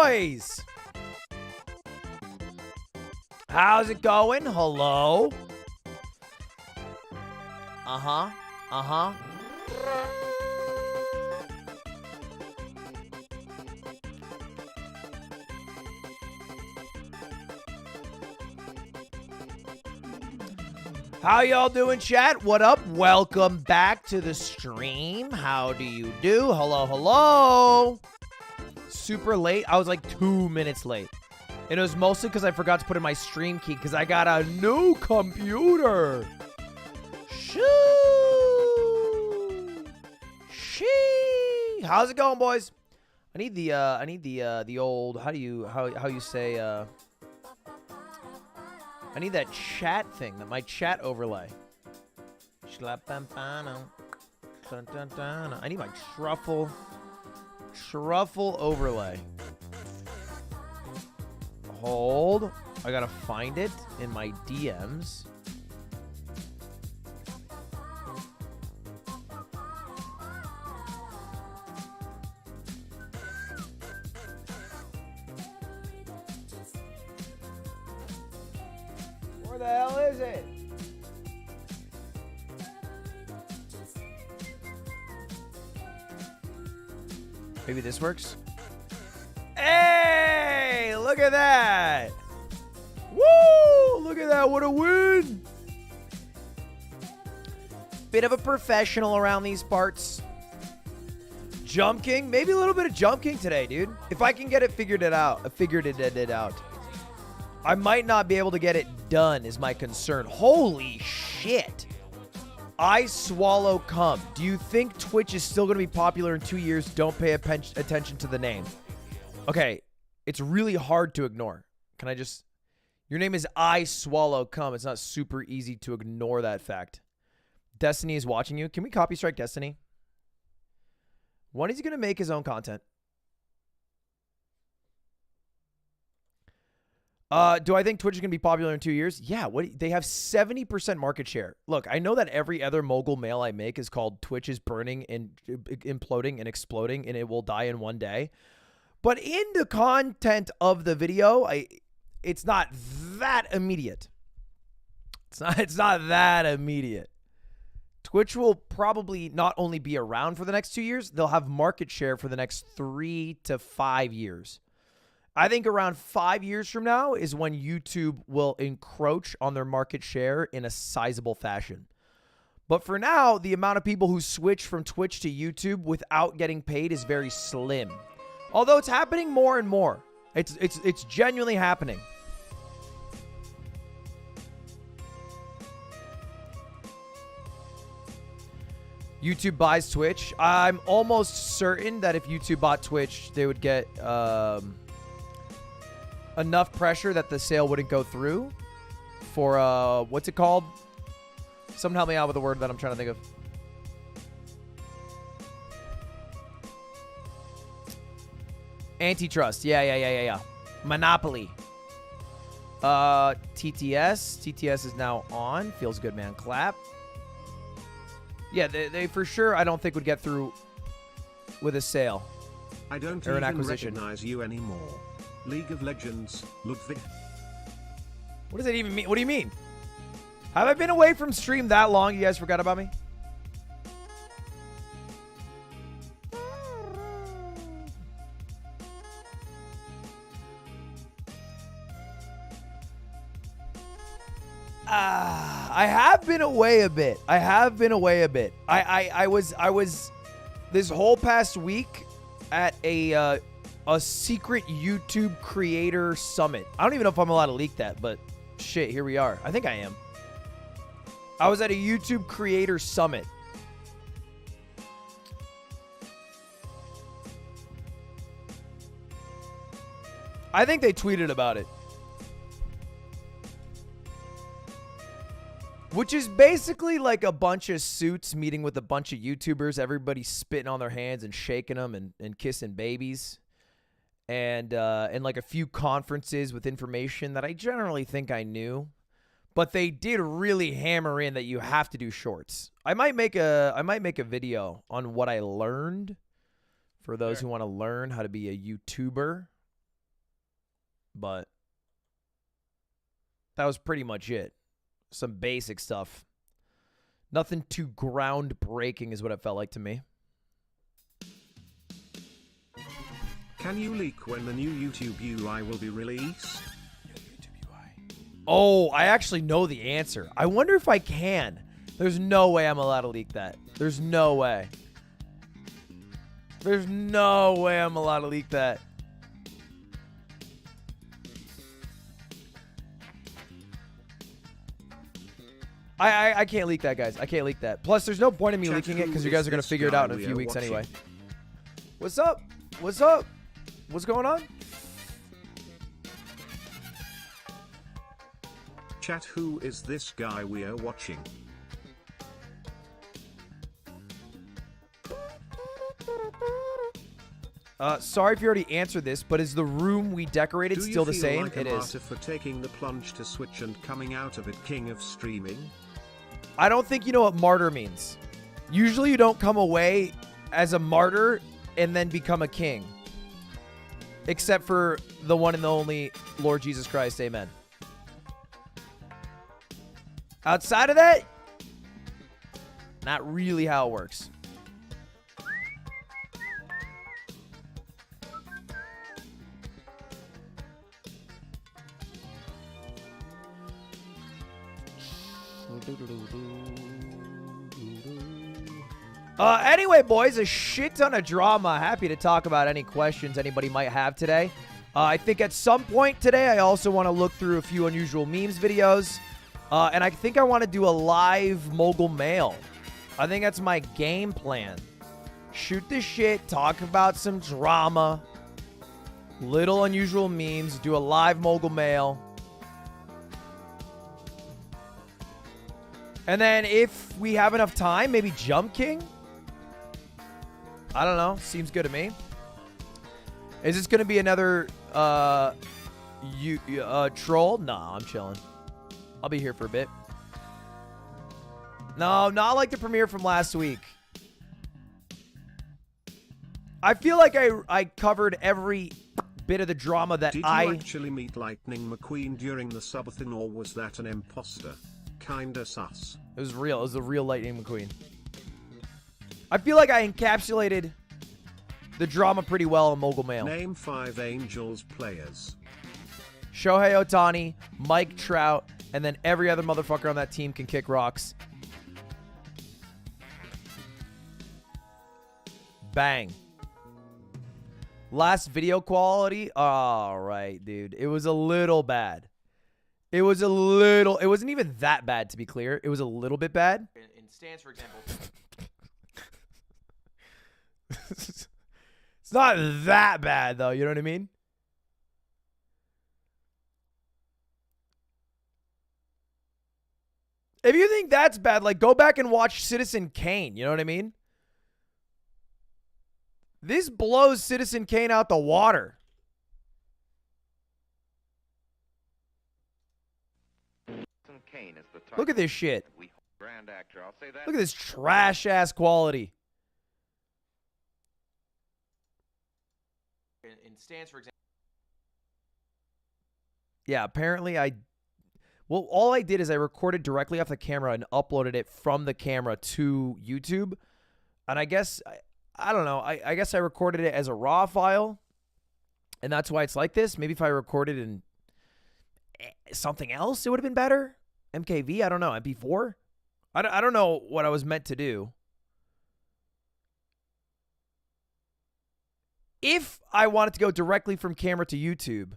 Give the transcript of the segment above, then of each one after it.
boys? How's it going? Hello? Uh-huh. Uh-huh. How y'all doing, chat? What up? Welcome back to the stream. How do you do? Hello, hello. Super late. I was like 2 minutes late. And it was mostly because I forgot to put in my stream key because I got a new computer. Shoo. Shee. How's it going, boys? I need the old, how you say, I need that chat thing, my chat overlay. I need my truffle overlay. Hold. I gotta find it in my DMs. Where the hell is it? Maybe this works. Hey, look at that. Woo, look at that. What a win. Bit of a professional around these parts. Jump King, maybe a little bit of Jump King today, dude. If I can get it figured it out. I might not be able to get it done is my concern. Holy shit. I swallow cum. Do you think Twitch is still going to be popular in 2 years? Don't pay attention to the name. Okay. It's really hard to ignore. Can I just... Your name is I swallow cum. It's not super easy to ignore that fact. Destiny is watching you. Can we copy strike Destiny? When is he going to make his own content? Do I think Twitch is going to be popular in 2 years? Yeah, they have 70% market share. Look, I know that every other mogul mail I make is called Twitch is burning and imploding and exploding and it will die in one day. But in the content of the video, it's not that immediate. It's not that immediate. Twitch will probably not only be around for the next 2 years, they'll have market share for the next 3 to 5 years. I think around 5 years from now is when YouTube will encroach on their market share in a sizable fashion. But for now, the amount of people who switch from Twitch to YouTube without getting paid is very slim. Although it's happening more and more. It's genuinely happening. YouTube buys Twitch. I'm almost certain that if YouTube bought Twitch, they would get... enough pressure that the sale wouldn't go through for, what's it called? Someone help me out with the word that I'm trying to think of. Antitrust. Yeah. Monopoly. TTS. TTS is now on. Feels good, man. Clap. Yeah, they for sure, I don't think would get through with a sale. I don't or an even acquisition. recognize you anymore. League of Legends, Ludwig. What does that even mean? What do you mean? Have I been away from stream that long? You guys forgot about me? I have been away a bit. I was this whole past week at a secret YouTube creator summit. I don't even know if I'm allowed to leak that, but shit, here we are. I think I am. I was at a YouTube creator summit. I think they tweeted about it. Which is basically like a bunch of suits meeting with a bunch of YouTubers. Everybody spitting on their hands and shaking them and kissing babies. And like a few conferences with information that I generally think I knew. But they did really hammer in that you have to do shorts. I might make a video on what I learned for those who want to learn how to be a YouTuber. but that was pretty much it. Some basic stuff. Nothing too groundbreaking is what it felt like to me. Can you leak when the new YouTube UI will be released? Oh, I actually know the answer. I wonder if I can. There's no way I'm allowed to leak that. There's no way. There's no way I'm allowed to leak that. I can't leak that, guys. I can't leak that. Plus, there's no point in me leaking it because you guys are going to figure it out in a few weeks anyway. What's up? What's up? What's going on? Chat, who is this guy we are watching? Sorry if you already answered this, but is the room we decorated still the same? Like it is. martyr for taking the plunge to Switch and coming out of it king of streaming? I don't think you know what martyr means. Usually you don't come away as a martyr and then become a king. Except for the one and the only Lord Jesus Christ. Amen. Outside of that, not really how it works. Anyway, boys, a shit ton of drama. Happy to talk about any questions anybody might have today. I think at some point today, I also want to look through a few unusual memes videos. And I think I want to do a live mogul mail. I think that's my game plan. Shoot the shit, talk about some drama, little unusual memes, do a live mogul mail. And then if we have enough time, maybe Jump King? I don't know. Seems good to me. Is this going to be another troll? No, I'm chilling. I'll be here for a bit. No, not like the premiere from last week. I feel like I covered every bit of the drama that Did you actually meet Lightning McQueen during the subathon, or was that an imposter? Kinda sus. It was real. It was the real Lightning McQueen. I feel like I encapsulated the drama pretty well in Mogul Mail. Name 5 Angels players. Shohei Ohtani, Mike Trout, and then every other motherfucker on that team can kick rocks. Bang. Last video quality? All right, dude. It was a little bad. It wasn't even that bad, to be clear. It was a little bit bad. In stance, for example. It's not that bad, though. You know what I mean? If you think that's bad, like, go back and watch Citizen Kane. You know what I mean? This blows Citizen Kane out the water. Look at this shit. Look at this trash-ass quality. In stance, for example. Yeah, apparently well, all I did is I recorded directly off the camera and uploaded it from the camera to YouTube. And I guess, I don't know, I guess I recorded it as a RAW file. And that's why it's like this. Maybe if I recorded in something else, it would have been better. MKV, I don't know. MP4? I don't know what I was meant to do. If I wanted to go directly from camera to YouTube,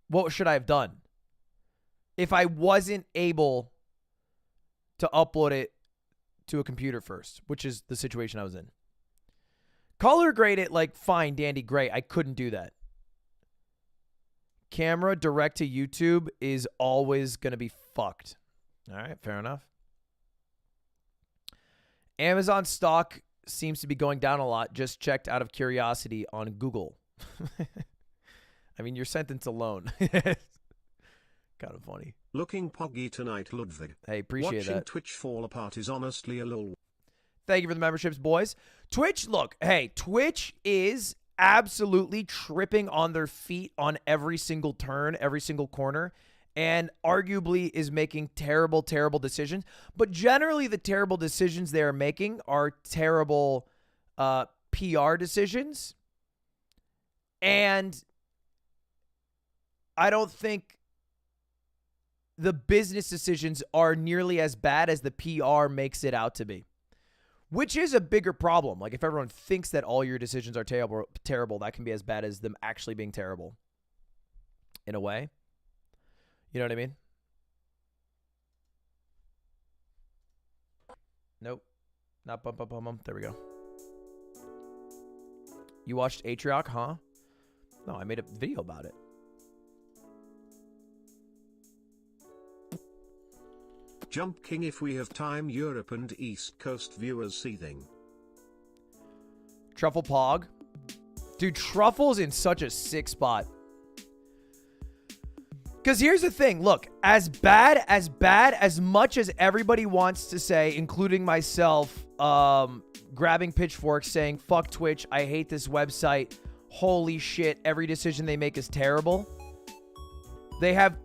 what should I have done? If I wasn't able to upload it to a computer first, which is the situation I was in. Color grade it like fine, dandy, great. I couldn't do that. Camera direct to YouTube is always going to be fucked. All right, fair enough. Amazon stock seems to be going down a lot. Just checked out of curiosity on Google. I mean, your sentence alone. Kind of funny. Looking poggy tonight, Ludwig. Hey, appreciate Watching that. Twitch fall apart is honestly a lol. Thank you for the memberships, boys. Twitch, look, hey, Twitch is absolutely tripping on their feet on every single turn, every single corner, and arguably is making terrible, terrible decisions. But generally, the terrible decisions they are making are terrible PR decisions. And I don't think the business decisions are nearly as bad as the PR makes it out to be, which is a bigger problem. Like, if everyone thinks that all your decisions are terrible, that can be as bad as them actually being terrible in a way. You know what I mean? Nope. Not bump, bump, bump, bump. There we go. You watched Atrioc, huh? No, I made a video about it. Jump King, if we have time, Europe and East Coast viewers seething. Truffle Pog. Dude, Truffle's in such a sick spot. Because here's the thing. Look, as much as everybody wants to say, including myself, grabbing pitchforks saying, fuck Twitch, I hate this website, holy shit, every decision they make is terrible. They have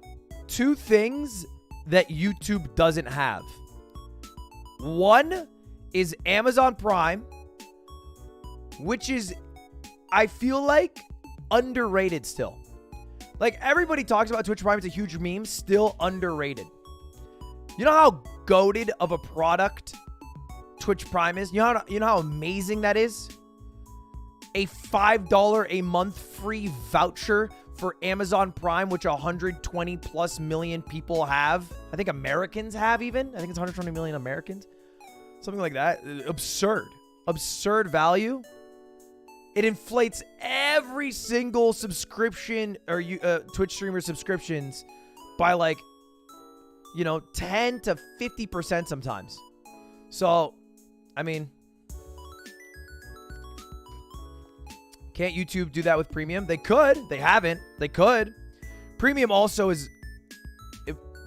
two things that YouTube doesn't have. One is Amazon Prime, which is, I feel like, underrated still. Like, everybody talks about Twitch Prime. It's a huge meme. Still underrated. You know how goated of a product Twitch Prime is? You know how amazing that is? A $5 a month free voucher for Amazon Prime, which 120 plus million people have. I think Americans have even. I think it's 120 million Americans. Something like that. Absurd. Absurd value. It inflates every single subscription or Twitch streamer subscriptions by like, 10 to 50% sometimes. So, I mean, can't YouTube do that with Premium? They could. They haven't. They could. Premium also is,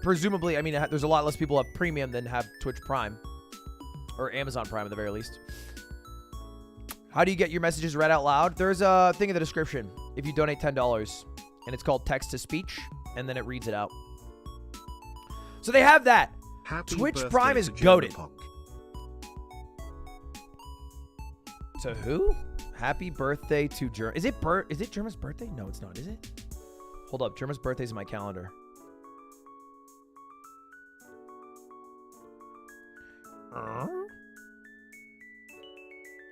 presumably, I mean, there's a lot less people who have Premium than have Twitch Prime. Or Amazon Prime at the very least. How do you get your messages read out loud? There's a thing in the description if you donate $10. And it's called text-to-speech. And then it reads it out. So they have that. Happy Twitch birthday Prime is to goated. Jermapoc. To who? Happy birthday to Germ. Is it Germa's birthday? No, it's not. Is it? Hold up. Germa's birthday's in my calendar.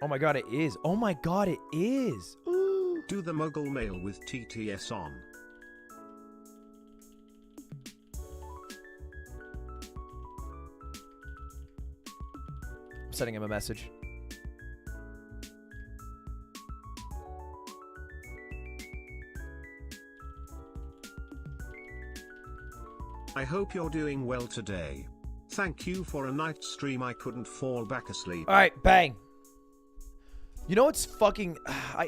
Oh my god, it is. Oh my god, it is. Ooh. Do the Muggle mail with TTS on. I'm sending him a message. I hope you're doing well today. Thank you for a night stream. I couldn't fall back asleep. All right, bang. You know what's fucking... I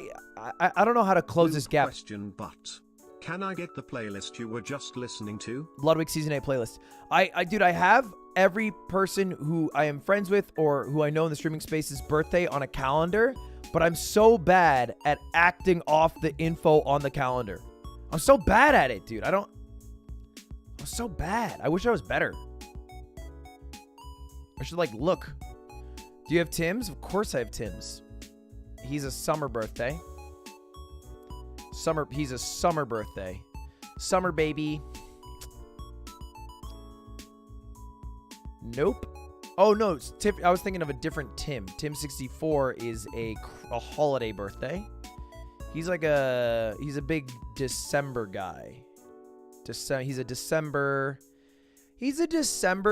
don't know how to close this gap. Question, but can I get the playlist you were just listening to? Ludwig Season 8 playlist. Dude, I have every person who I am friends with or who I know in the streaming space's birthday on a calendar, but I'm so bad at acting off the info on the calendar. I'm so bad at it, dude. I'm so bad. I wish I was better. I should, like, look. Do you have Tim's? Of course I have Tim's. He's a summer birthday. He's a summer birthday. Summer baby. Nope. Oh, no. I was thinking of a different Tim. Tim64 is a holiday birthday. He's like he's a big December guy. He's a December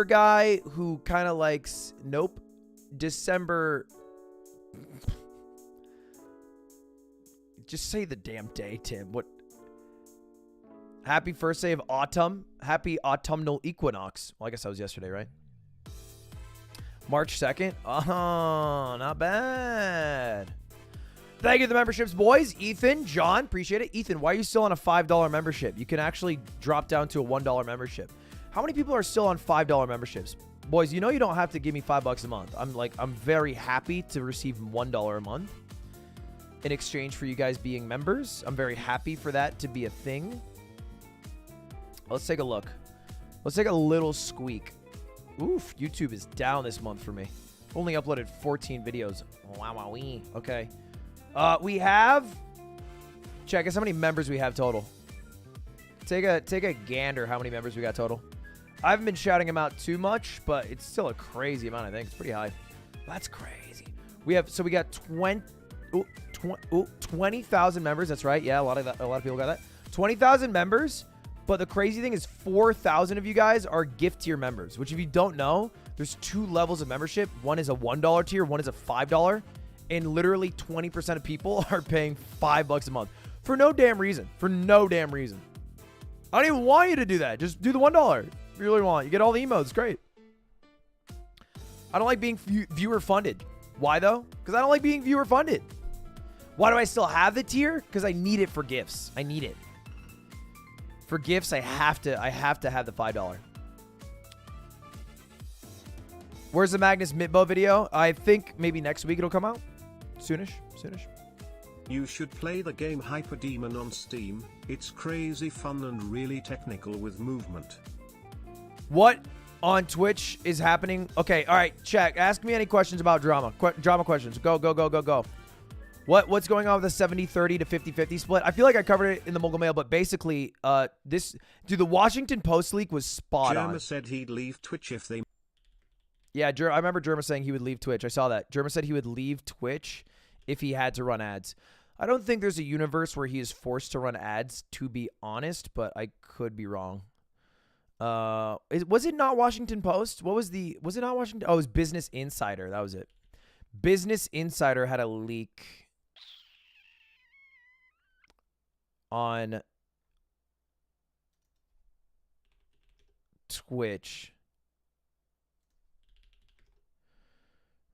guy who kind of likes, nope, December. Just say the damn day, Tim. What? Happy first day of autumn. Happy autumnal equinox. Well, I guess that was yesterday, right? March 2nd. Oh, not bad. Thank you for the memberships, boys. Ethan, John, appreciate it. Ethan, why are you still on a $5 membership? You can actually drop down to a $1 membership. How many people are still on $5 memberships? Boys, you know you don't have to give me $5 a month. I'm very happy to receive $1 a month. in exchange for you guys being members. I'm very happy for that to be a thing. Let's take a look. Let's take a little squeak. Oof, YouTube is down this month for me. Only uploaded 14 videos. Wow. Okay. We have... Check us how many members we have total. Take a gander how many members we got total. I haven't been shouting them out too much, but it's still a crazy amount, I think. It's pretty high. That's crazy. We got 20,000 members. That's right. Yeah, a lot of people got that. 20,000 members. But the crazy thing is 4,000 of you guys are gift tier members, which if you don't know, there's 2 levels of membership. One is a $1 tier, one is a $5. And literally 20% of people are paying $5 a month for no damn reason. For no damn reason. I don't even want you to do that. Just do the $1 if you really want. You get all the emotes. Great. I don't like being viewer funded. Why though? Because I don't like being viewer funded. Why do I still have the tier? Because I need it for gifts. I need it. For gifts, I have to have the $5. Where's the Magnus Mitbo video? I think maybe next week it'll come out. Soonish. You should play the game Hyperdemon on Steam. It's crazy fun and really technical with movement. What on Twitch is happening? Okay, all right, check. Ask me any questions about drama. Drama questions. Go. What's going on with the 70-30 to 50-50 split? I feel like I covered it in the Mogul Mail, but basically, the Washington Post leak was spot on. Jerma said he'd leave Twitch if they... Yeah, I remember Jerma saying he would leave Twitch. I saw that. Jerma said he would leave Twitch if he had to run ads. I don't think there's a universe where he is forced to run ads, to be honest, but I could be wrong. Was it not Washington Post? Was it not Washington? Oh, it was Business Insider. That was it. Business Insider had a leak on Twitch.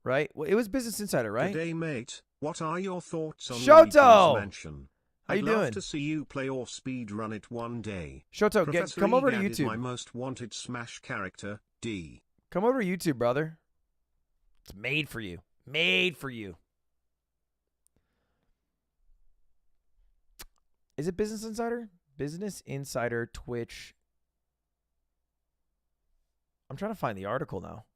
Right? Well, it was Business Insider, right? Today, mate, what are your thoughts on Shoto! Luigi's Mansion? How you I'd doing? love to see you play or speed run it one day. Shoto, come over to Egad is YouTube. my most wanted Smash character, D. Come over to YouTube, brother. It's made for you. Made for you. Is it Business Insider? Business Insider, Twitch. I'm trying to find the article now.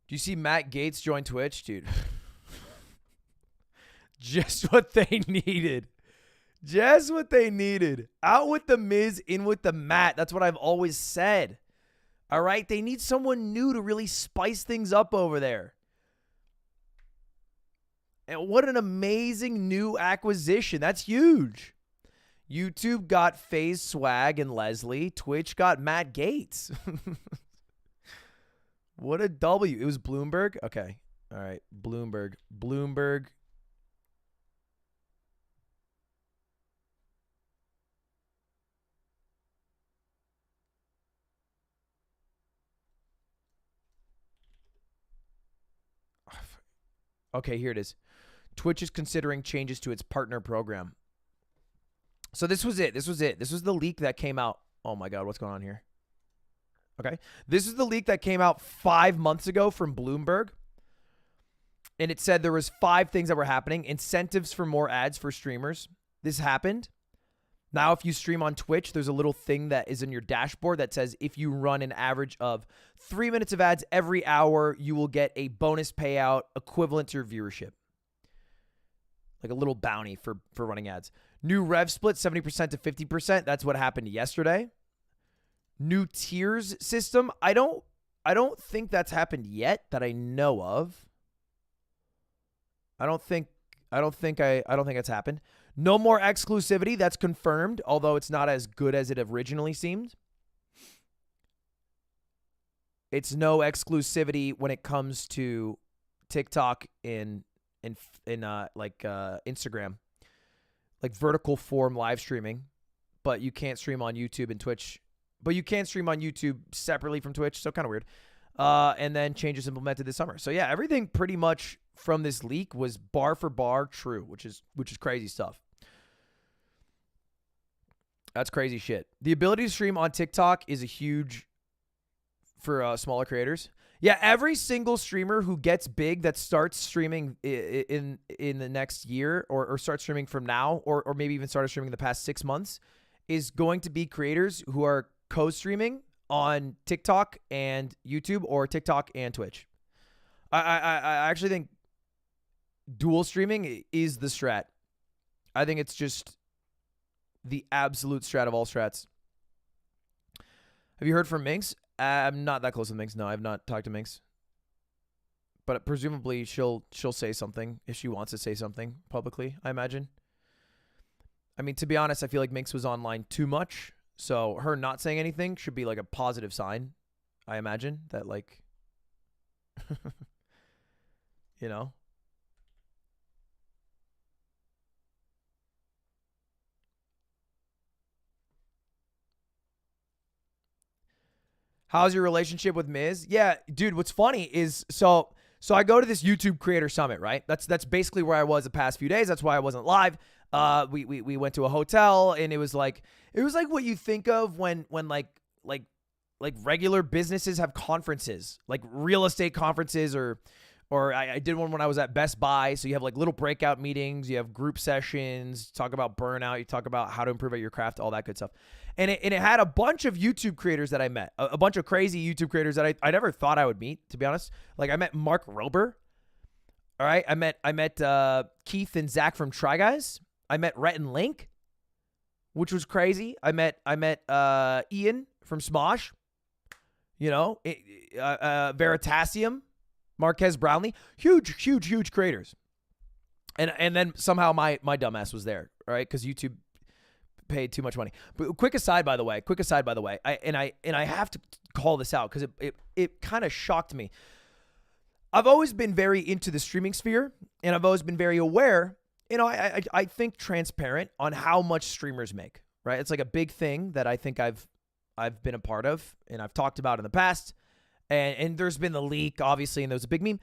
Do you see Matt Gaetz join Twitch? Dude. Just what they needed. Just what they needed. Out with the Miz, in with the Matt. That's what I've always said. All right? They need someone new to really spice things up over there. And what an amazing new acquisition. That's huge. YouTube got FaZe Swag and Leslie. Twitch got Matt Gaetz. What a W. It was Bloomberg? Okay. All right. Bloomberg. Okay, here it is. Twitch is considering changes to its partner program. So this was it. This was the leak that came out. Oh my God, what's going on here? Okay. This is the leak that came out 5 months ago from Bloomberg. And it said there was 5 things that were happening. Incentives for more ads for streamers. This happened. Now, if you stream on Twitch, there's a little thing that is in your dashboard that says if you run an average of 3 minutes of ads every hour, you will get a bonus payout equivalent to your viewership. Like a little bounty for running ads. New rev split, 70% to 50%. That's what happened yesterday. New tiers system. I don't think that's happened yet that I know of. I don't think it's happened. No more exclusivity. That's confirmed, although it's not as good as it originally seemed. It's no exclusivity when it comes to TikTok in Instagram, like vertical form live streaming, but you can't stream on YouTube and Twitch. But you can stream on YouTube separately from Twitch, so kind of weird. And then changes implemented this summer. So yeah, everything pretty much from this leak was bar for bar true, which is crazy stuff. That's crazy shit. The ability to stream on TikTok is a huge for smaller creators. Yeah, every single streamer who gets big that starts streaming in the next year or starts streaming from now or maybe even started streaming in the past 6 months is going to be creators who are co-streaming on TikTok and YouTube or TikTok and Twitch. I actually think dual streaming is the strat. I think it's just the absolute strat of all strats. Have you heard from Minx? I'm not that close with Minx. No, I've not talked to Minx. But presumably she'll say something if she wants to say something publicly, I imagine. I mean, to be honest, I feel like Minx was online too much. So her not saying anything should be like a positive sign, I imagine. That like, you know. How's your relationship with Miz? Yeah, dude, what's funny is so I go to this YouTube creator summit, right? That's basically where I was the past few days. That's why I wasn't live. We went to a hotel and it was like what you think of when like regular businesses have conferences, like real estate conferences or I did one when I was at Best Buy. So you have like little breakout meetings, you have group sessions, talk about burnout, you talk about how to improve at your craft, all that good stuff. And it had a bunch of YouTube creators that I met, a bunch of crazy YouTube creators that I never thought I would meet, to be honest. Like I met Mark Rober. All right. I met Keith and Zach from Try Guys. I met Rhett and Link, which was crazy. I met Ian from Smosh, you know, Veritasium, Marquez Brownlee, huge creators. And then somehow my dumbass was there, right? Because YouTube paid too much money. But quick aside, by the way, I have to call this out because it kind of shocked me. I've always been very into the streaming sphere, and I've always been very aware. You know, I think transparent on how much streamers make, right? It's like a big thing that I think I've been a part of and I've talked about in the past. And there's been the leak, obviously, and there was a big meme.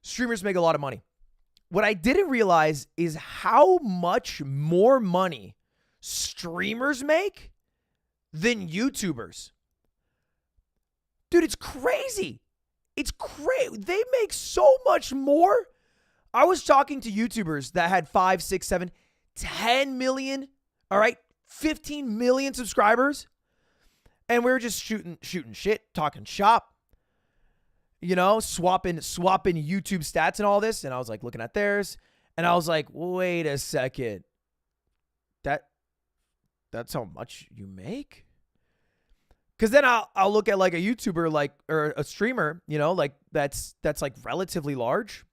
Streamers make a lot of money. What I didn't realize is how much more money streamers make than YouTubers. Dude, it's crazy. It's crazy. They make so much more. I was talking to YouTubers that had 5, 6, 7, 10 million, all right, 15 million subscribers. And we were just shooting shit, talking shop, you know, swapping YouTube stats and all this. And I was like looking at theirs and I was like, wait a second. That's how much you make? Because then I'll look at like a YouTuber or a streamer, you know, like that's like relatively large.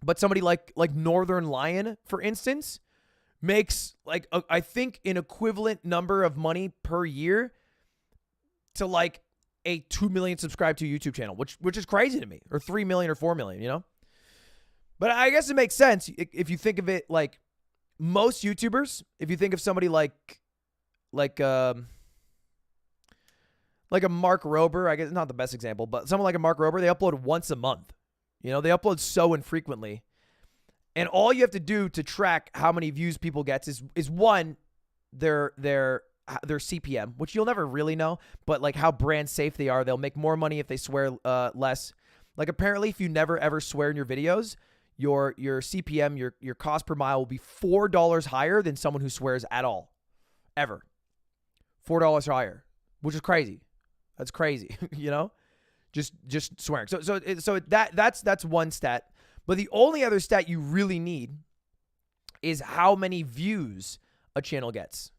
But somebody like Northern Lion, for instance, makes like I think an equivalent number of money per year to like a 2 million subscribed to YouTube channel, which is crazy to me, or 3 million or 4 million, you know? But I guess it makes sense if you think of it like most YouTubers, if you think of somebody like a Mark Rober, I guess not the best example, but someone like a Mark Rober, they upload once a month. You know, they upload so infrequently. And all you have to do to track how many views people get is one, their CPM, which you'll never really know, but like how brand safe they are. They'll make more money if they swear less. Like apparently if you never ever swear in your videos, your CPM, your cost per mile will be $4 higher than someone who swears at all. Ever. $4 higher, which is crazy. That's crazy, you know? Just swearing. So that's one stat. But the only other stat you really need is how many views a channel gets.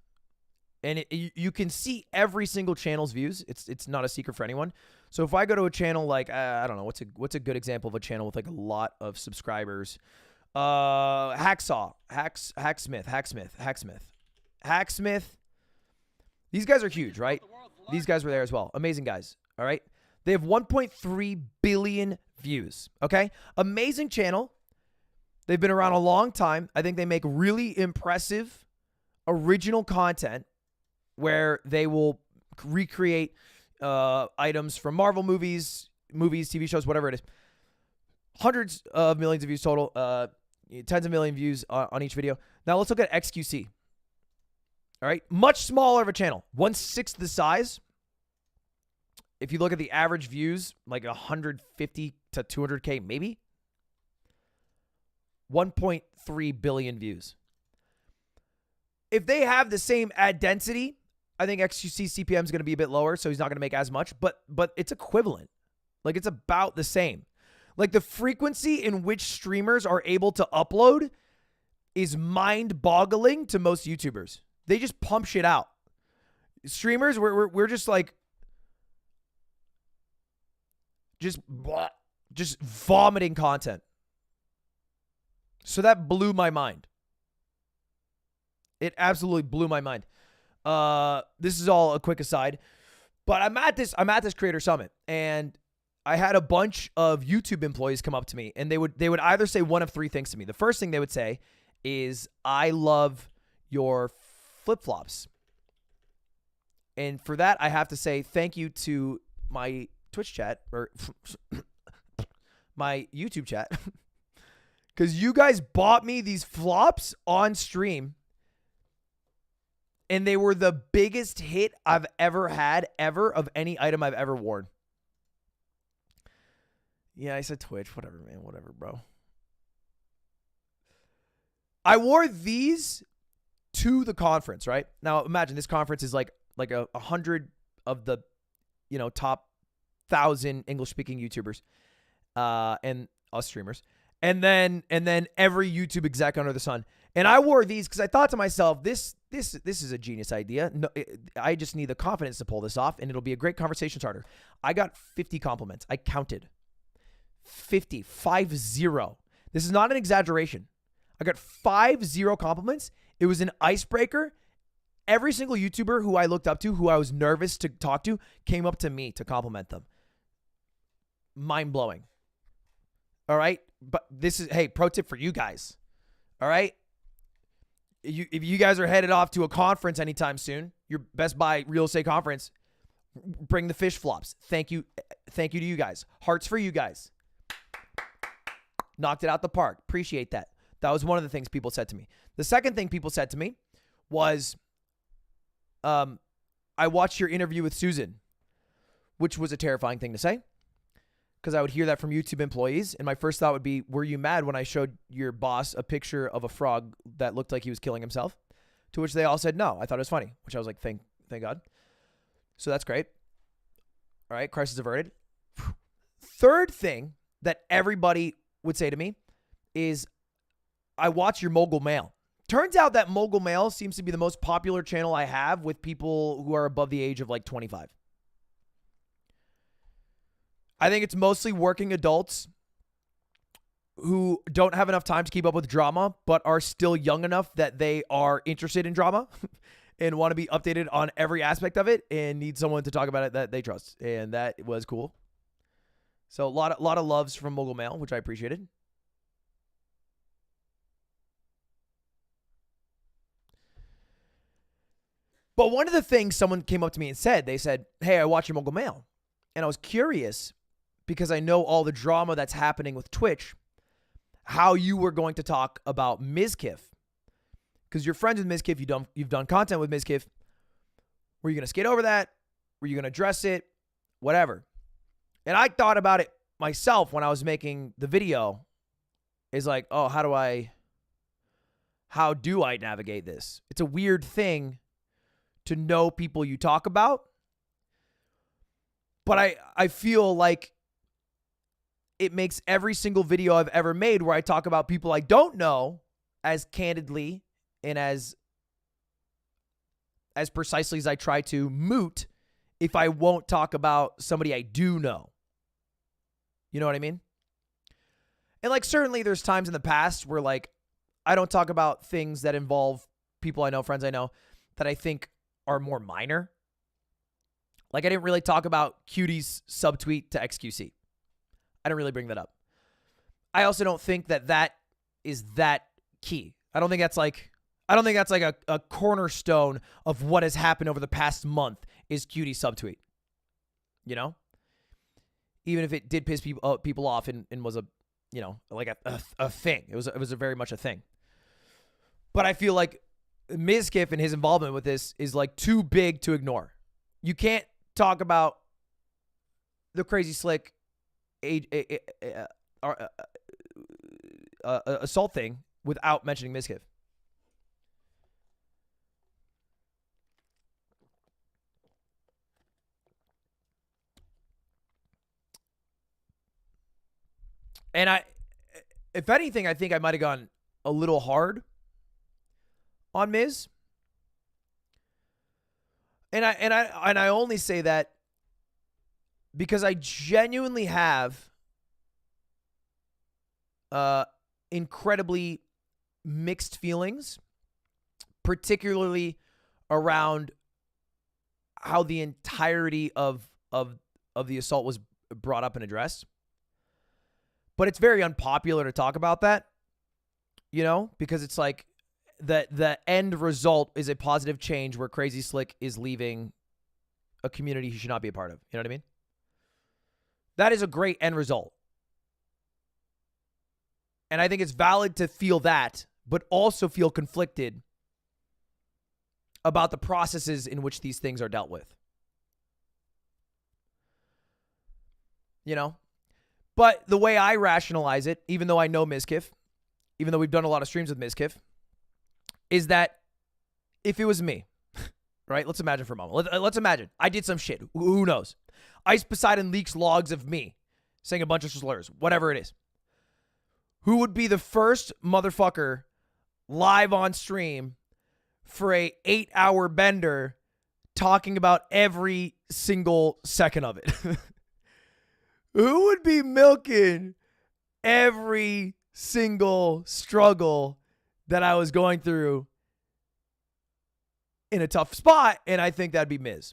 And you can see every single channel's views. It's not a secret for anyone. So if I go to a channel like I don't know what's a good example of a channel with like a lot of subscribers, Hacksmith. These guys are huge, right? These guys were there as well. Amazing guys. All right. They have 1.3 billion views. Okay. Amazing channel. They've been around a long time. I think they make really impressive original content where they will recreate items from Marvel movies, TV shows, whatever it is. Hundreds of millions of views total, tens of million views on each video. Now let's look at XQC. All right. Much smaller of a channel, 1/6 the size. if you look at the average views, like 150 to 200K, maybe 1.3 billion views. If they have the same ad density, I think XQC CPM is going to be a bit lower, so he's not going to make as much, but it's equivalent. Like, it's about the same. Like, the frequency in which streamers are able to upload is mind-boggling to most YouTubers. They just pump shit out. Streamers, we're just like, just vomiting content. So that blew my mind. It absolutely blew my mind. This is all a quick aside, but I'm at this creator summit, and I had a bunch of YouTube employees come up to me, and they would either say one of three things to me. The first thing they would say is, "I love your flip-flops." And for that, I have to say thank you to my Twitch chat, or my YouTube chat, because you guys bought me these flops on stream, and they were the biggest hit I've ever had, of any item I've ever worn. Yeah, I said Twitch. Whatever, man. Whatever, bro. I wore these to the conference, right? Now, imagine this conference is like 100 of the, top 1,000 English-speaking YouTubers and us streamers. And then every YouTube exec under the sun. And I wore these because I thought to myself, this is a genius idea. No, I just need the confidence to pull this off, and it'll be a great conversation starter. I got 50 compliments. I counted 50. This is not an exaggeration. I got 50 compliments. It was an icebreaker. Every single YouTuber who I looked up to, who I was nervous to talk to, came up to me to compliment them. Mind blowing. All right. But this is, hey, pro tip for you guys. All right. If you guys are headed off to a conference anytime soon, your Best Buy real estate conference, bring the fish flops. Thank you. Thank you to you guys. Hearts for you guys. Knocked it out the park. Appreciate that. That was one of the things people said to me. The second thing people said to me was, I watched your interview with Susan, which was a terrifying thing to say, because I would hear that from YouTube employees. And my first thought would be, were you mad when I showed your boss a picture of a frog that looked like he was killing himself? To which they all said, no, I thought it was funny, which I was like, thank God. So that's great. All right. Crisis averted. Third thing that everybody would say to me is, I watch your Mogul Mail. Turns out that Mogul Mail seems to be the most popular channel I have with people who are above the age of like 25. I think it's mostly working adults who don't have enough time to keep up with drama, but are still young enough that they are interested in drama and want to be updated on every aspect of it and need someone to talk about it that they trust. And that was cool. So a lot of loves from Mogul Mail, which I appreciated. But one of the things someone came up to me and said, they said, hey, I watch your Mogul Mail. And I was curious, because I know all the drama that's happening with Twitch, how you were going to talk about Mizkif. Because you're friends with Mizkif, you've done content with Mizkif. Were you going to skate over that? Were you going to address it? Whatever. And I thought about it myself when I was making the video. Is like, oh, how do I navigate this? It's a weird thing to know people you talk about. But I feel like it makes every single video I've ever made where I talk about people I don't know as candidly and as precisely as I try to moot if I won't talk about somebody I do know. You know what I mean? And like, certainly there's times in the past where like I don't talk about things that involve people I know, friends I know, that I think are more minor. Like, I didn't really talk about Cutie's subtweet to XQC. I didn't really bring that up. I also don't think that is that key. I don't think that's like a cornerstone of what has happened over the past month is Cutie's subtweet. You know? Even if it did piss people off and was a, like a thing. It was a very much a thing. But I feel like Mizkif and his involvement with this is like too big to ignore. You can't talk about the Crazy Slick assault thing without mentioning Mizkif. And if anything, I think I might have gone a little hard on Miz. And I only say that because I genuinely have incredibly mixed feelings, particularly around how the entirety of the assault was brought up and addressed. But it's very unpopular to talk about that, you know, because it's like the end result is a positive change where Crazy Slick is leaving a community he should not be a part of. You know what I mean? That is a great end result. And I think it's valid to feel that, but also feel conflicted about the processes in which these things are dealt with. You know? But the way I rationalize it, even though I know Mizkif, even though we've done a lot of streams with Mizkif, is that if it was me, right? Let's imagine for a moment. Let's imagine I did some shit. Who knows? Ice Poseidon leaks logs of me saying a bunch of slurs, whatever it is. Who would be the first motherfucker live on stream for a 8-hour bender talking about every single second of it? Who would be milking every single struggle that I was going through in a tough spot? And I think that'd be Miz.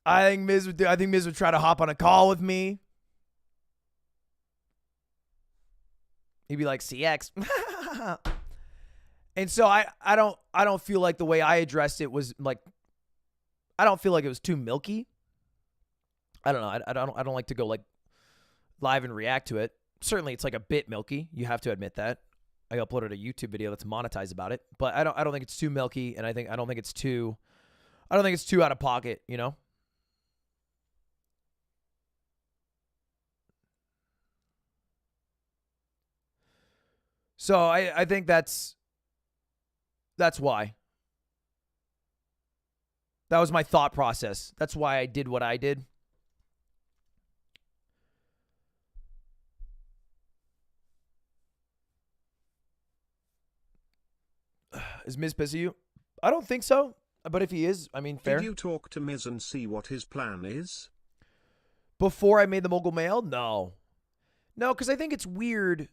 I think Miz would try to hop on a call with me. He'd be like, CX. And so I don't feel like the way I addressed it was like, I don't feel like it was too milky. I don't know. I don't like to go like live and react to it. Certainly it's like a bit milky. You have to admit that. I uploaded a YouTube video that's monetized about it, but I don't think it's too milky, and I don't think it's too out of pocket, you know? So I think that's why. That was my thought process. That's why I did what I did. Is Miz pissing you? I don't think so. But if he is, I mean, fair. Did you talk to Miz and see what his plan is? Before I made the Mogul Mail? No. No, because I think it's weird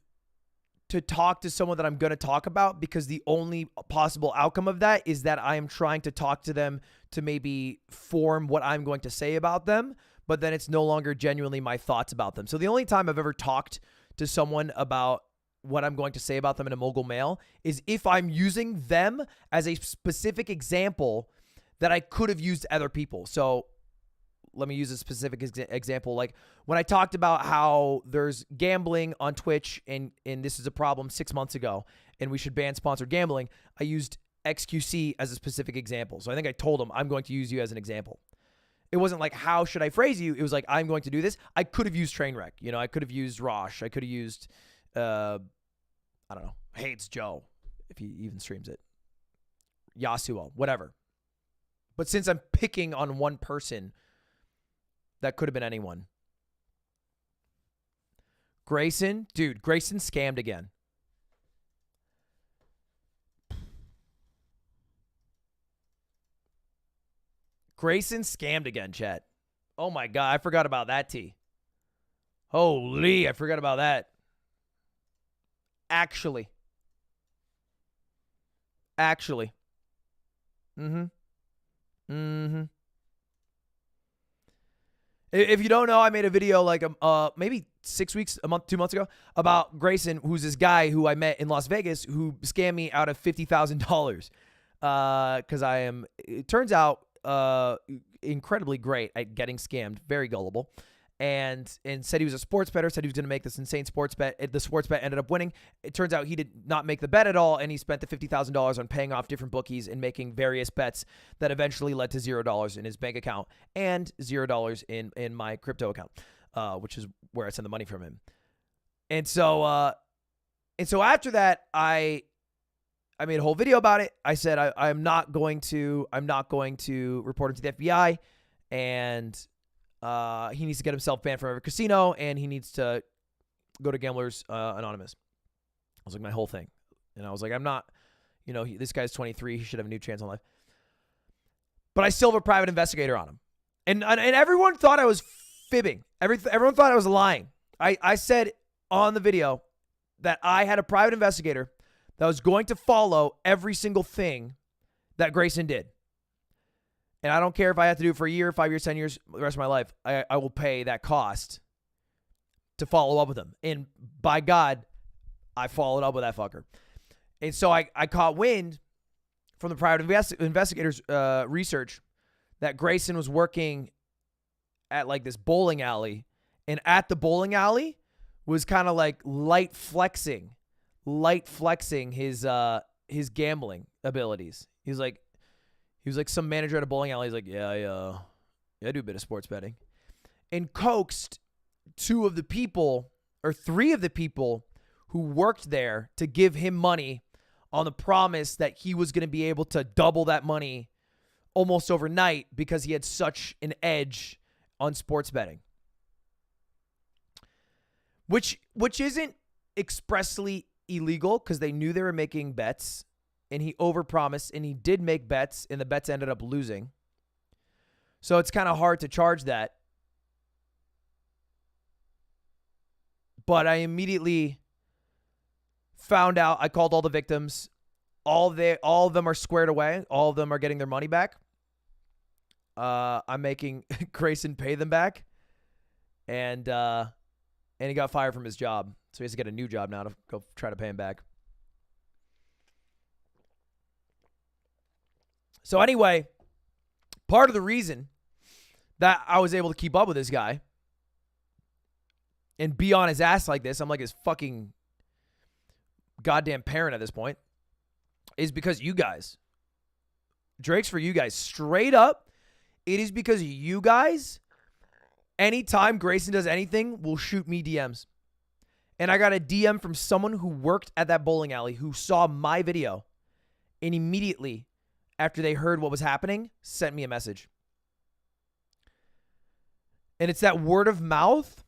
to talk to someone that I'm going to talk about, because the only possible outcome of that is that I am trying to talk to them to maybe form what I'm going to say about them, but then it's no longer genuinely my thoughts about them. So the only time I've ever talked to someone about what I'm going to say about them in a Mogul Mail is if I'm using them as a specific example that I could have used other people. So let me use a specific example. Like when I talked about how there's gambling on Twitch and this is a problem 6 months ago and we should ban sponsored gambling, I used XQC as a specific example. So I think I told him I'm going to use you as an example. It wasn't like, how should I phrase you? It was like, I'm going to do this. I could have used Trainwreck. You know, I could have used Rosh. I could have used, I don't know, Hates Joe, if he even streams it. Yasuo, whatever. But since I'm picking on one person, that could have been anyone. Grayson, dude, Grayson scammed again. Grayson scammed again, chat. Oh my God, I forgot about that, T. Holy, I forgot about that. Actually. If you don't know, I made a video like maybe 6 weeks, a month, 2 months ago about Grayson, who's this guy who I met in Las Vegas who scammed me out of $50,000 because I am, it turns out, incredibly great at getting scammed, very gullible. and said he was a sports bettor, said he was going to make this insane sports bet. The sports bet ended up winning. It turns out he did not make the bet at all, and he spent the $50,000 on paying off different bookies and making various bets that eventually led to $0 in his bank account and $0 in my crypto account, which is where I send the money from him. And so after that, I made a whole video about it. I said I'm not going to report him to the FBI, and he needs to get himself banned from every casino, and he needs to go to Gamblers Anonymous. I was like, my whole thing. And I was like, I'm not, this guy's 23. He should have a new chance on life. But I still have a private investigator on him. And everyone thought I was fibbing. Everyone thought I was lying. I said on the video that I had a private investigator that was going to follow every single thing that Grayson did. And I don't care if I have to do it for a year, 5 years, 10 years, the rest of my life. I will pay that cost to follow up with him. And by God, I followed up with that fucker. And so I caught wind from the private investigators' research that Grayson was working at like this bowling alley. And at the bowling alley was kind of like light flexing his gambling abilities. He was like some manager at a bowling alley. He's like, yeah, I do a bit of sports betting. And coaxed three of the people who worked there to give him money on the promise that he was going to be able to double that money almost overnight because he had such an edge on sports betting. Which isn't expressly illegal because they knew they were making bets. And he overpromised, and he did make bets, and the bets ended up losing. So it's kind of hard to charge that. But I immediately found out. I called all the victims. All of them are squared away. All of them are getting their money back. I'm making Grayson pay them back, and he got fired from his job, so he has to get a new job now to go try to pay him back. So anyway, part of the reason that I was able to keep up with this guy and be on his ass like this, I'm like his fucking goddamn parent at this point, is because you guys. Drake's for you guys. Straight up, it is because you guys, anytime Grayson does anything, will shoot me DMs. And I got a DM from someone who worked at that bowling alley who saw my video and immediately, after they heard what was happening, sent me a message. And it's that word of mouth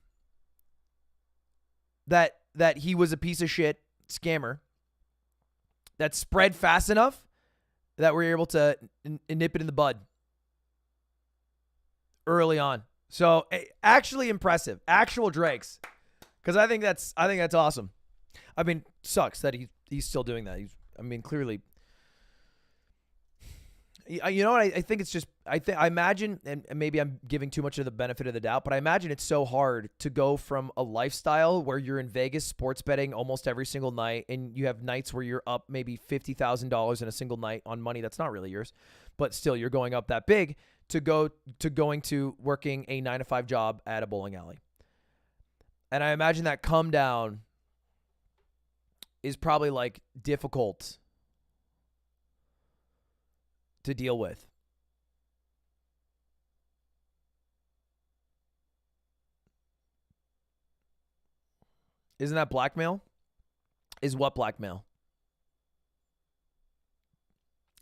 that he was a piece of shit scammer that spread fast enough that we're able to nip it in the bud early on. So actually impressive. Actual Drakes. Because I think that's awesome. I mean, sucks that he's still doing that. Clearly. You know what? I think it's just, I imagine, and maybe I'm giving too much of the benefit of the doubt, but I imagine it's so hard to go from a lifestyle where you're in Vegas sports betting almost every single night, and you have nights where you're up maybe $50,000 in a single night on money that's not really yours, but still you're going up that big, to going to working a 9-to-5 job at a bowling alley. And I imagine that come down is probably like difficult to deal with. Isn't that blackmail? Is what blackmail?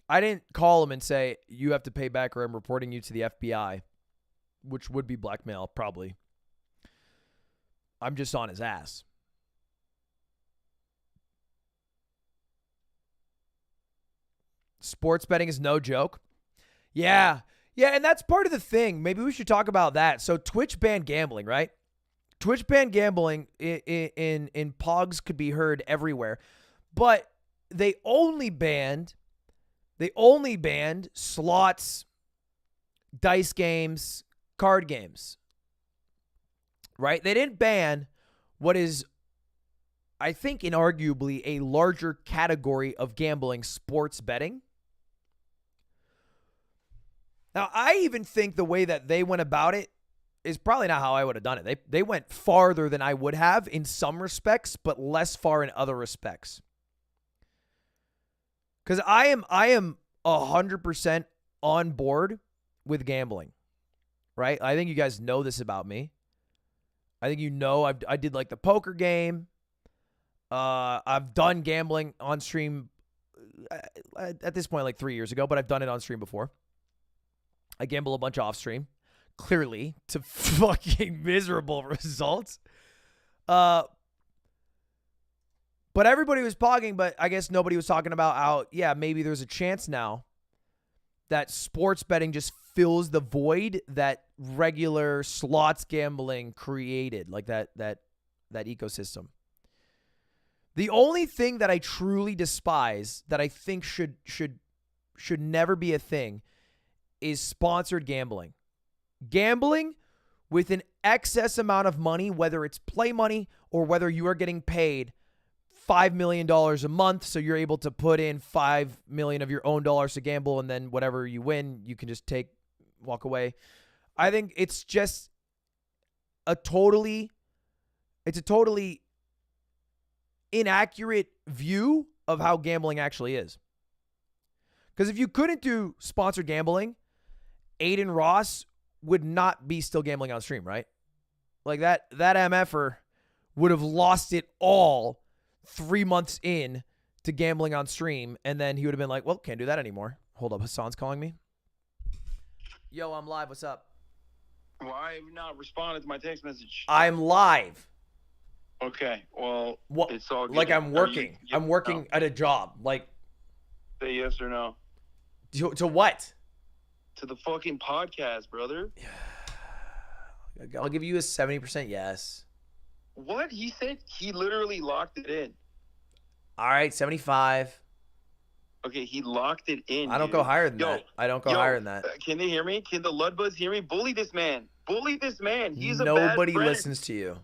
I didn't call him and say, you have to pay back or I'm reporting you to the FBI, which would be blackmail, probably. I'm just on his ass. Sports betting is no joke. Yeah, and that's part of the thing. Maybe we should talk about that. So Twitch banned gambling, right? Twitch banned gambling in pogs could be heard everywhere. But they only banned slots, dice games, card games. Right? They didn't ban what is, I think, inarguably a larger category of gambling, sports betting. Now, I even think the way that they went about it is probably not how I would have done it. They went farther than I would have in some respects, but less far in other respects. Because I am 100% on board with gambling, right? I think you guys know this about me. I think you know I did like the poker game. I've done gambling on stream at this point like 3 years ago, but I've done it on stream before. I gamble a bunch off stream, clearly to fucking miserable results. But everybody was talking, but I guess nobody was talking about how, yeah, maybe there's a chance now that sports betting just fills the void that regular slots gambling created, like that ecosystem. The only thing that I truly despise, that I think should never be a thing, is sponsored gambling. Gambling with an excess amount of money, whether it's play money or whether you are getting paid $5 million a month, so you're able to put in $5 million of your own dollars to gamble, and then whatever you win, you can just walk away. I think it's just a totally inaccurate view of how gambling actually is. Because if you couldn't do sponsored gambling, Aiden Ross would not be still gambling on stream, right? Like that MFer would have lost it all 3 months in to gambling on stream, and then he would have been like, well, can't do that anymore. Hold up, Hassan's calling me. Yo, I'm live. What's up? Why have you not responded to my text message? I'm live. Okay, well, what? It's all good. Like I'm working. I'm working at a job. Like, say yes or no. To what? To the fucking podcast, brother. I'll give you a 70% yes. What? He said he literally locked it in. All right, 75. Okay, he locked it in. I don't go higher than that. I don't go higher than that. Can they hear me? Can the Ludbuds hear me? Bully this man. Bully this man. He's Nobody a bad friend. listens to you.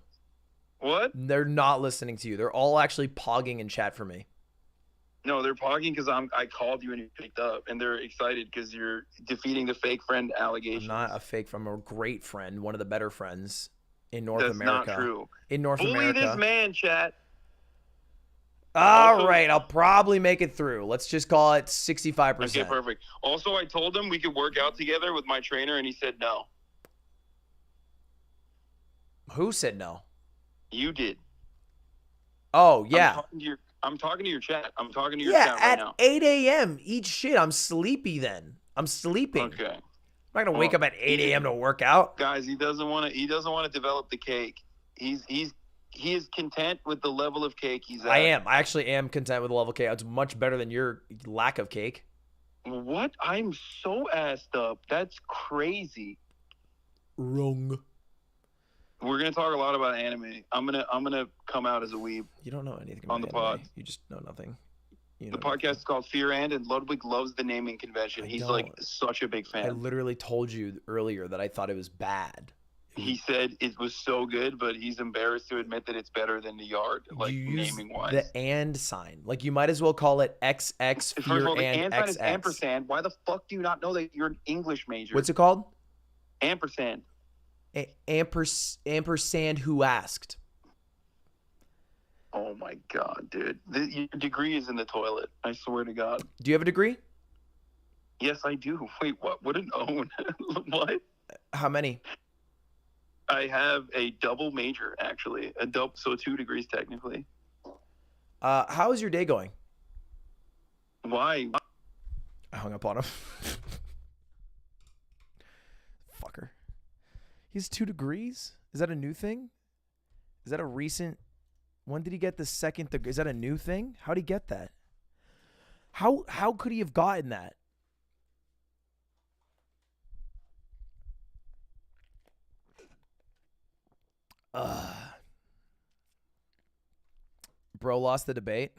What? They're not listening to you. They're all actually pogging in chat for me. No, they're pogging because I called you and you picked up, and they're excited because you're defeating the fake friend allegation. I'm not a fake friend. I'm a great friend, one of the better friends in North America. That's not true. In North America. Bully this man, chat. All right, I'll probably make it through. Let's just call it 65%. Okay, perfect. Also, I told him we could work out together with my trainer, and he said no. Who said no? You did. Oh, yeah. I'm talking to your chat. I'm talking to your chat right now. Yeah, at 8 a.m. Eat shit. I'm sleepy then. I'm sleeping. Okay. I'm not gonna wake up at 8 a.m. to work out. Guys, he doesn't want to develop the cake. He is content with the level of cake he's at. I actually am content with the level of cake. It's much better than your lack of cake. What? I'm so assed up. That's crazy. Wrong. We're gonna talk a lot about anime. I'm gonna come out as a weeb. You don't know anything about on the anime. pod. You just know nothing. The podcast is called Fear and Ludwig loves the naming convention. He's like such a big fan. I literally told you earlier that I thought it was bad. He said it was so good, but he's embarrassed to admit that it's better than the Yard, like naming wise. The and sign, like you might as well call it XX Fear. First of all, the and sign XX. is ampersand. Why the fuck do you not know that you're an English major? What's it called? Ampersand. Ampersand who asked? Oh my god, dude. Your degree is in the toilet. I swear to God. Do you have a degree? Yes, I do. Wait, what? What an own? What? How many? I have a double major, actually. So 2 degrees technically. How is your day going? Why? I hung up on him. Fucker. He's 2 degrees? Is that a new thing? Is that a recent? When did he get the second degree? Is that a new thing? How'd he get that? How could he have gotten that? Bro lost the debate.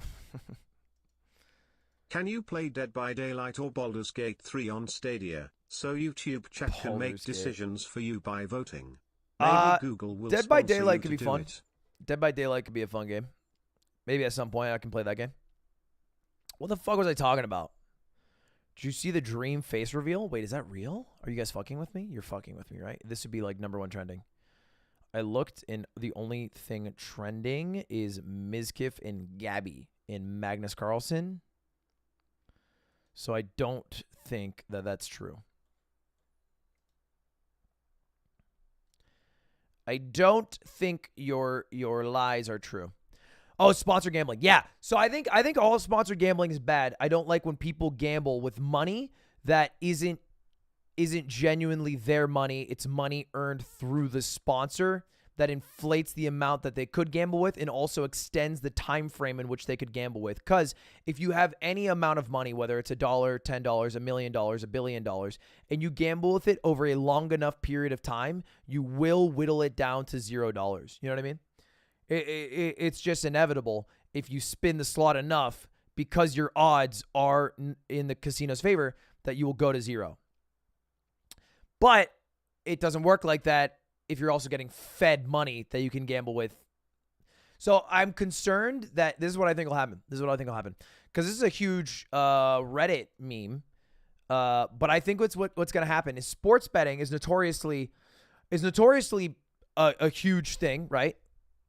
Can you play Dead by Daylight or Baldur's Gate 3 on Stadia, so YouTube chat can make decisions for you by voting? Maybe Google will Dead by sponsor Daylight you could to be do fun. it. Dead by Daylight could be a fun game. Maybe at some point I can play that game. What the fuck was I talking about? Did you see the dream face reveal? Wait, is that real? Are you guys fucking with me? You're fucking with me, right? This would be like #1 trending. I looked, and the only thing trending is Mizkif and Gabby in Magnus Carlsen. So I don't think that that's true. I don't think your lies are true. Oh, sponsored gambling. Yeah. So I think all sponsored gambling is bad. I don't like when people gamble with money that isn't genuinely their money. It's money earned through the sponsor that inflates the amount that they could gamble with and also extends the time frame in which they could gamble with. Because if you have any amount of money, whether it's $1, $10, $1 million, $1 billion, and you gamble with it over a long enough period of time, you will whittle it down to $0. You know what I mean? It's just inevitable if you spin the slot enough, because your odds are in the casino's favor, that you will go to 0. But it doesn't work like that if you're also getting fed money that you can gamble with. So I'm concerned that this is what I think will happen. Because this is a huge Reddit meme. But I think what's going to happen is sports betting is notoriously a huge thing, right?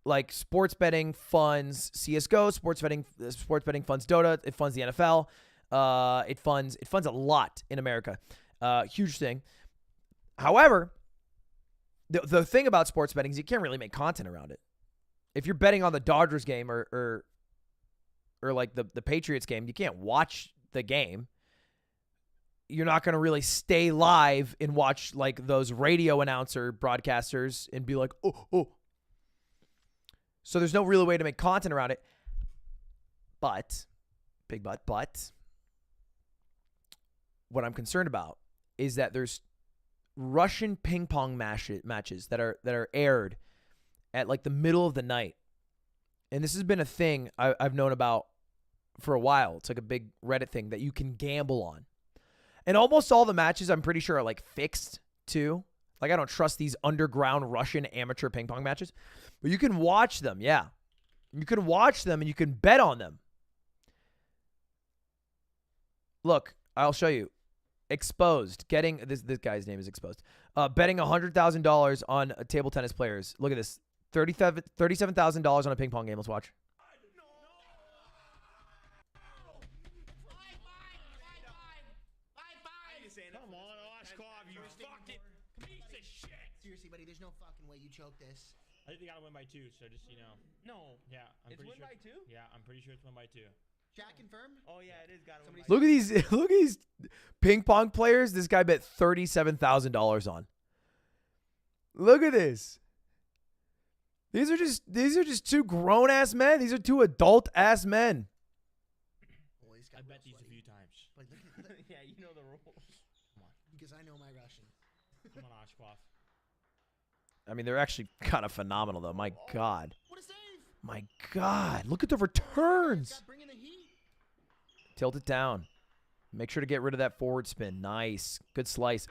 Like sports betting funds CS:GO, sports betting funds Dota, it funds the NFL, it funds a lot in America, huge thing. However, the thing about sports betting is you can't really make content around it. If you're betting on the Dodgers game or like the Patriots game, you can't watch the game. You're not going to really stay live and watch like those radio announcer broadcasters and be like, oh. So there's no real way to make content around it. But, big but, what I'm concerned about is that there's Russian ping pong matches that are aired at like the middle of the night. And this has been a thing I've known about for a while. It's like a big Reddit thing that you can gamble on. And almost all the matches, I'm pretty sure, are like fixed too. Like I don't trust these underground Russian amateur ping pong matches. But you can watch them, yeah. You can watch them and you can bet on them. Look, I'll show you. Exposed. Getting this guy's name is Exposed. Betting $100,000 on table tennis players. Look at this. $37,000 on a ping pong game. Let's watch. Come on, Oshkov, you fucking piece of shit. Seriously, buddy, there's no fucking way you choke this. I think they gotta win by 2, so just, you know. No. Yeah, I'm pretty sure. It's win by 2? Yeah, I'm pretty sure it's win by 2. Jack confirm? Oh yeah, it is gotta win by 2. Look at these ping pong players. This guy bet $37,000 on. Look at this. These are just two grown ass men. These are two adult ass men. I bet these a few times. Like, look. Yeah, you know the rules. Come on. Because I know my Russian. Come on, Oshkov. I mean, they're actually kind of phenomenal, though. My God. What a save! My God. Look at the returns. Got bringing the heat. Tilt it down. Make sure to get rid of that forward spin. Nice. Good slice.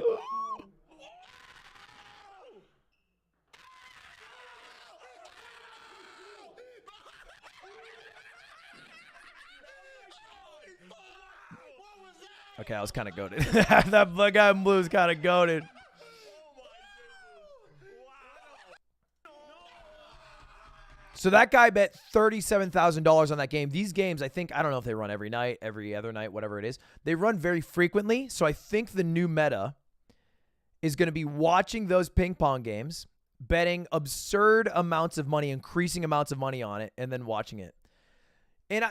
Okay, I was kind of goated. That guy in blue is kind of goated. So that guy bet $37,000 on that game. These games, I don't know if they run every night, every other night, whatever it is. They run very frequently. So I think the new meta is going to be watching those ping pong games, betting absurd amounts of money, increasing amounts of money on it, and then watching it. And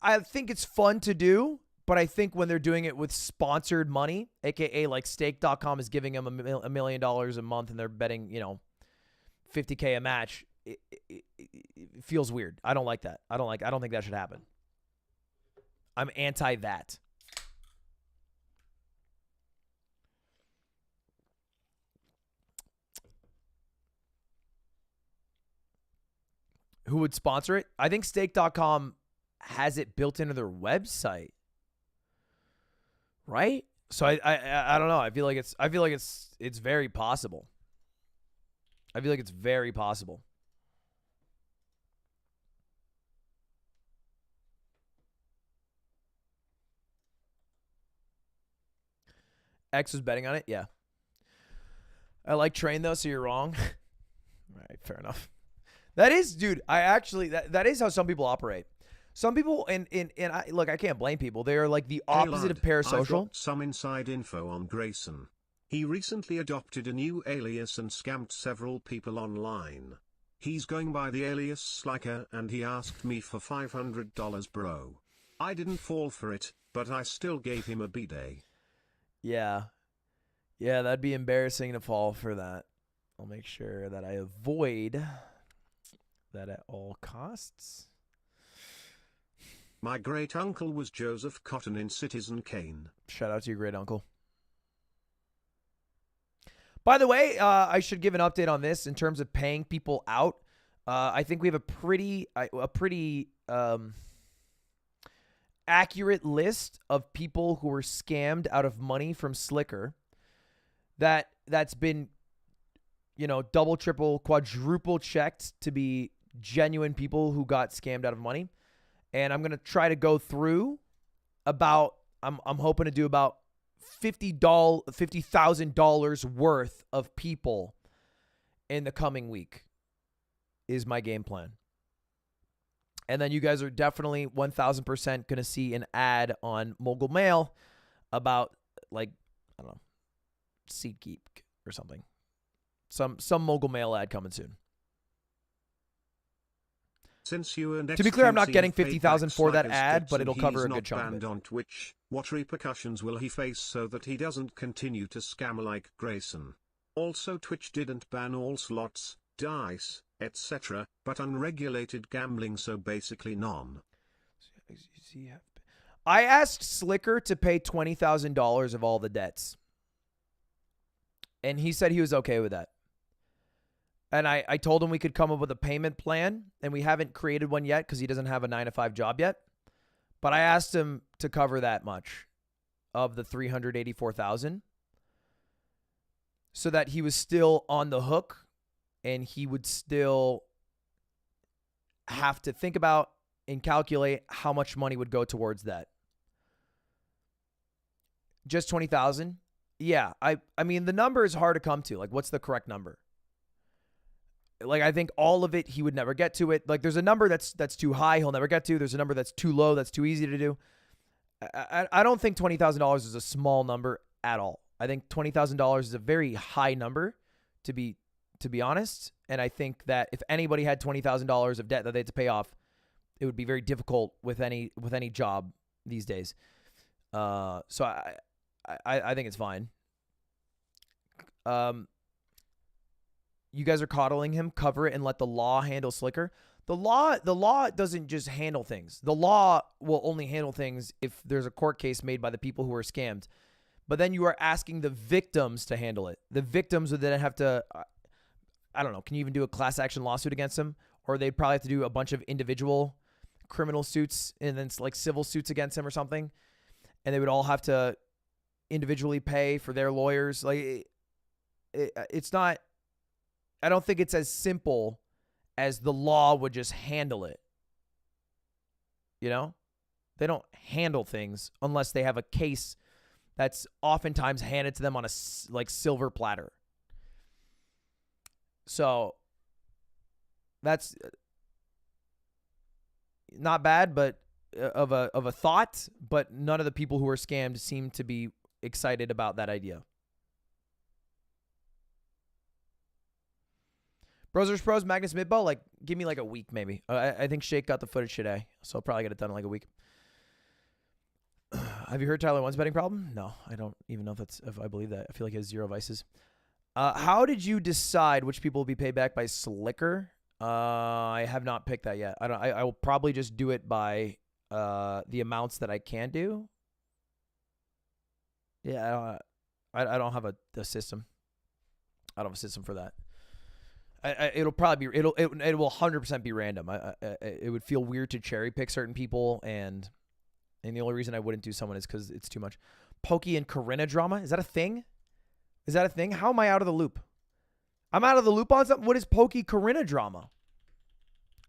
I think it's fun to do. But I think when they're doing it with sponsored money, aka like stake.com is giving them $1 million a month and they're betting, $50K a match, it feels weird. I don't like that. I don't think that should happen. I'm anti that. Who would sponsor it? I think stake.com has it built into their website. Right? So I don't know. I feel like it's very possible. I feel like it's very possible. X was betting on it. Yeah. I like train though, so you're wrong. All right, fair enough. That is, dude. I actually that is how some people operate. Some people and I look, I can't blame people. They are like the opposite of parasocial. I've got some inside info on Grayson. He recently adopted a new alias and scammed several people online. He's going by the alias Sliker and he asked me for $500, bro. I didn't fall for it, but I still gave him a B-day. Yeah. Yeah, that'd be embarrassing to fall for that. I'll make sure that I avoid that at all costs. My great uncle was Joseph Cotton in Citizen Kane. Shout out to your great uncle. By the way, I should give an update on this in terms of paying people out. I think we have a pretty accurate list of people who were scammed out of money from Slicker. That's been, double, triple, quadruple checked to be genuine people who got scammed out of money. And I'm gonna try to go through about. I'm hoping to do about $50,000 worth of people in the coming week is my game plan. And then you guys are definitely 1,000% going to see an ad on Mogul Mail about, like, I don't know, SeatGeek or something. Some Mogul Mail ad coming soon. Since you and to be clear, I'm not getting exclusive 50,000 for that Sliker's ad, gets but and it'll cover he's a not good chunk of banned it. on Twitch, what repercussions will he face so that he doesn't continue to scam like Grayson? Also, Twitch didn't ban all slots, dice, etc., but unregulated gambling, so basically none. I asked Slicker to pay $20,000 of all the debts. And he said he was okay with that. And I told him we could come up with a payment plan, and we haven't created one yet because he doesn't have a 9-to-5 job yet. But I asked him to cover that much of the $384,000 so that he was still on the hook and he would still have to think about and calculate how much money would go towards that. Just 20,000? Yeah, I mean the number is hard to come to. Like, what's the correct number? Like, I think all of it, he would never get to it. Like, there's a number that's too high, he'll never get to. There's a number that's too low, that's too easy to do. I don't think $20,000 is a small number at all. I think $20,000 is a very high number, to be honest. And I think that if anybody had $20,000 of debt that they had to pay off, it would be very difficult with any job these days. So I think it's fine. You guys are coddling him. Cover it and let the law handle Slicker. The law doesn't just handle things. The law will only handle things if there's a court case made by the people who are scammed. But then you are asking the victims to handle it. The victims would then have to, I don't know, can you even do a class action lawsuit against them? Or they'd probably have to do a bunch of individual criminal suits and then like civil suits against him or something. And they would all have to individually pay for their lawyers. Like, it's not, I don't think it's as simple as the law would just handle it. You know? They don't handle things unless they have a case that's oftentimes handed to them on a silver platter. So that's not bad, but of a thought, but none of the people who are scammed seem to be excited about that idea. Browsers Pros, Magnus Midbow, like, give me like a week maybe. I think Shake got the footage today, so I'll probably get it done in like a week. Have you heard Tyler One's betting problem? No, I don't even know if I believe that. I feel like he has zero vices. How did you decide which people will be paid back by Slicker? I have not picked that yet. I will probably just do it by the amounts that I can do. Yeah, I don't have a system. I don't have a system for that. It'll probably be it will 100% be random. It would feel weird to cherry pick certain people, and the only reason I wouldn't do someone is because it's too much. Pokey and Corinna drama, is that a thing? Is that a thing? How am I out of the loop? I'm out of the loop on something. What is Pokey Corinna drama?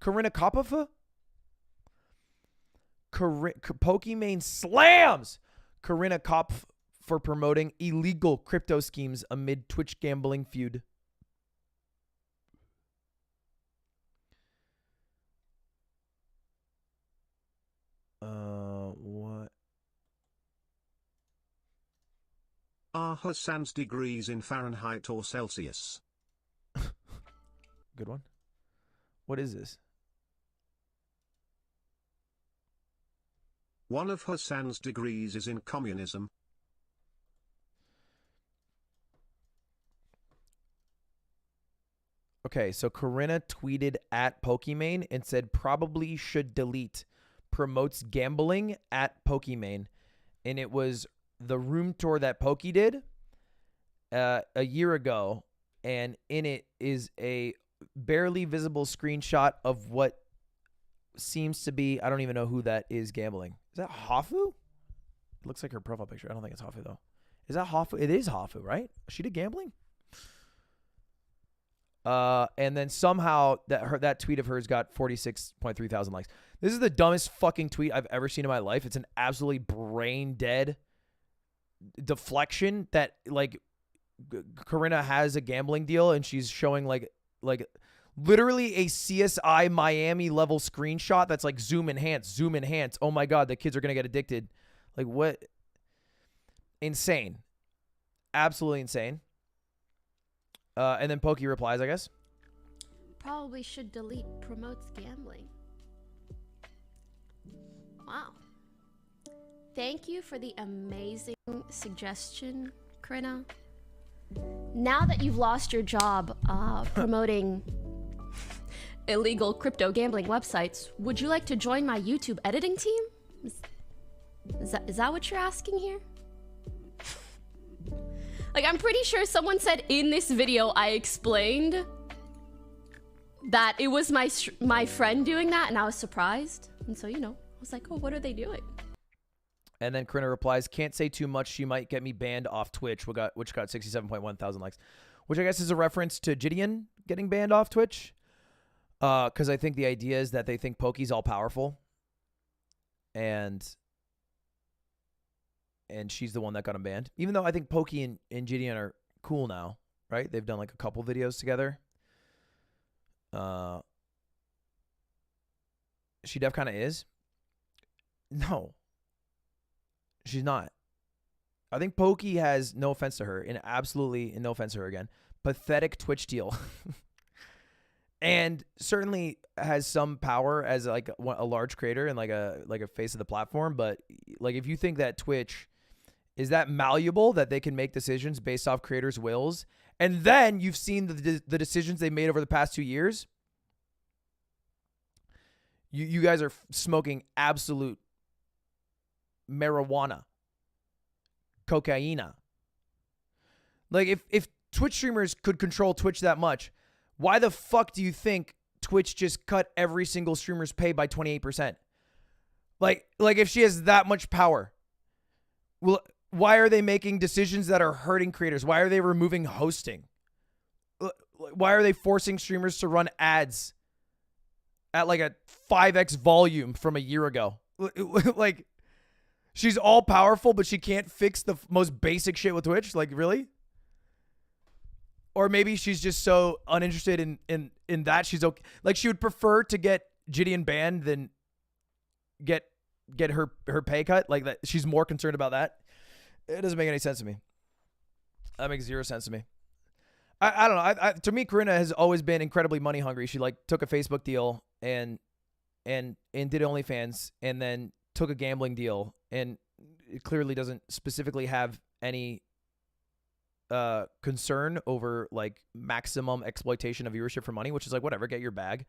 Corinna Kopova? Pokey main slams. Corinna for promoting illegal crypto schemes amid Twitch gambling feud. What? Are Hassan's degrees in Fahrenheit or Celsius? Good one. What is this? One of Hassan's degrees is in communism. Okay, so Corinna tweeted at Pokimane and said probably should delete. Promotes gambling at Pokimane. And it was the room tour that Pokey did a year ago. And in it is a barely visible screenshot of what seems to be, I don't even know who that is gambling. Is that Hafu? It looks like her profile picture. I don't think it's Hafu though. Is that Hafu? It is Hafu, right? She did gambling? And then somehow that tweet of hers got 46.3 thousand likes. This is the dumbest fucking tweet I've ever seen in my life. It's an absolutely brain dead deflection that like Corinna has a gambling deal and she's showing like literally a CSI Miami level screenshot that's like zoom enhance. Oh my God, the kids are gonna get addicted. Like what? Insane. Absolutely insane. And then Pokey replies, I guess. Probably should delete promotes gambling. Wow. Thank you for the amazing suggestion, Corinna. Now that you've lost your job promoting illegal crypto gambling websites, would you like to join my YouTube editing team? Is that what you're asking here? Like, I'm pretty sure someone said in this video I explained that it was my friend doing that, and I was surprised. And so, you know, I was like, oh, what are they doing? And then Corinna replies, can't say too much. She might get me banned off Twitch, which got 67.1 thousand likes, which I guess is a reference to Gideon getting banned off Twitch. Because I think the idea is that they think Pokey's all powerful. And she's the one that got him banned. Even though I think Pokey and Gideon are cool now, right? They've done like a couple videos together. She def kind of is. No. She's not. I think Pokey has, no offense to her, and no offense to her again, pathetic Twitch deal. And certainly has some power as like a large creator and like a face of the platform. But like if you think that Twitch is that malleable that they can make decisions based off creators' wills, and then you've seen the decisions they made over the past 2 years, you guys are smoking absolute marijuana, cocaina. Like if Twitch streamers could control Twitch that much, why the fuck do you think Twitch just cut every single streamer's pay by 28%? Like if she has that much power, well, why are they making decisions that are hurting creators? Why are they removing hosting? Why are they forcing streamers to run ads at like a 5x volume from a year ago? Like, she's all powerful, but she can't fix the most basic shit with Twitch? Like, really? Or maybe she's just so uninterested in that she's okay. Like, she would prefer to get Gideon banned than get her pay cut. Like, that she's more concerned about that. It doesn't make any sense to me. That makes zero sense to me. I don't know. To me, Corinna has always been incredibly money hungry. She like took a Facebook deal and did OnlyFans and then took a gambling deal, and it clearly doesn't specifically have any concern over like maximum exploitation of viewership for money, which is like whatever, get your bag.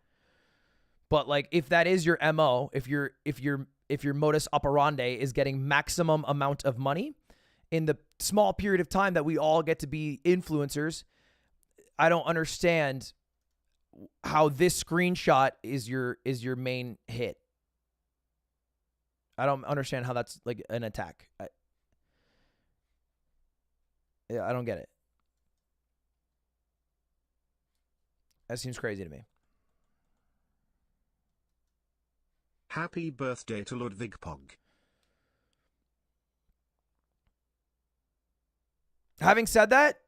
But like if that is your MO, if your modus operandi is getting maximum amount of money in the small period of time that we all get to be influencers, I don't understand how this screenshot is your main hit. I don't understand how that's like an attack. I don't get it. That seems crazy to me. Happy birthday to Ludwig Pog. Having said that,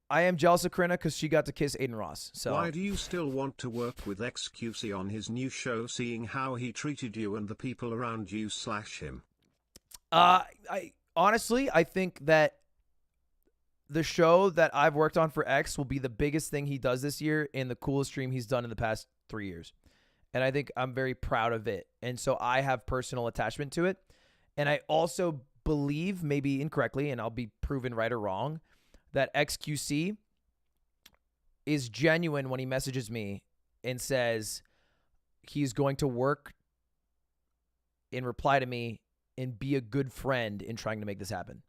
I am jealous of Corinna because she got to kiss Aiden Ross. So why do you still want to work with XQC on his new show, seeing how he treated you and the people around you / him? I honestly, I think that the show that I've worked on for X will be the biggest thing he does this year and the coolest stream he's done in the past 3 years. And I think I'm very proud of it. And so I have personal attachment to it. And I also believe, maybe incorrectly, and I'll be proven right or wrong, that XQC is genuine when he messages me and says he's going to work in reply to me and be a good friend in trying to make this happen.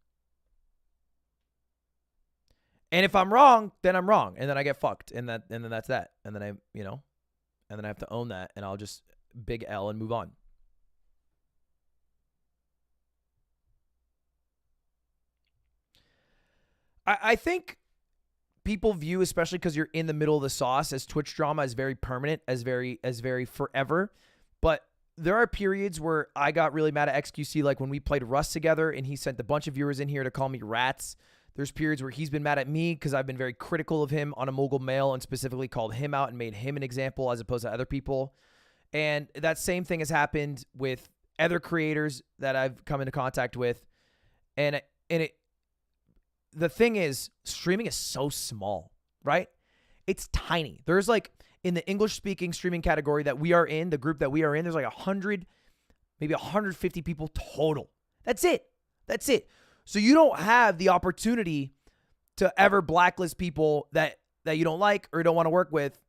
And if I'm wrong, then I'm wrong, and then I get fucked, and then that's that, and then and then I have to own that, and I'll just big L and move on. I think people view, especially because you're in the middle of the sauce, as Twitch drama as very permanent, as very forever. But there are periods where I got really mad at XQC, like when we played Rust together and he sent a bunch of viewers in here to call me rats. There's periods where he's been mad at me because I've been very critical of him on a mogul male and specifically called him out and made him an example as opposed to other people. And that same thing has happened with other creators that I've come into contact with. And the thing is, streaming is so small, right? It's tiny. There's like, in the English-speaking streaming category that we are in, the group that we are in, there's like 100, maybe 150 people total. That's it. So you don't have the opportunity to ever blacklist people that you don't like or don't want to work with.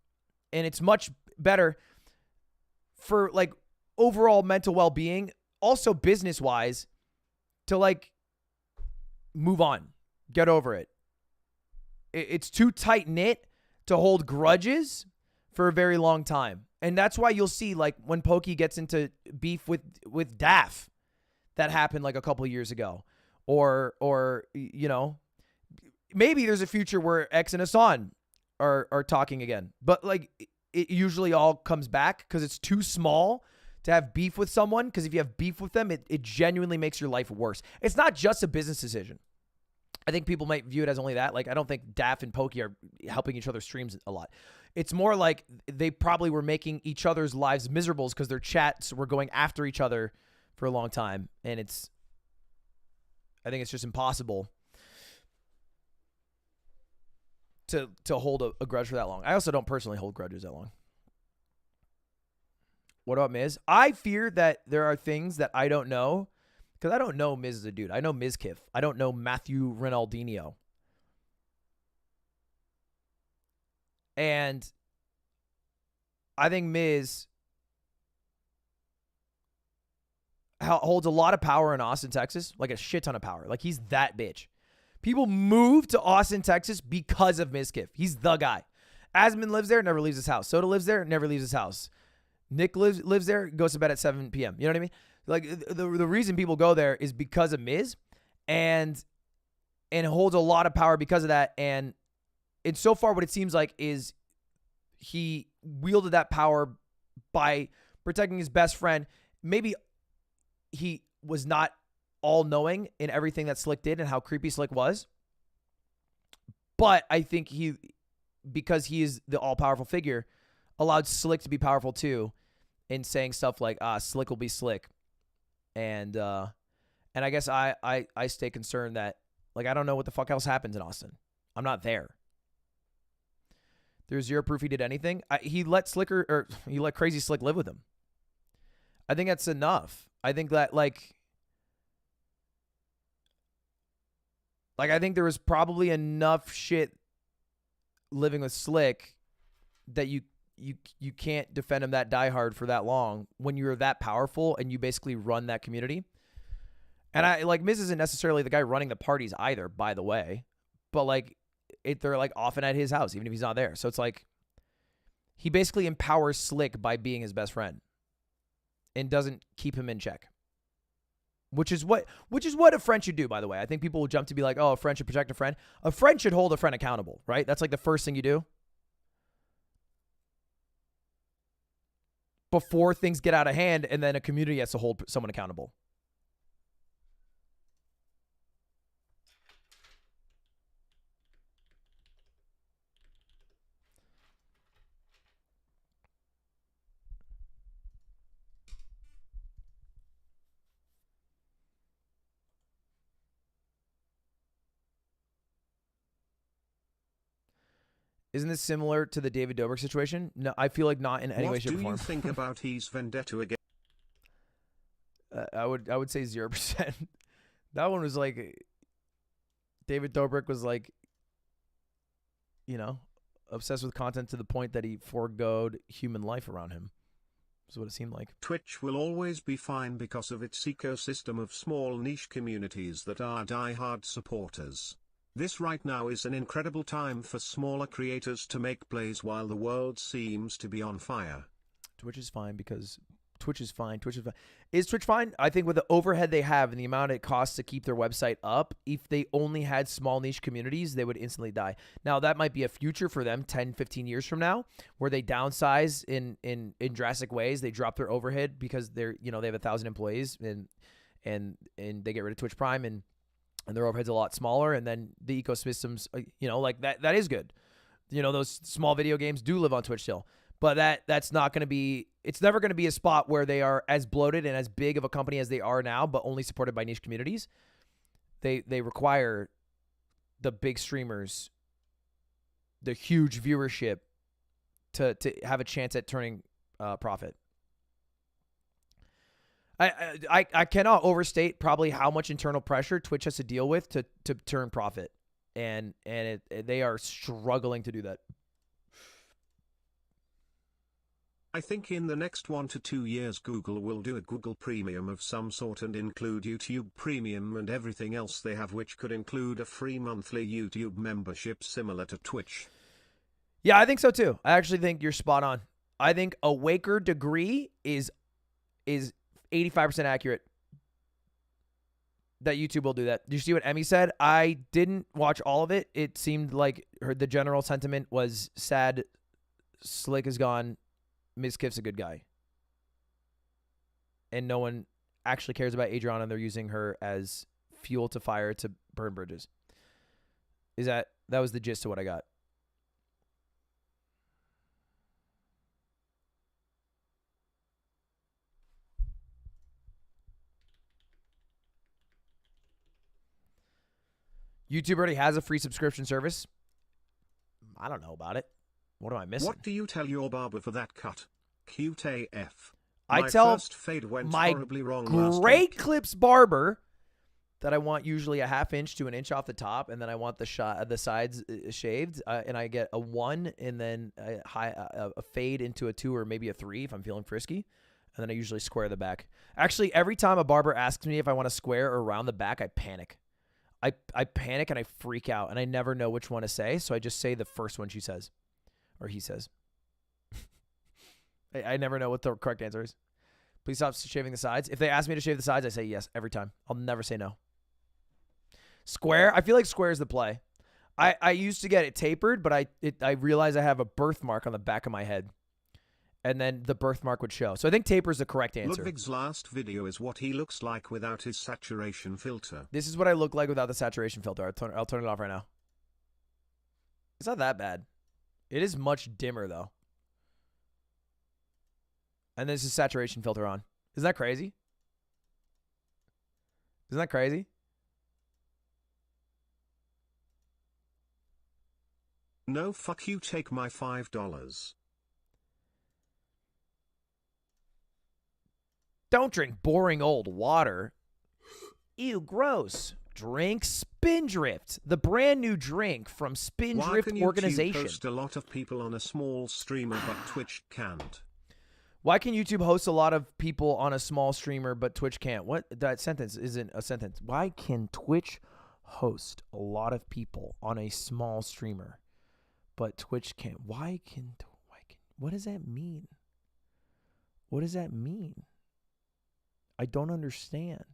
And it's much better for like overall mental well-being, also business-wise, to like move on. Get over it. It's too tight-knit to hold grudges for a very long time. And that's why you'll see, like, when Pokey gets into beef with Daff, that happened like a couple of years ago. Or maybe there's a future where X and Hassan are talking again. But, like, it usually all comes back because it's too small to have beef with someone. Because if you have beef with them, it genuinely makes your life worse. It's not just a business decision. I think people might view it as only that. Like, I don't think Daff and Pokey are helping each other's streams a lot. It's more like they probably were making each other's lives miserable because their chats were going after each other for a long time. And I think it's just impossible to hold a grudge for that long. I also don't personally hold grudges that long. What about Miz? I fear that there are things that I don't know. Because I don't know Miz as a dude. I know Mizkif. I don't know Matthew Ronaldinho. And I think Miz holds a lot of power in Austin, Texas. Like a shit ton of power. Like he's that bitch. People move to Austin, Texas because of Mizkif. He's the guy. Asmund lives there, never leaves his house. Soda lives there, never leaves his house. Nick lives there, goes to bed at 7 p.m. You know what I mean? Like the reason people go there is because of Miz, and holds a lot of power because of that. And so far, what it seems like is he wielded that power by protecting his best friend. Maybe he was not all knowing in everything that Slick did and how creepy Slick was, but I think because he is the all powerful figure, allowed Slick to be powerful too, in saying stuff like Slick will be Slick. And I guess I stay concerned that, like, I don't know what the fuck else happens in Austin. I'm not there. There's zero proof he did anything. He let Crazy Slick live with him. I think that's enough. I think that like I think there was probably enough shit living with Slick that you can't defend him that diehard for that long when you're that powerful and you basically run that community. And Miz isn't necessarily the guy running the parties either, by the way, but like they're like often at his house, even if he's not there. So it's like he basically empowers Slick by being his best friend and doesn't keep him in check, which is what a friend should do, by the way. I think people will jump to be like, oh, a friend should protect a friend. A friend should hold a friend accountable, right? That's like the first thing you do before things get out of hand, and then a community has to hold someone accountable. Isn't this similar to the David Dobrik situation? No, I feel like not in any way, What shape, or do form. you think about his vendetta against? I would say 0%. That one was like David Dobrik was like, obsessed with content to the point that he foregoed human life around him. That's what it seemed like. Twitch will always be fine because of its ecosystem of small niche communities that are die-hard supporters. This right now is an incredible time for smaller creators to make plays while the world seems to be on fire. Twitch is fine because Twitch is fine. Twitch is fine. Is Twitch fine? I think with the overhead they have and the amount it costs to keep their website up, if they only had small niche communities, they would instantly die. Now, that might be a future for them 10, 15 years from now, where they downsize in drastic ways. They drop their overhead because they have 1,000 employees and they get rid of Twitch Prime and their overhead's a lot smaller, and then the ecosystems, like that is good. Those small video games do live on Twitch still. But that's not going to be – it's never going to be a spot where they are as bloated and as big of a company as they are now, but only supported by niche communities. They require the big streamers, the huge viewership to have a chance at turning profit. I cannot overstate probably how much internal pressure Twitch has to deal with to turn profit, and they are struggling to do that. I think in the next 1 to 2 years Google will do a Google Premium of some sort and include YouTube Premium and everything else they have, which could include a free monthly YouTube membership similar to Twitch. Yeah, I think so too. I actually think you're spot on. I think a Waker degree is 85% accurate that YouTube will do that. Did you see what Emmy said? I didn't watch all of it. It seemed like the general sentiment was sad. Slick is gone. Ms. Kiff's a good guy. And no one actually cares about Adriana, and they're using her as fuel to fire to burn bridges. That was the gist of what I got. YouTube already has a free subscription service. I don't know about it. What am I missing? What do you tell your barber for that cut? Cute AF. I My tell first fade went my horribly wrong last Great week. Clips barber that I want usually a ½ inch to an inch off the top, and then I want the sides shaved, and I get a 1 and then a fade into a 2 or maybe a 3 if I'm feeling frisky, and then I usually square the back. Actually, every time a barber asks me if I want to square or round the back, I panic. I panic and I freak out, and I never know which one to say, so I just say the first one she says. Or he says. I never know what the correct answer is. Please stop shaving the sides. If they ask me to shave the sides, I say yes every time. I'll never say no. Square? I feel like square is the play. I used to get it tapered, but I realized I have a birthmark on the back of my head. And then the birthmark would show. So I think taper is the correct answer. Ludwig's last video is what he looks like without his saturation filter. This is what I look like without the saturation filter. I'll turn it off right now. It's not that bad. It is much dimmer, though. And there's a saturation filter on. Isn't that crazy? Isn't that crazy? No, fuck you, take my $5. Don't drink boring old water. Ew, gross. Drink Spindrift, the brand new drink from Spindrift Organization. Why can YouTube host a lot of people on a small streamer but Twitch can't? Why can YouTube host a lot of people on a small streamer but Twitch can't? What? That sentence isn't a sentence. Why can Twitch host a lot of people on a small streamer but Twitch can't? Why can what does that mean? What does that mean? I don't understand.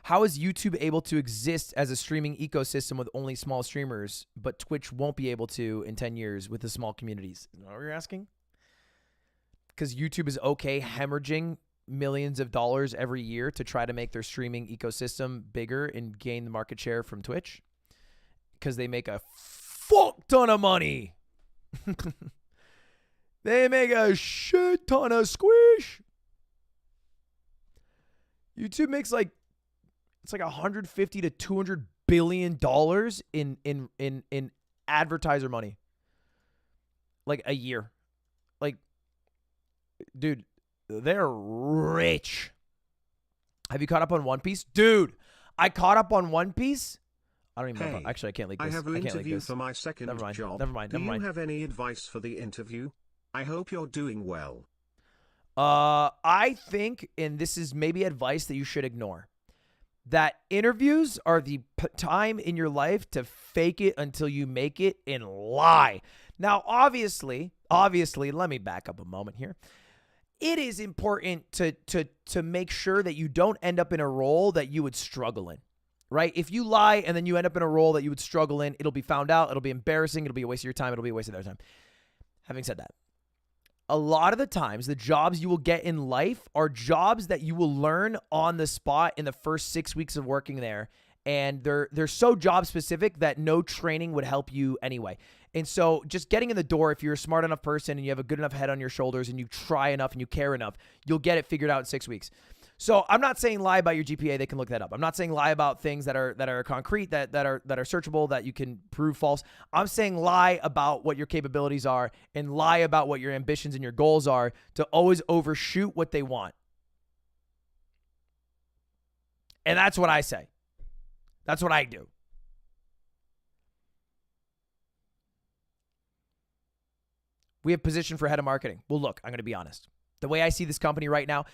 How is YouTube able to exist as a streaming ecosystem with only small streamers, but Twitch won't be able to in 10 years with the small communities? You know what you're asking? Because YouTube is okay hemorrhaging millions of dollars every year to try to make their streaming ecosystem bigger and gain the market share from Twitch? Because they make a fuck ton of money. They make a shit ton of squish. YouTube makes it's like $150 to $200 billion in advertiser money. like a year. Like, dude, they're rich. Have you caught up on One Piece? Dude, I caught up on One Piece. I don't even know. Hey, Actually, I can't leak I this. have an I can't leak interview this. for my second Never mind. job. Never mind. Do Never you mind. have any advice for the interview? I hope you're doing well. I think, and this is maybe advice that you should ignore, that interviews are the time in your life to fake it until you make it and lie. Now, obviously, let me back up a moment here. It is important to make sure that you don't end up in a role that you would struggle in, right? If you lie and then you end up in a role that you would struggle in, it'll be found out, it'll be embarrassing, it'll be a waste of your time, it'll be a waste of their time. Having said that, a lot of the times, the jobs you will get in life are jobs that you will learn on the spot in the first 6 weeks of working there. And they're so job specific that no training would help you anyway. And so just getting in the door, if you're a smart enough person and you have a good enough head on your shoulders and you try enough and you care enough, you'll get it figured out in 6 weeks. So I'm not saying lie about your GPA. They can look that up. I'm not saying lie about things that are concrete, that are searchable, that you can prove false. I'm saying lie about what your capabilities are and lie about what your ambitions and your goals are to always overshoot what they want. And that's what I say. That's what I do. We have position for head of marketing. Well, look, I'm going to be honest. The way I see this company right now,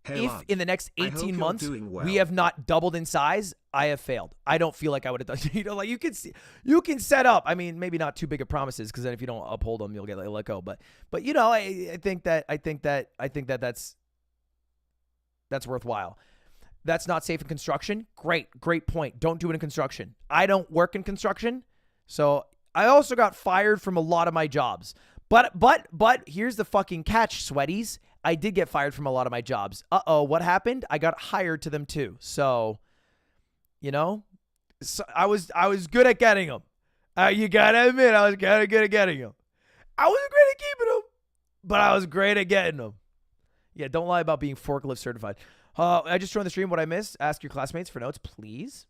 Hey, if lad, in the next I hope 18 you're months doing well. we have not doubled in size, I have failed. I don't feel like I would have done. You know, like you can set up. I mean, maybe not too big of promises because then if you don't uphold them, you'll get let go. But you know, I think that's worthwhile. That's not safe in construction. Great point. Don't do it in construction. I don't work in construction, so I also got fired from a lot of my jobs. But here's the fucking catch, sweaties. I did get fired from a lot of my jobs. What happened? I got hired to them too. So, you know, I was good at getting them. You gotta admit, I was kind of good at getting them. I wasn't great at keeping them, but I was great at getting them. Yeah, don't lie about being forklift certified. I just joined the stream. What I missed? Ask your classmates for notes, please.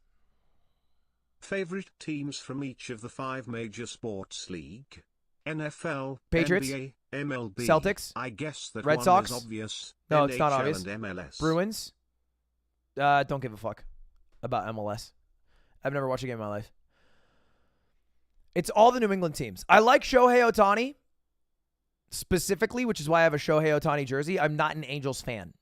Favorite teams from each of the 5 major sports league? NFL, Patriots, NBA, MLB, Celtics, I guess that Red one Sox. is obvious. No, NHL it's not obvious. And MLS. Bruins. Don't give a fuck about MLS. I've never watched a game in my life. It's all the New England teams. I like Shohei Ohtani specifically, which is why I have a Shohei Ohtani jersey. I'm not an Angels fan.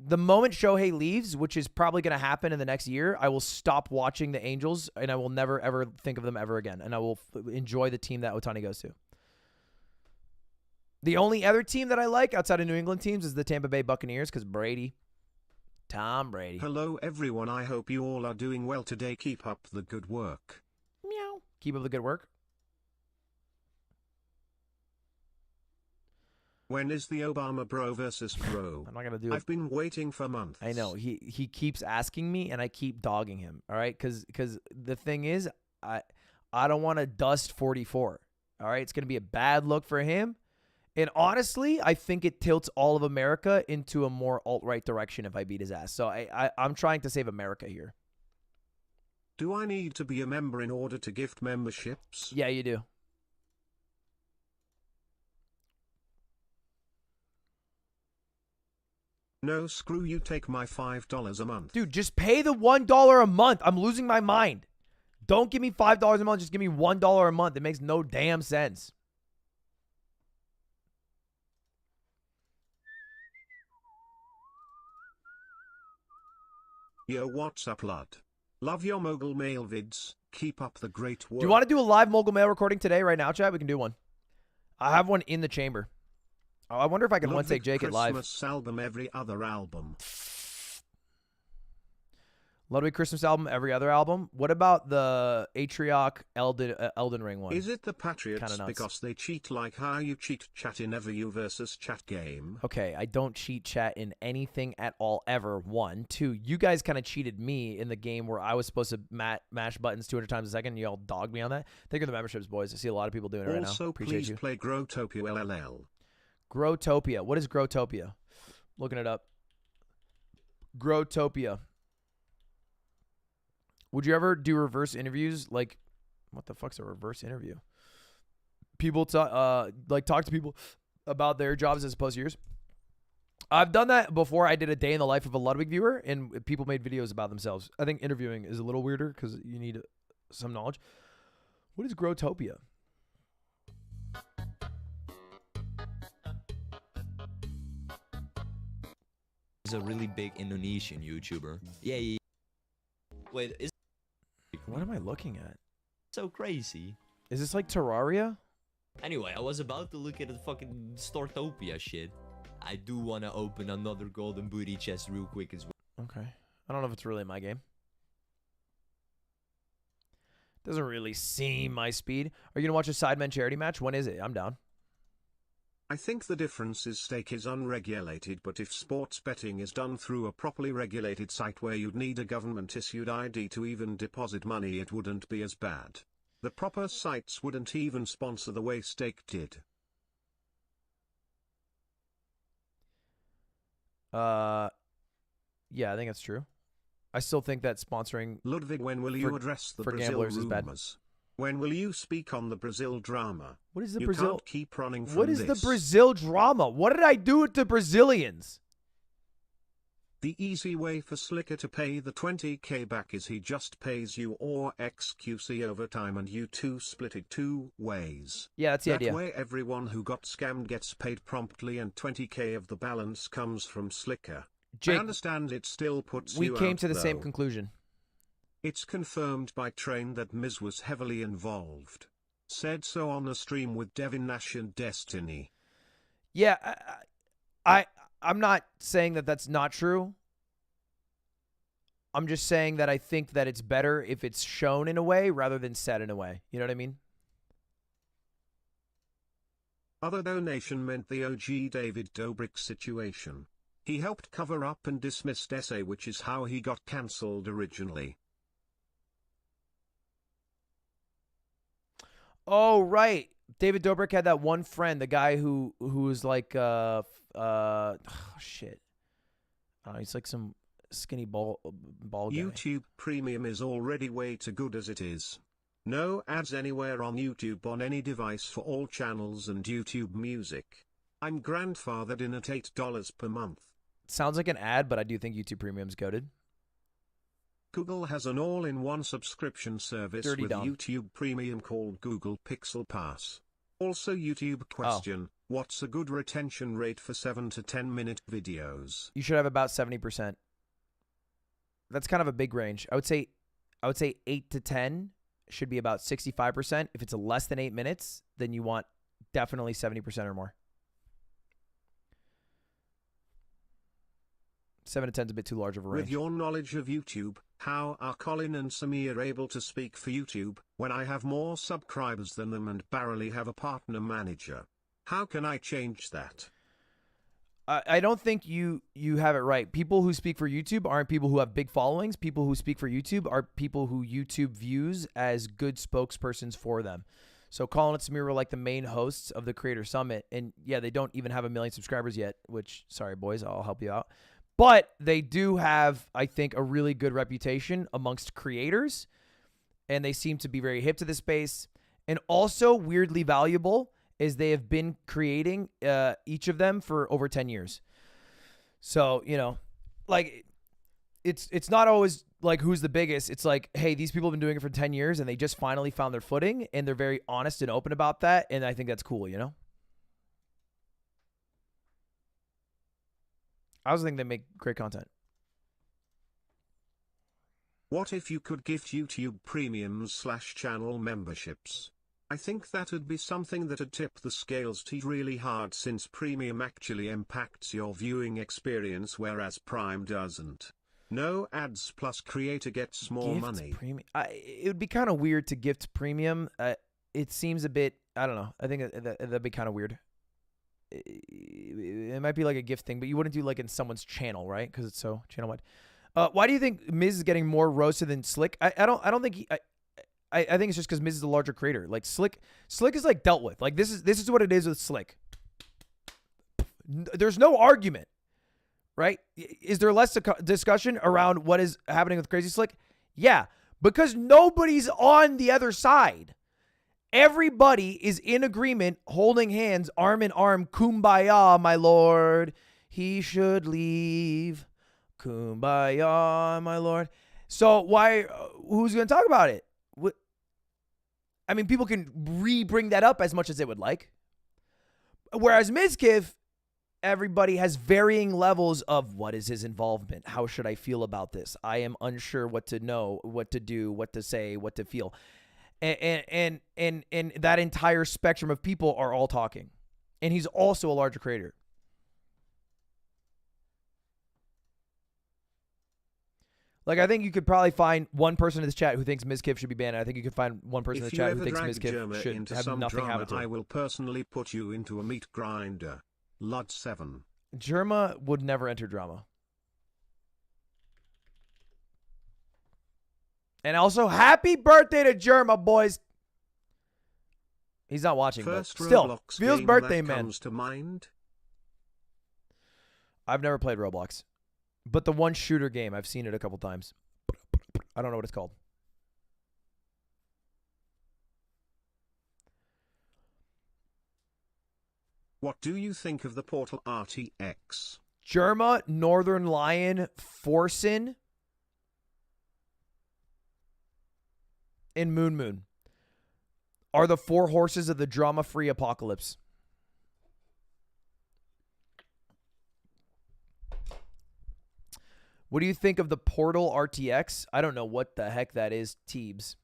The moment Shohei leaves, which is probably going to happen in the next year, I will stop watching the Angels and I will never, ever think of them ever again. And I will enjoy the team that Ohtani goes to. The only other team that I like outside of New England teams is the Tampa Bay Buccaneers because Brady. Tom Brady. Hello everyone, I hope you all are doing well today. Keep up the good work. Meow. Keep up the good work. When is the Obama bro versus bro? I'm not gonna do it. I've been waiting for months. I know he keeps asking me, and I keep dogging him. All right, because the thing is, I don't want to dust 44. All right, it's gonna be a bad look for him, and honestly, I think it tilts all of America into a more alt-right direction if I beat his ass. So I'm trying to save America here. Do I need to be a member in order to gift memberships? Yeah, you do. No, screw you, take my $5 a month. Dude, just pay the $1 a month. I'm losing my mind. Don't give me $5 a month. Just give me $1 a month. It makes no damn sense. Yo, what's up, lad? Love your mogul mail vids. Keep up the great work. Do you want to do a live mogul mail recording today, right now, chat? We can do one. I have one in the chamber. Oh, I wonder if I can one take Jake it live. Christmas album, every other album. Ludwig Christmas album, every other album. What about the Atrioc Elden Ring one? Is it the Patriots Kinda nuts. because they cheat like how you cheat chat in every you versus chat game? Okay, I don't cheat chat in anything at all ever. 1, 2, you guys kind of cheated me in the game where I was supposed to mash buttons 200 times a second. You all dogged me on that. Thank you for the memberships, boys. I see a lot of people doing it right now. Also, Appreciate please you. play Growtopia LLL. Growtopia. What is Growtopia? Looking it up. Growtopia. Would you ever do reverse interviews? Like, what the fuck's a reverse interview? people to talk to people about their jobs as opposed to yours. I've done that before. I did a day in the life of a Ludwig viewer, and people made videos about themselves. I think interviewing is a little weirder because you need some knowledge. What is Growtopia? He's a really big Indonesian YouTuber. Yeah. Wait, is What am I looking at? so crazy. Is this like Terraria? Anyway, I was about to look at the fucking Startopia shit. I do want to open another golden booty chest real quick as well. Okay. I don't know if it's really my game. Doesn't really seem my speed. Are you going to watch a Sidemen charity match? When is it? I'm down. I think the difference is stake is unregulated, but if sports betting is done through a properly regulated site where you'd need a government-issued ID to even deposit money, it wouldn't be as bad. The proper sites wouldn't even sponsor the way stake did. Yeah, I think that's true. I still think that sponsoring Ludwig, when will you address the for Brazil gamblers is bad. rumors? When will you speak on the Brazil drama? What is the You Brazil? can't keep running from What is this. the Brazil drama? What did I do with the Brazilians? The easy way for Slicker to pay the 20k back is he just pays you or XQC over time and you two split it 2 ways. Yeah, that's the That idea. way everyone who got scammed gets paid promptly and 20k of the balance comes from Slicker. Jake, I understand it still puts we you came out, to the same though. conclusion. It's confirmed by Train that Miz was heavily involved. Said so on a stream with Devin Nash and Destiny. Yeah, I'm not saying that that's not true. I'm just saying that I think that it's better if it's shown in a way rather than said in a way. You know what I mean? Other donation meant the OG David Dobrik situation. He helped cover up and dismissed Essay, which is how he got cancelled originally. Oh, right. David Dobrik had that one friend, the guy who was like, shit. He's like some skinny ball guy. YouTube Premium is already way too good as it is. No ads anywhere on YouTube on any device for all channels and YouTube Music. I'm grandfathered in at $8 per month. Sounds like an ad, but I do think YouTube Premium's goated. Google has an all-in-one subscription service Dirty with Dom. YouTube Premium called Google Pixel Pass. Also YouTube question, what's a good retention rate for 7 to 10 minute videos? You should have about 70%. That's kind of a big range. I would say 8 to 10 should be about 65%. If it's less than 8 minutes, then you want definitely 70% or more. 7 to 10 is a bit too large of a range. With your knowledge of YouTube, how are Colin and Samir able to speak for YouTube when I have more subscribers than them and barely have a partner manager? How can I change that? I don't think you have it right. People who speak for YouTube aren't people who have big followings. People who speak for YouTube are people who YouTube views as good spokespersons for them. So Colin and Samir were like the main hosts of the Creator Summit. And yeah, they don't even have 1 million subscribers yet, which, sorry, boys, I'll help you out. But they do have, I think, a really good reputation amongst creators. And they seem to be very hip to the space. And also weirdly valuable is they have been creating each of them for over 10 years. So, you know, like it's not always like who's the biggest. It's like, hey, these people have been doing it for 10 years and they just finally found their footing and they're very honest and open about that. And I think that's cool, you know? I also think they make great content. What if you could gift YouTube Premiums/channel memberships? I think that would be something that'd tip the scales really hard, since Premium actually impacts your viewing experience whereas Prime doesn't. No ads plus creator gets more money. It would be kind of weird to gift Premium. It seems a bit, I don't know. I think that'd be kind of weird. It might be like a gift thing, but you wouldn't do like in someone's channel, right? Because it's so channel wide. Why do you think Miz is getting more roasted than Slick? I don't think I think it's just because Miz is the larger creator. Like Slick is like dealt with. Like this is what it is with Slick. There's no argument, right? Is there less discussion around what is happening with Crazy Slick? Yeah, because nobody's on the other side. Everybody is in agreement, holding hands, arm in arm, kumbaya, my lord. He should leave. Kumbaya, my lord. So why, who's going to talk about it? I mean, people can bring that up as much as they would like. Whereas Mizkiff, everybody has varying levels of what is his involvement? How should I feel about this? I am unsure what to know, what to do, what to say, what to feel. And that entire spectrum of people are all talking. And he's also a larger creator. Like, I think you could probably find one person in this chat who thinks Mizkiff should be banned. I think you could find one person in the chat who thinks Mizkiff should have nothing happen to him. I will personally put you into a meat grinder. Lud 7. Germa would never enter drama. And also, happy birthday to Germa, boys. He's not watching, First but still, Roblox feels game birthday, that man. comes to mind? I've never played Roblox. But the one shooter game, I've seen it a couple times. I don't know what it's called. What do you think of the Portal RTX? Germa, Northern Lion, Forsen, and Moon Moon are the four horses of the drama-free apocalypse. What do you think of the Portal RTX? I don't know what the heck that is, Teebs.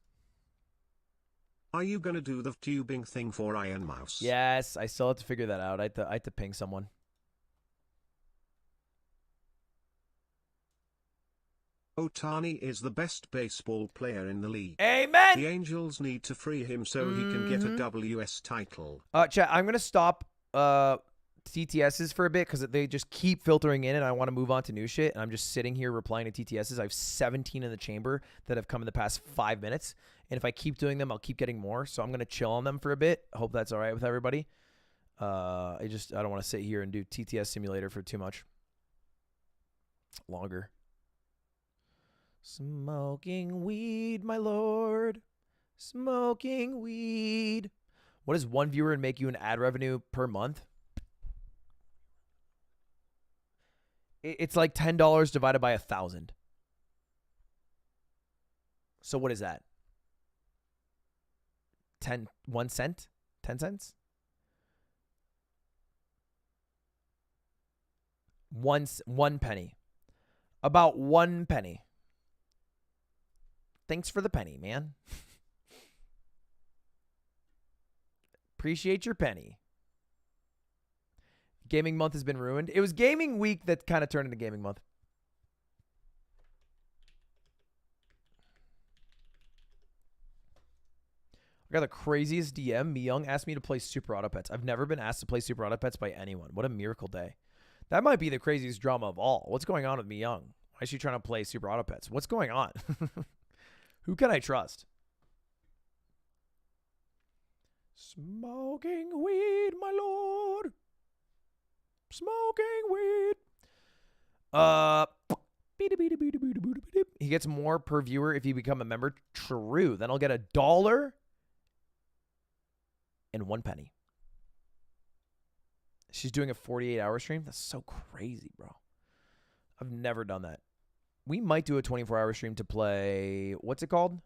Are you gonna do the tubing thing for Iron Mouse? Yes, I still have to figure that out. I have to ping someone. Ohtani is the best baseball player in the league. Amen! The Angels need to free him so he can get a WS title. Chat, I'm going to stop TTSs for a bit because they just keep filtering in and I want to move on to new shit. And I'm just sitting here replying to TTSs. I have 17 in the chamber that have come in the past 5 minutes. And if I keep doing them, I'll keep getting more. So I'm going to chill on them for a bit. I hope that's all right with everybody. I don't want to sit here and do TTS simulator for too much longer. Smoking weed, my lord. Smoking weed. What does one viewer make you in ad revenue per month? It's like $10 divided by 1,000. So what is that? 1 cent? 10 cents? 1 penny. About 1 penny. Thanks for the penny, man. Appreciate your penny. Gaming month has been ruined. It was gaming week that kind of turned into gaming month. I got the craziest DM. Young asked me to play Super Auto Pets. I've never been asked to play Super Auto Pets by anyone. What a miracle day. That might be the craziest drama of all. What's going on with me Young? Why is she trying to play Super Auto Pets? What's going on? Who can I trust? Smoking weed, my lord. Smoking weed. He gets more per viewer if you become a member. True. Then I'll get $1 and 1 penny. She's doing a 48-hour stream? That's so crazy, bro. I've never done that. We might do a 24-hour stream to play... What's it called?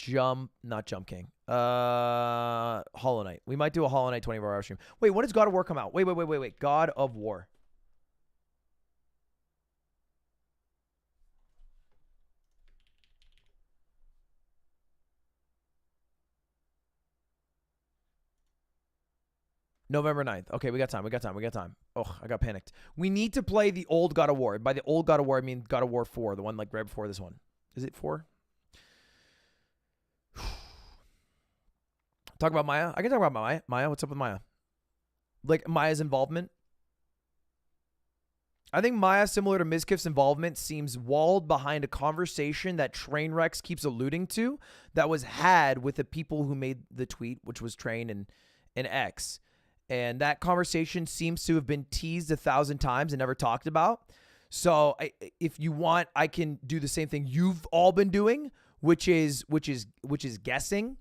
Not Jump King. Hollow Knight. We might do a Hollow Knight 24-hour stream. Wait, when does God of War come out? Wait. God of War. November 9th. Okay, we got time. Oh, I got panicked. We need to play the old God of War. By the old God of War, I mean God of War 4, the one like right before this one. Is it 4? Talk about Maya? I can talk about Maya. Maya, what's up with Maya? Like Maya's involvement? I think Maya, similar to Mizkiff's involvement, seems walled behind a conversation that Trainwrecks keeps alluding to that was had with the people who made the tweet, which was Train and X. And that conversation seems to have been teased 1,000 times and never talked about. So if you want, I can do the same thing you've all been doing, which is guessing.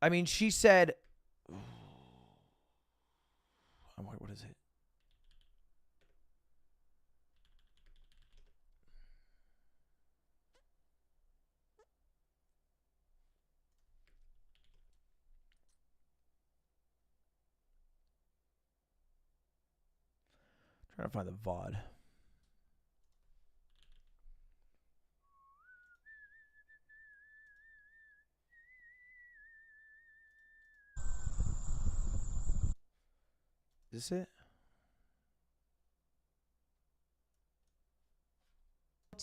I mean, she said, what is it? Trying to find the VOD. Is this it?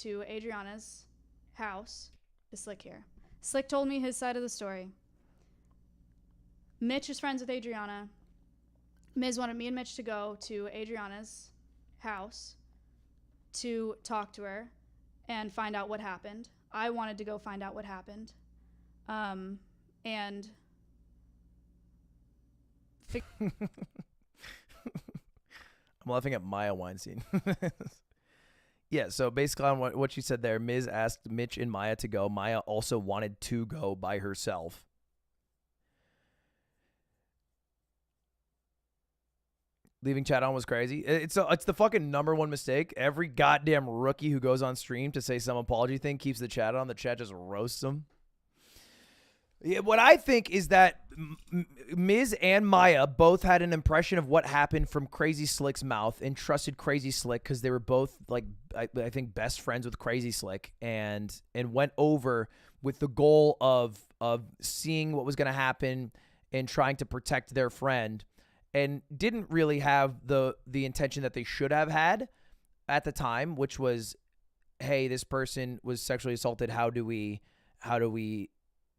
To Adriana's house to Slick here. Slick told me his side of the story. Mitch is friends with Adriana. Miz wanted me and Mitch to go to Adriana's house to talk to her and find out what happened. I wanted to go find out what happened. And I'm laughing at Maya Weinstein. Yeah, so basically on what she said there, Miz asked Mitch and Maya to go. Maya also wanted to go by herself. Leaving chat on was crazy. It's the fucking #1 mistake. Every goddamn rookie who goes on stream to say some apology thing keeps the chat on. The chat just roasts them. Yeah, what I think is that Miz and Maya both had an impression of what happened from Crazy Slick's mouth and trusted Crazy Slick because they were both, like, I think best friends with Crazy Slick and went over with the goal of seeing what was going to happen and trying to protect their friend, and didn't really have the intention that they should have had at the time, which was, hey, this person was sexually assaulted. How do we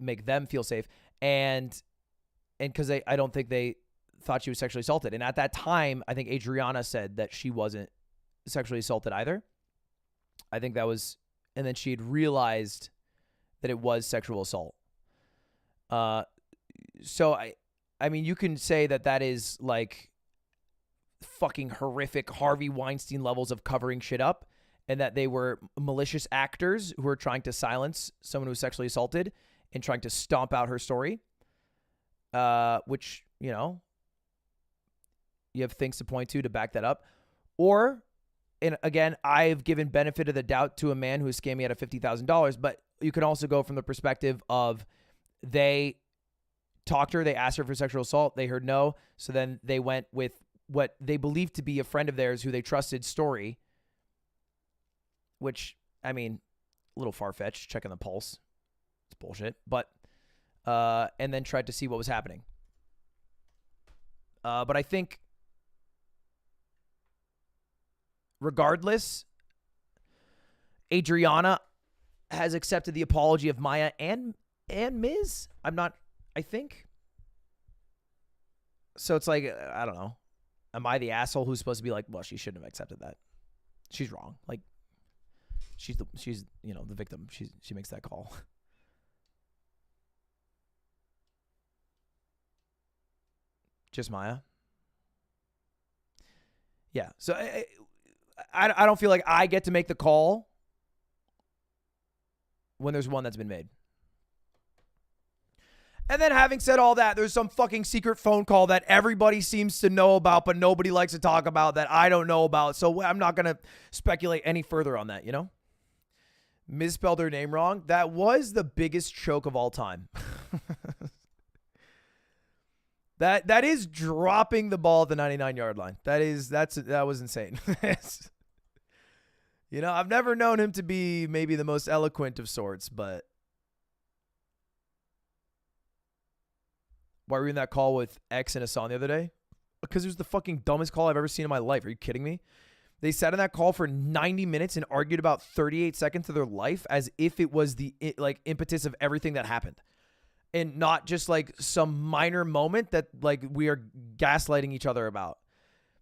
make them feel safe? And because I don't think they thought she was sexually assaulted. And at that time, I think Adriana said that she wasn't sexually assaulted either. I think that was, and then she had realized that it was sexual assault. So I mean, you can say that is like fucking horrific Harvey Weinstein levels of covering shit up, and that they were malicious actors who were trying to silence someone who was sexually assaulted and trying to stomp out her story, which, you know, you have things to point to back that up. Or, and again, I've given benefit of the doubt to a man who was scamming out of $50,000, but you can also go from the perspective of they talked to her, they asked her for sexual assault, they heard no, so then they went with what they believed to be a friend of theirs who they trusted story, which, I mean, a little far-fetched, checking the pulse. It's bullshit. But, and then tried to see what was happening. But I think, regardless, Adriana has accepted the apology of Maya and Miz. I think. So it's like, I don't know. Am I the asshole who's supposed to be like, well, she shouldn't have accepted that? She's wrong. Like, she's you know, the victim. She makes that call. Just Maya. Yeah. So I don't feel like I get to make the call when there's one that's been made. And then having said all that, there's some fucking secret phone call that everybody seems to know about, but nobody likes to talk about, that I don't know about. So I'm not going to speculate any further on that, you know? Misspelled her name wrong. That was the biggest choke of all time. That is dropping the ball at the 99-yard line. That was insane. You know, I've never known him to be maybe the most eloquent of sorts, but why were you in that call with X and Hassan the other day? Because it was the fucking dumbest call I've ever seen in my life. Are you kidding me? They sat in that call for 90 minutes and argued about 38 seconds of their life as if it was the like impetus of everything that happened. And not just like some minor moment that like we are gaslighting each other about.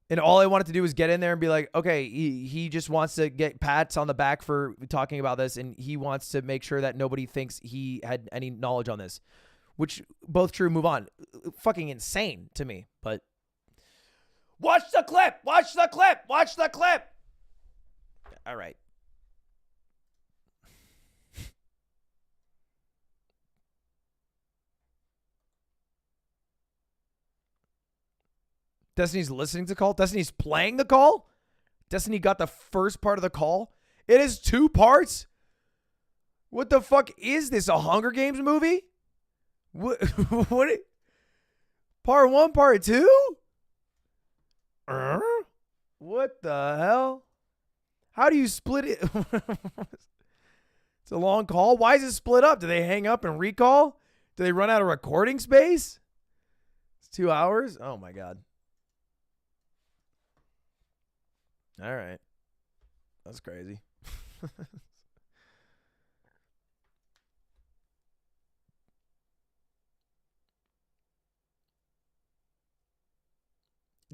And all I wanted to do was get in there and be like, okay, he just wants to get pats on the back for talking about this, and he wants to make sure that nobody thinks he had any knowledge on this. Which, both true, move on. Fucking insane to me, but watch the clip! Watch the clip! Watch the clip! All right. Destiny's listening to call. Destiny's playing the call. Destiny got the first part of the call. It is 2 parts. What the fuck is this? A Hunger Games movie? What? What? Part 1, part 2? What the hell? How do you split it? It's a long call. Why is it split up? Do they hang up and recall? Do they run out of recording space? It's 2 hours? Oh my God. All right. That's crazy.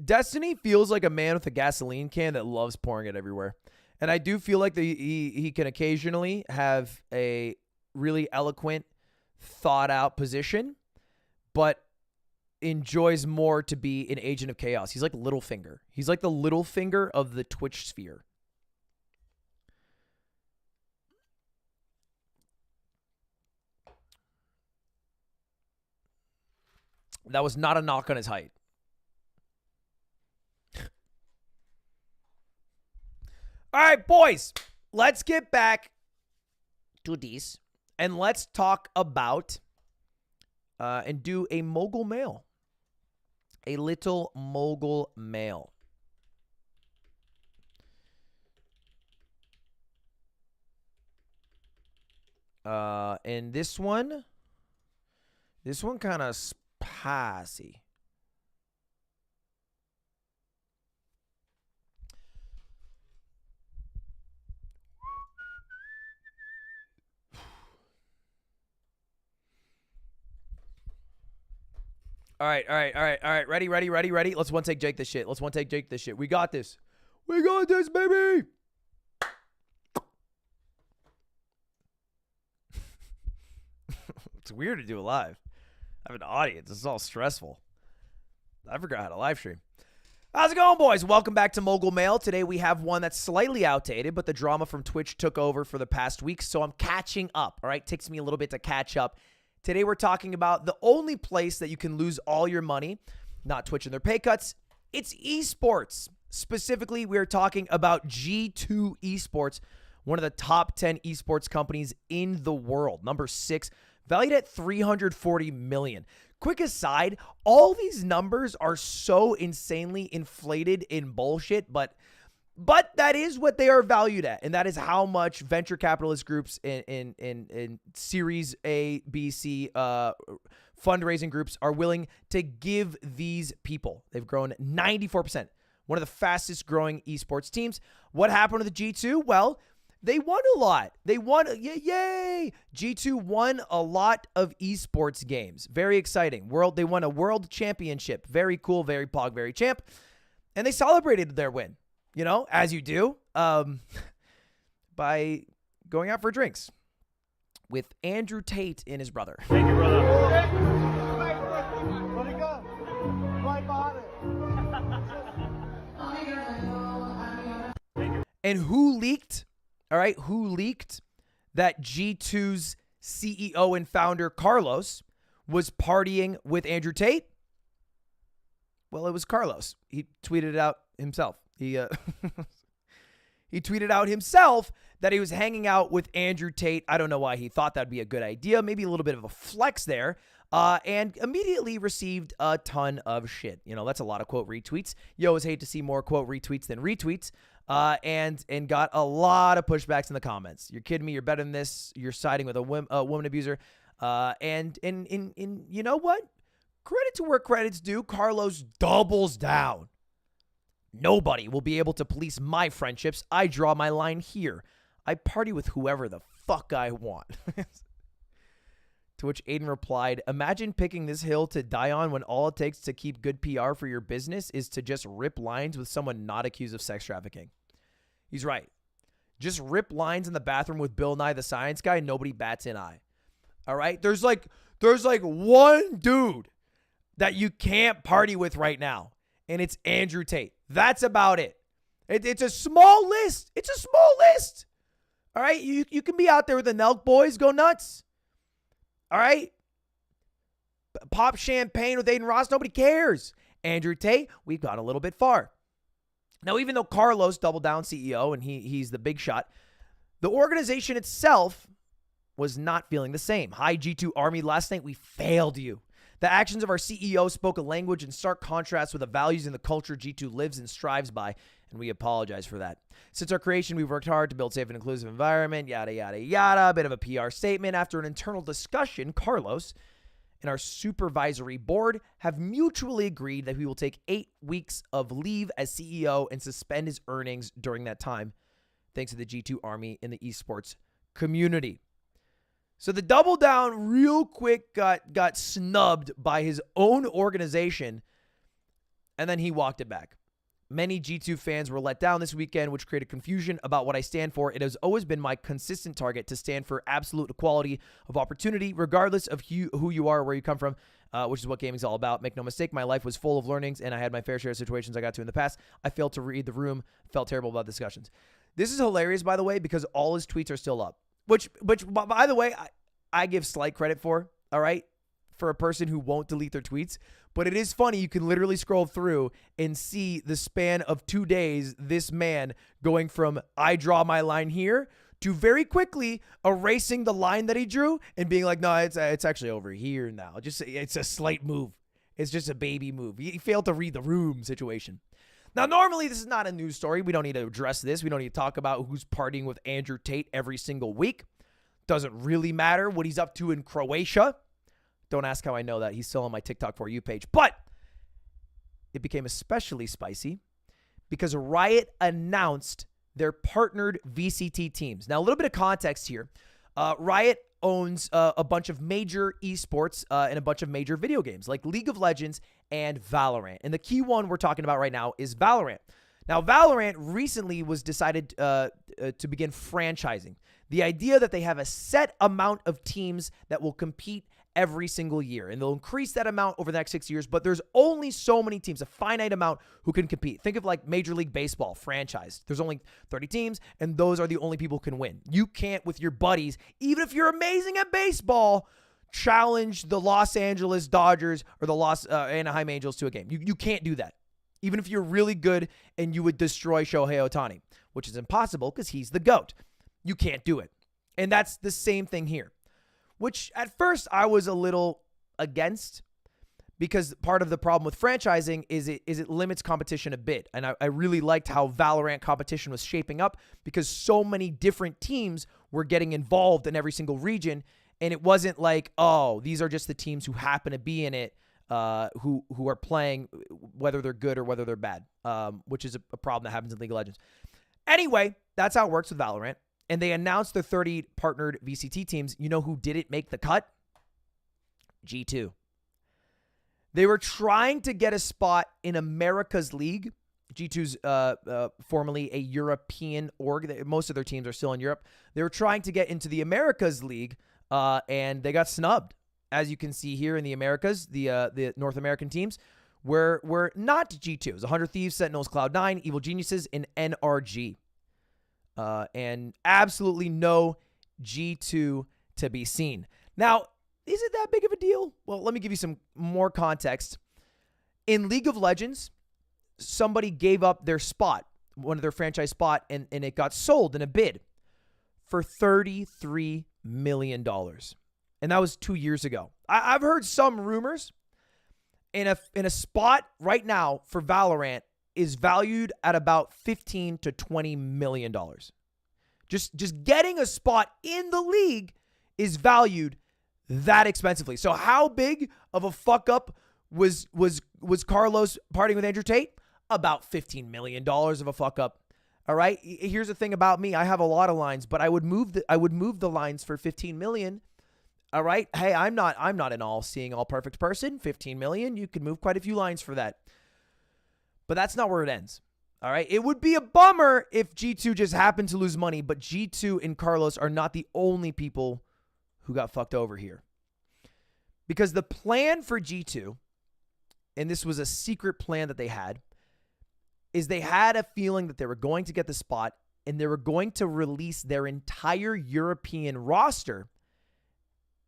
Destiny feels like a man with a gasoline can that loves pouring it everywhere. And I do feel like he can occasionally have a really eloquent, thought out position, but enjoys more to be an agent of chaos. He's like Littlefinger. He's like the Littlefinger of the Twitch sphere. That was not a knock on his height. All right, boys, let's get back to this and let's talk about and do a mogul mail. A little mogul mail. And this one kind of spicy. All right. Ready. Let's one take Jake this shit. We got this. We got this, baby. It's weird to do it live. I have an audience. It's all stressful. I forgot how to live stream. How's it going, boys? Welcome back to Mogul Mail. Today we have one that's slightly outdated, but the drama from Twitch took over for the past week, so I'm catching up, all right? Takes me a little bit to catch up. Today we're talking about the only place that you can lose all your money, not Twitch and their pay cuts, it's esports. Specifically, we're talking about G2 Esports, one of the top 10 esports companies in the world. Number 6, valued at $340 million. Quick aside, all these numbers are so insanely inflated in bullshit, but that is what they are valued at, and that is how much venture capitalist groups in Series A, B, C fundraising groups are willing to give these people. They've grown 94%, one of the fastest growing esports teams. What happened to the G2? Well, they won a lot. They won, yay! G2 won a lot of esports games. Very exciting. They won a world championship. Very cool, very pog, very champ. And they celebrated their win, you know, as you do, by going out for drinks with Andrew Tate and his brother. Thank you, brother. Let it go. Right behind it. And who leaked? All right, who leaked that G2's CEO and founder, Carlos, was partying with Andrew Tate? Well, it was Carlos. He tweeted it out himself. He tweeted out himself that he was hanging out with Andrew Tate. I don't know why he thought that'd be a good idea. Maybe a little bit of a flex there. And immediately received a ton of shit. You know, that's a lot of quote retweets. You always hate to see more quote retweets than retweets. And got a lot of pushbacks in the comments. You're kidding me. You're better than this. You're siding with a woman abuser. And you know what? Credit to where credit's due. Carlos doubles down. Nobody will be able to police my friendships. I draw my line here. I party with whoever the fuck I want. To which Aiden replied, imagine picking this hill to die on when all it takes to keep good PR for your business is to just rip lines with someone not accused of sex trafficking. He's right. Just rip lines in the bathroom with Bill Nye the Science Guy, nobody bats an eye. All right? There's like one dude that you can't party with right now, and it's Andrew Tate. That's about it. It's a small list. It's a small list. All right? You can be out there with the Nelk boys, go nuts. All right? Pop champagne with Aiden Ross, nobody cares. Andrew Tate, we've gone a little bit far. Now, even though Carlos doubled down CEO and he's the big shot, the organization itself was not feeling the same. Hi, G2 Army, last night we failed you. The actions of our CEO spoke a language in stark contrast with the values and the culture G2 lives and strives by, and we apologize for that. Since our creation, we've worked hard to build a safe and inclusive environment, yada, yada, yada. A bit of a PR statement. After an internal discussion, Carlos and our supervisory board have mutually agreed that he will take 8 weeks of leave as CEO and suspend his earnings during that time, thanks to the G2 Army in the esports community. So the double down real quick got snubbed by his own organization, and then he walked it back. Many G2 fans were let down this weekend, which created confusion about what I stand for. It has always been my consistent target to stand for absolute equality of opportunity, regardless of who you are or where you come from, which is what gaming's all about. Make no mistake, my life was full of learnings, and I had my fair share of situations I got to in the past. I failed to read the room, felt terrible about discussions. This is hilarious, by the way, because all his tweets are still up, which by the way, I give slight credit for, all right, for a person who won't delete their tweets. But it is funny. You can literally scroll through and see the span of 2 days, this man going from I draw my line here to very quickly erasing the line that he drew and being like, no, it's actually over here now. It's a slight move. It's just a baby move. He failed to read the room situation. Now, normally this is not a news story. We don't need to address this. We don't need to talk about who's partying with Andrew Tate every single week. Doesn't really matter what he's up to in Croatia. Don't ask how I know that. He's still on my TikTok For You page. But it became especially spicy because Riot announced their partnered VCT teams. Now, a little bit of context here. Riot owns a bunch of major esports and a bunch of major video games like League of Legends and Valorant. And the key one we're talking about right now is Valorant. Now, Valorant recently was decided to begin franchising. The idea that they have a set amount of teams that will compete every single year, and they'll increase that amount over the next 6 years, but there's only so many teams, a finite amount who can compete. Think of like Major League Baseball franchise. There's only 30 teams, and those are the only people who can win. You can't, with your buddies, even if you're amazing at baseball, challenge the Los Angeles Dodgers or the Anaheim Angels to a game. You can't do that, even if you're really good and you would destroy Shohei Ohtani, which is impossible because he's the GOAT. You can't do it. And that's the same thing here, which at first I was a little against, because part of the problem with franchising is it limits competition a bit. And I really liked how Valorant competition was shaping up because so many different teams were getting involved in every single region. And it wasn't like, oh, these are just the teams who happen to be in it, who are playing, whether they're good or whether they're bad, which is a problem that happens in League of Legends. Anyway, that's how it works with Valorant. And they announced their 30 partnered VCT teams. You know who didn't make the cut? G2. They were trying to get a spot in America's League. G2's formerly a European org. Most of their teams are still in Europe. They were trying to get into the America's League, and they got snubbed. As you can see here in the Americas, the North American teams were not G2. It was 100 Thieves, Sentinels, Cloud9, Evil Geniuses, and NRG. And absolutely no G2 to be seen. Now, is it that big of a deal? Well, let me give you some more context. In League of Legends, somebody gave up their spot, one of their franchise spot, and it got sold in a bid for $33 million. And that was 2 years ago. I've heard some rumors in a spot right now for Valorant is valued at about $15 to $20 million. Just getting a spot in the league is valued that expensively. So how big of a fuck up was Carlos partying with Andrew Tate? About $15 million of a fuck up. All right. Here's the thing about me. I have a lot of lines, but I would move the lines for $15 million. All right. Hey, I'm not an all-seeing, all-perfect person. $15 million. You could move quite a few lines for that. But that's not where it ends, all right? It would be a bummer if G2 just happened to lose money, but G2 and Carlos are not the only people who got fucked over here. Because the plan for G2, and this was a secret plan that they had, is they had a feeling that they were going to get the spot and they were going to release their entire European roster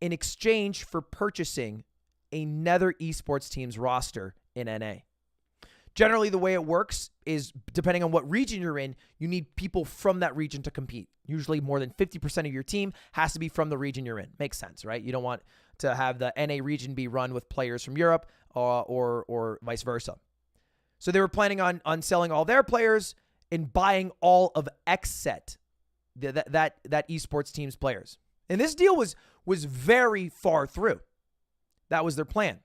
in exchange for purchasing another esports team's roster in NA. Generally, the way it works is depending on what region you're in, you need people from that region to compete. Usually more than 50% of your team has to be from the region you're in. Makes sense, right? You don't want to have the NA region be run with players from Europe or vice versa. So they were planning on selling all their players and buying all of XSET, that esports team's players. And this deal was very far through. That was their plan.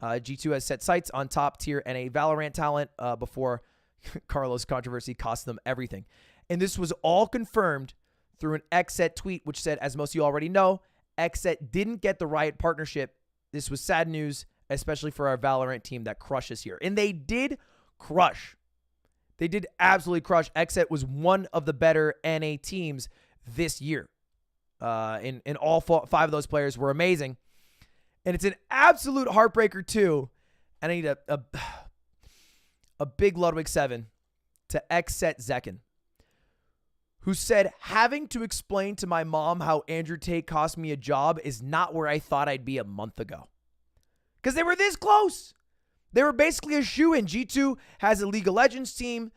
G2 has set sights on top-tier NA Valorant talent before Carlos' controversy cost them everything. And this was all confirmed through an XSET tweet, which said, as most of you already know, XSET didn't get the Riot partnership. This was sad news, especially for our Valorant team that crushes here. And they did crush. They did absolutely crush. XSET was one of the better NA teams this year. And all 5 of those players were amazing. And it's an absolute heartbreaker, too. And I need a big Ludwig 7 to XSET Zekin, who said, having to explain to my mom how Andrew Tate cost me a job is not where I thought I'd be a month ago. Because they were this close. They were basically a shoo-in. G2 has a League of Legends team.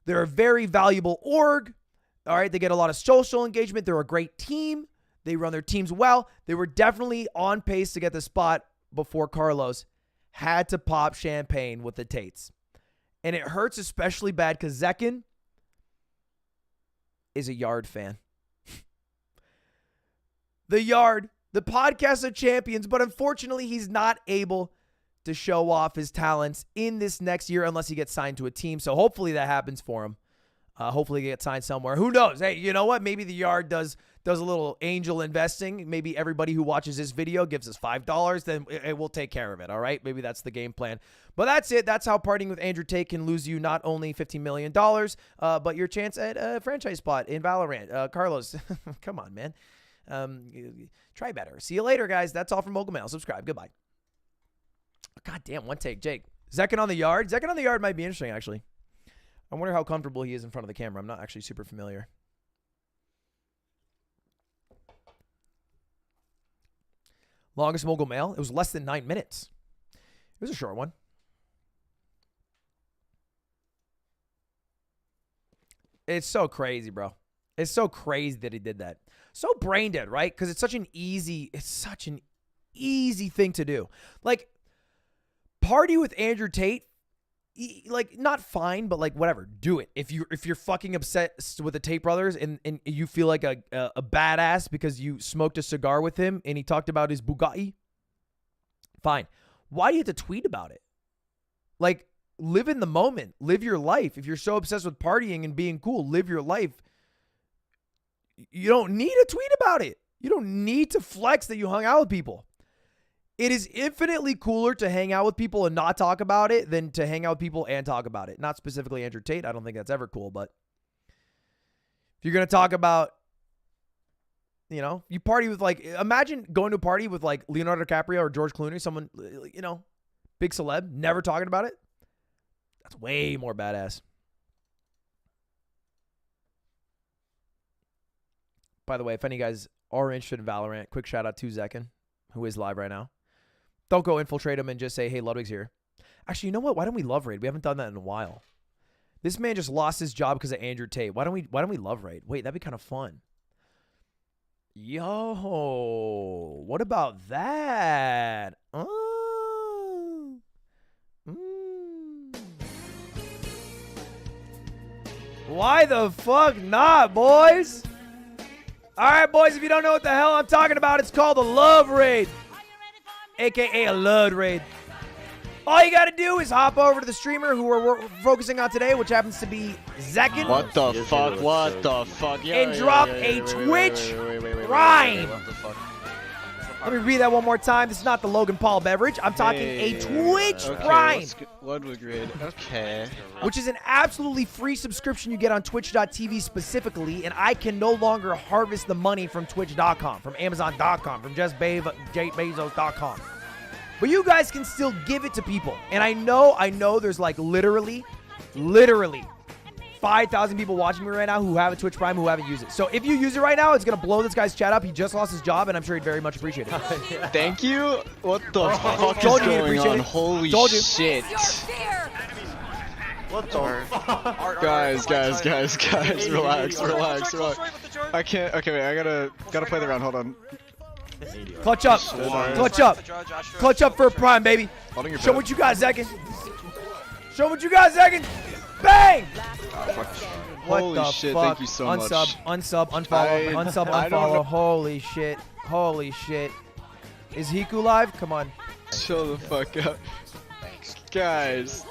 They're a very valuable org. All right, they get a lot of social engagement. They're a great team. They run their teams well. They were definitely on pace to get the spot before Carlos had to pop champagne with the Tates. And it hurts especially bad because Zekin is a Yard fan. The Yard, the podcast of champions, but unfortunately he's not able to show off his talents in this next year unless he gets signed to a team. So hopefully that happens for him. Hopefully he gets signed somewhere. Who knows? Hey, you know what? Maybe the Yard does a little angel investing. Maybe everybody who watches this video gives us $5. Then it will take care of it. All right. Maybe that's the game plan. But that's it. That's how partying with Andrew Tate can lose you not only $15 million, but your chance at a franchise spot in Valorant. Carlos, come on, man. Try better. See you later, guys. That's all from Mogul Mail. Subscribe. Goodbye. God damn, one take, Jake. Zekin on the Yard. Zekin on the Yard might be interesting, actually. I wonder how comfortable he is in front of the camera. I'm not actually super familiar. Longest Mogul Mail. It was less than 9 minutes. It was a short one. It's so crazy, bro. It's so crazy that he did that. So brain dead, right? Because it's such an easy thing to do. Like, party with Andrew Tate. Like, not fine, but like whatever, do it. If you're fucking upset with the Tate brothers and you feel like a badass because you smoked a cigar with him and he talked about his Bugatti, fine. Why do you have to tweet about it? Like, live in the moment, live your life. If you're so obsessed with partying and being cool, live your life. You don't need to tweet about it. You don't need to flex that you hung out with people. It is infinitely cooler to hang out with people and not talk about it than to hang out with people and talk about it. Not specifically Andrew Tate. I don't think that's ever cool, but if you're going to talk about, you know, you party with, like, imagine going to a party with like Leonardo DiCaprio or George Clooney, someone, you know, big celeb, never talking about it. That's way more badass. By the way, if any guys are interested in Valorant, quick shout out to Zekin, who is live right now. Don't go infiltrate him and just say, hey, Ludwig's here. Actually, you know what? Why don't we love raid? We haven't done that in a while. This man just lost his job because of Andrew Tate. Why don't we love raid? Wait, that'd be kind of fun. Yo, what about that? Why the fuck not, boys? All right, boys, if you don't know what the hell I'm talking about, it's called a love raid, a.k.a. a Lud raid. All you got to do is hop over to the streamer who we're focusing on today, which happens to be Zekin. What the fuck? What the fuck? And drop a Twitch Prime. Let me read that one more time. This is not the Logan Paul beverage. I'm talking a Twitch Prime. Ludwig raid. Okay. Which is an absolutely free subscription you get on Twitch.tv specifically, and I can no longer harvest the money from Twitch.com, from Amazon.com, from JeffBezos.com. But you guys can still give it to people. And I know there's like literally 5,000 people watching me right now who have a Twitch Prime who haven't used it. So if you use it right now, it's going to blow this guy's chat up. He just lost his job, and I'm sure he'd very much appreciate it. Yeah. Thank you. What the fuck is going on? Holy shit. What the fuck? Guys, relax. I can't. Okay, wait. I gotta play the round. Hold on. Clutch up. Clutch up. Clutch up for a prime, baby. Show what you got, Zekin. Show what you got, Zekin. Bang! What Holy the shit, fuck? thank you so much. Unsub, unfollow, unfollow. Holy shit. Holy shit. Is Hiku live? Come on. Chill the fuck up. Guys,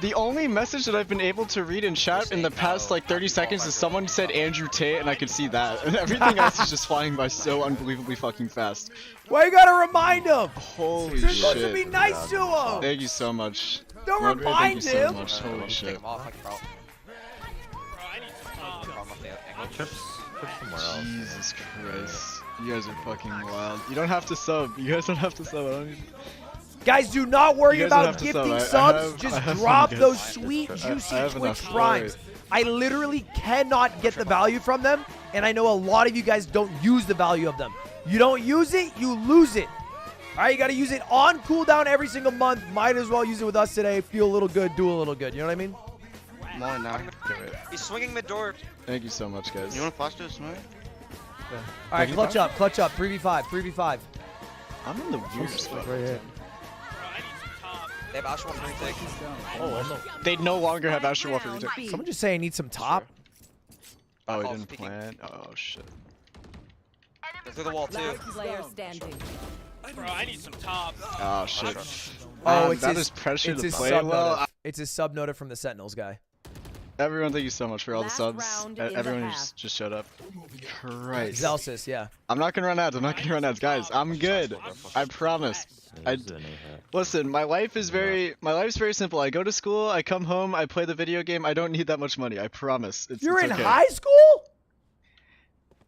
the only message that I've been able to read in chat in the past like 30 seconds is someone said Andrew Tate, and I could see that. And everything else is just flying by so unbelievably fucking fast. Why you gotta remind him? Holy You're shit. supposed to be nice to him. Thank you so much. Don't Ludwig, remind thank you so him. much. Holy shit. Jesus Christ. You guys are fucking wild. You don't have to sub. You guys don't have to sub. I don't need... Guys, do not worry You guys don't about have to sub. gifting I subs. have Just some drop gifts. those sweet, juicy I have Twitch enough. primes. I literally cannot get the value from them, and I know a lot of you guys don't use the value of them. You don't use it, you lose it. All right, you got to use it on cooldown every single month. Might as well use it with us today. Feel a little good, do a little good. You know what I mean? More now. He's swinging mid door. Thank you so much, guys. You want to flash this, Smooth? All right, clutch up. 3v5, 3v5. I'm in the weird spot. Right here. They have Asher 1 for retake. Oh, They no longer have Asher Wolf retake. someone just say I need some top. Oh, he didn't plan. Oh, shit. They're through the wall, too. Player standing. Bro, I need some top. Oh, shit. Oh, it's that his, is pressure it's to his play sub well. notif. It's his sub notif from the Sentinels guy. Everyone, thank you so much for all the Last subs. round in the Everyone who half. just showed up. Christ. Zelsis, yeah. I'm not gonna run ads. I'm not gonna run ads, guys. I'm good. I promise. Listen, my life is very simple. I go to school, I come home, I play the video game. I don't need that much money. I promise. You're it's in okay. high school?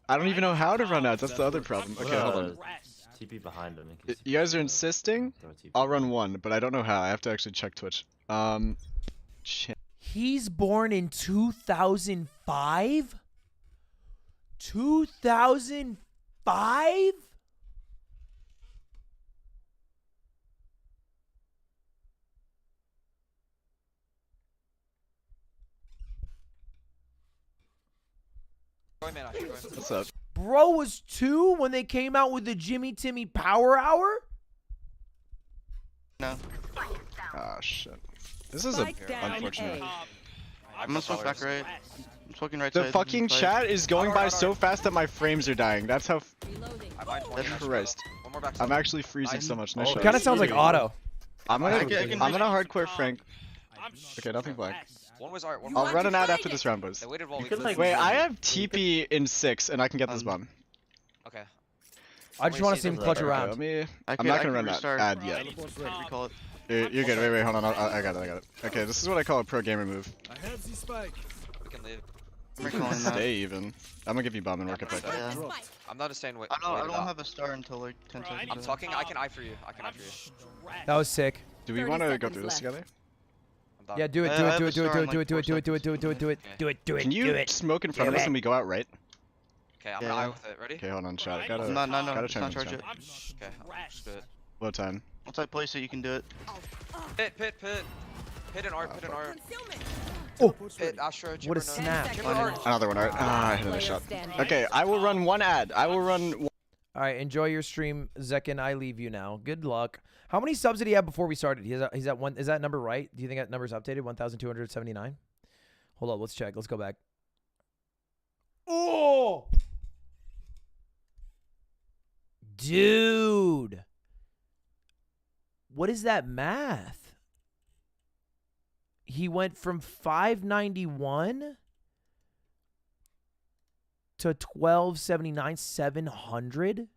I don't even know how to run ads. That's the other problem. Okay, hold on. TP behind him. You guys are insisting? I'll run one, but I don't know how. I have to actually check Twitch. He's born in 2005? 2005? What's up? Bro was 2 when they came out with the Jimmy Timmy Power Hour? No. Ah, shit. This is unfortunate. I'm gonna smoke back right. I'm smoking right The side. fucking chat is going by so fast that my frames are dying. That's how. Christ. One more back I'm actually freezing so much. Nice It shot. kind of sounds like Otto. I'm gonna hardcore Frank. Okay, nothing black. One was art. I'll run an ad after this round, boys. They waited while we Wait, I have TP in 6, and I can get this bomb. Okay. I just want to see him clutch around. I'm not gonna run that ad yet. Recall it. You're good. Wait, hold on. I got it. Okay, this is what I call a pro gamer move. We can leave. Stay even. I'm gonna give you bomb and work it back. Yeah. I'm not staying with. I don't have a star until like 10 seconds. I'm talking. I can eye for you. That was sick. Do we want to go through this together? Yeah, do it. Can you smoke in front of us and we go out right? Okay, I'm gonna eye with it. Ready? Okay, hold on, chat. No, Gotta it's not charge charge it. it. Okay, just do it. Low time. Once I place it, you can do it. Pit. Hit an art. Oh, Hit Astra. what a snap. Another one. I hit a shot. Okay, I will run one ad. All right, enjoy your stream, Zekin. I leave you now. Good luck. How many subs did he have before we started? He's at one. Is that number right? Do you think that number's updated? 1,279. Hold up. Let's check. Let's go back. Oh, dude. What is that math? He went from 591 to 1,279, 700.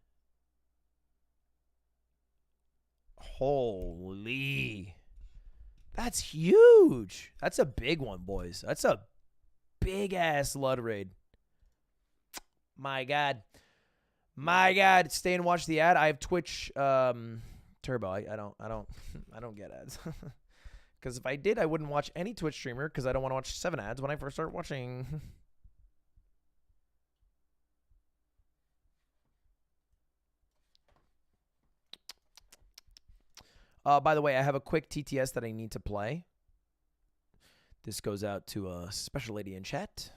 Holy. That's huge. That's a big one, boys. That's a big ass Lud raid. My God. My God. Stay and watch the ad. I have Twitch Turbo. I don't get ads. Because if I did, I wouldn't watch any Twitch streamer because I don't want to watch 7 ads when I first start watching. By the way, I have a quick TTS that I need to play. This goes out to a special lady in chat.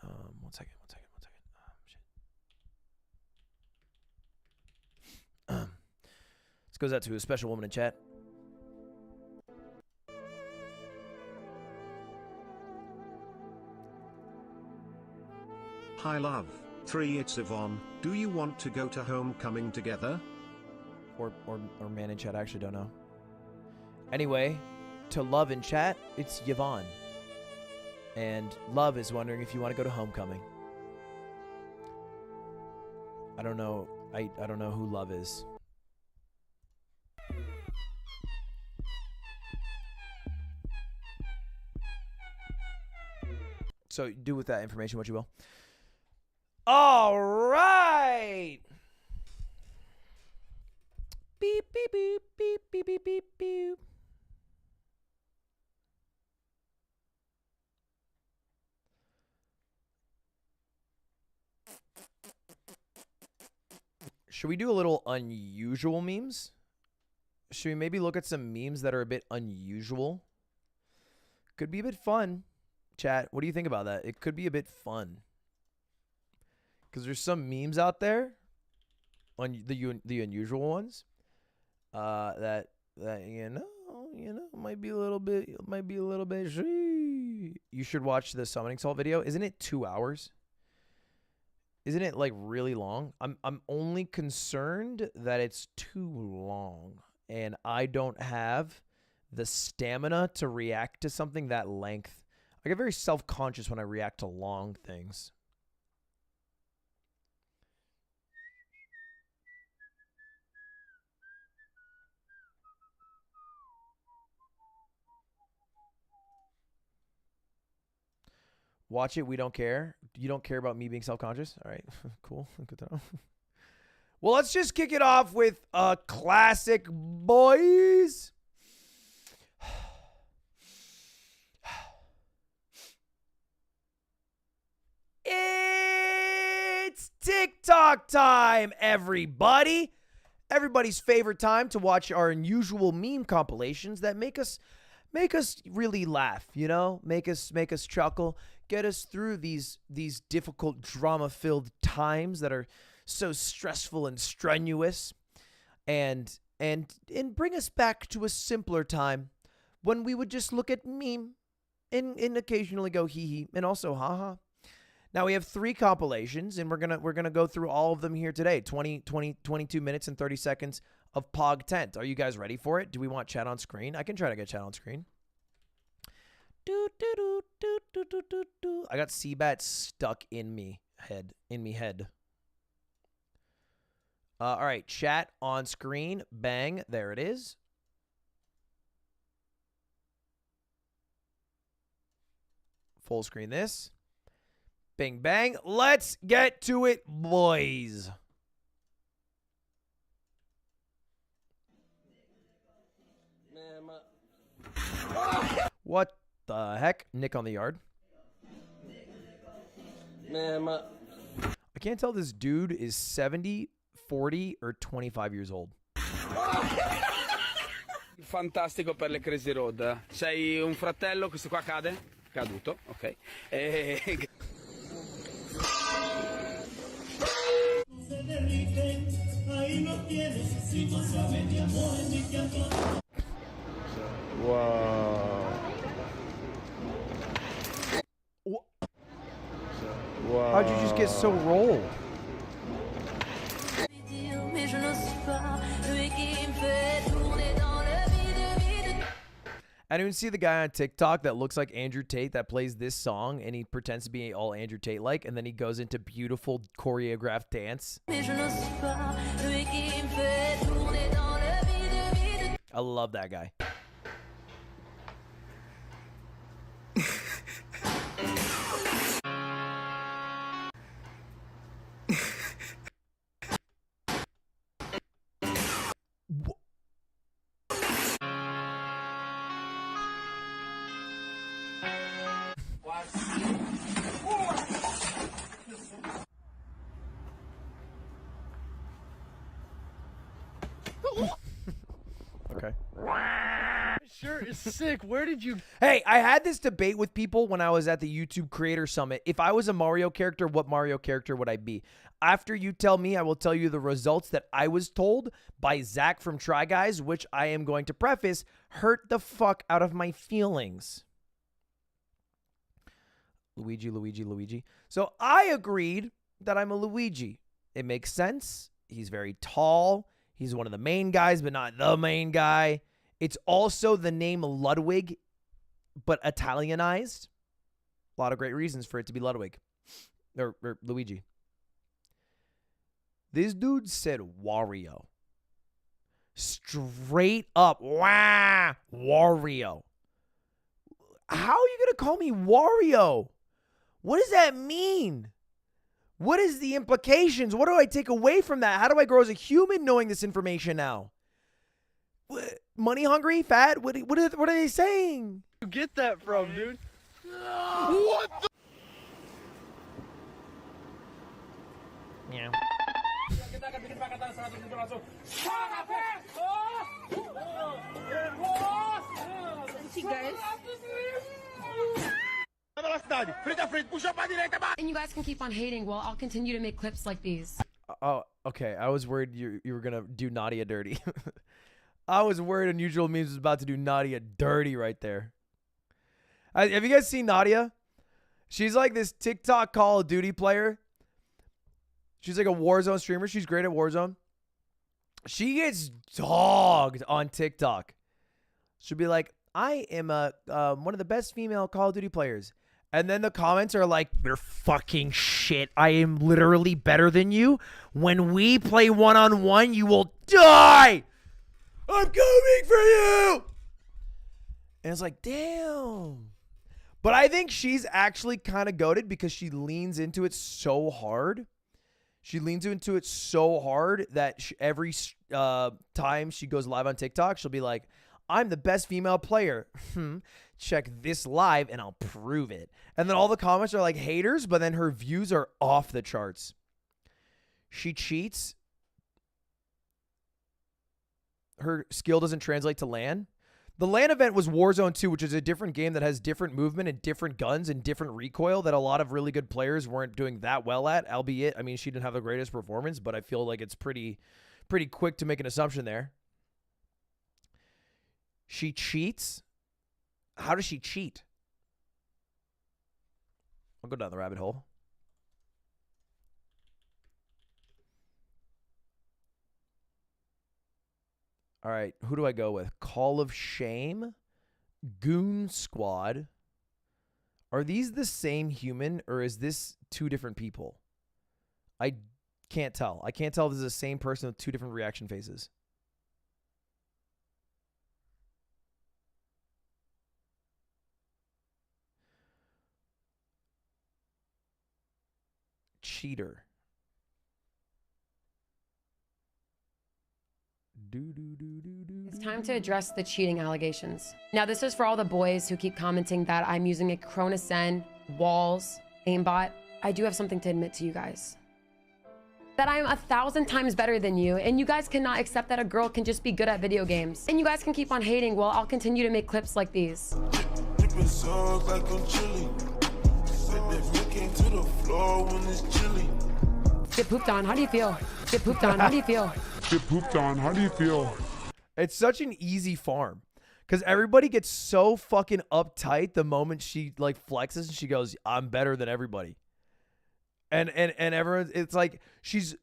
One second. This goes out to a special woman in chat. Hi love, 3 it's Yvonne, do you want to go to homecoming together? Or man in chat, I actually don't know. Anyway, to love in chat, it's Yvonne. And love is wondering if you want to go to homecoming. I don't know. I don't know who love is. So do with that information what you will. All right. Beep, beep, beep, beep, beep, beep, beep, beep. Should we do a little unusual memes? Should we maybe look at some memes that are a bit unusual? Could be a bit fun. Chat, what do you think about that? It could be a bit fun. Because there's some memes out there, on the unusual ones, that you know might be a little bit. You should watch the summoning salt video. Isn't it 2 hours? Isn't it like really long? I'm only concerned that it's too long, and I don't have the stamina to react to something that length. I get very self-conscious when I react to long things. Watch it. We don't care. You don't care about me being self-conscious? All right. Cool. Good to know. Well, let's just kick it off with a classic, boys. It's TikTok time, everybody. Everybody's favorite time to watch our unusual meme compilations that make us really laugh, you know? Make us chuckle, get us through these difficult drama-filled times that are so stressful and strenuous, and bring us back to a simpler time when we would just look at meme and occasionally go hee hee and also ha ha. Now we have 3 compilations, and we're gonna go through all of them here today. 22 minutes and 30 seconds of Pog Tent. Are you guys ready for it? Do we want chat on screen? I can try to get chat on screen. I got Seabat stuck in me head. All right, chat on screen. Bang, there it is. Full screen this. Bing, bang. Let's get to it, boys. What the heck? Nick on the yard. I can't tell if this dude is 70, 40, or 25 years old. Fantastico per le Crazy Road. Sei un fratello, questo qua cade? Caduto, ok. Whoa. Whoa. How'd you just get so rolled? I didn't see the guy on TikTok that looks like Andrew Tate that plays this song, and he pretends to be all Andrew Tate like, and then he goes into beautiful choreographed dance. I love that guy. Okay. shirt is sick. Where did you? Hey, I had this debate with people when I was at the YouTube Creator Summit. If I was a Mario character, what Mario character would I be? After you tell me, I will tell you the results that I was told by Zach from Try Guys, which I am going to preface, hurt the fuck out of my feelings. Luigi. So I agreed that I'm a Luigi. It makes sense. He's very tall. He's one of the main guys, but not the main guy. It's also the name Ludwig, but Italianized. A lot of great reasons for it to be Ludwig or Luigi. This dude said Wario. Straight up. Wah, Wario. How are you going to call me Wario? What does that mean? What is the implications? What do I take away from that? How do I grow as a human knowing this information now? What, money hungry? Fat? What are they saying? You get that from, dude? What the? Yeah. And you guys can keep on hating while I'll continue to make clips like these. Oh, okay. I was worried you were going to do Nadia dirty. I was worried Unusual Memes was about to do Nadia dirty right there. Have you guys seen Nadia? She's like this TikTok Call of Duty player. She's like a Warzone streamer. She's great at Warzone. She gets dogged on TikTok. She'll be like, I am one of the best female Call of Duty players. And then the comments are like, you're fucking shit. I am literally better than you. When we play one-on-one, you will die. I'm coming for you. And it's like, damn. But I think she's actually kind of goated because she leans into it so hard. She leans into it so hard that every time she goes live on TikTok, she'll be like, I'm the best female player. Check this live and I'll prove it. And then all the comments are like haters, but then her views are off the charts. She cheats. Her skill doesn't translate to LAN. The LAN event was Warzone 2, which is a different game that has different movement and different guns and different recoil that a lot of really good players weren't doing that well at, albeit, I mean, she didn't have the greatest performance, but I feel like it's pretty quick to make an assumption there. She cheats. How does she cheat? I'll go down the rabbit hole. All right, who do I go with? Call of Shame? Goon Squad? Are these the same human, or is this two different people? I can't tell. I can't tell if this is the same person with two different reaction faces. Cheater. It's time to address the cheating allegations. Now, this is for all the boys who keep commenting that I'm using a Chronosen, walls, aimbot. I do have something to admit to you guys. That I'm 1,000 times better than you, and you guys cannot accept that a girl can just be good at video games. And you guys can keep on hating while I'll continue to make clips like these. Get pooped on, how do you feel? Get pooped on, how do you feel? Get pooped on, how do you feel? It's such an easy farm because everybody gets so fucking uptight the moment she like flexes and she goes, I'm better than everybody. And everyone, it's like she's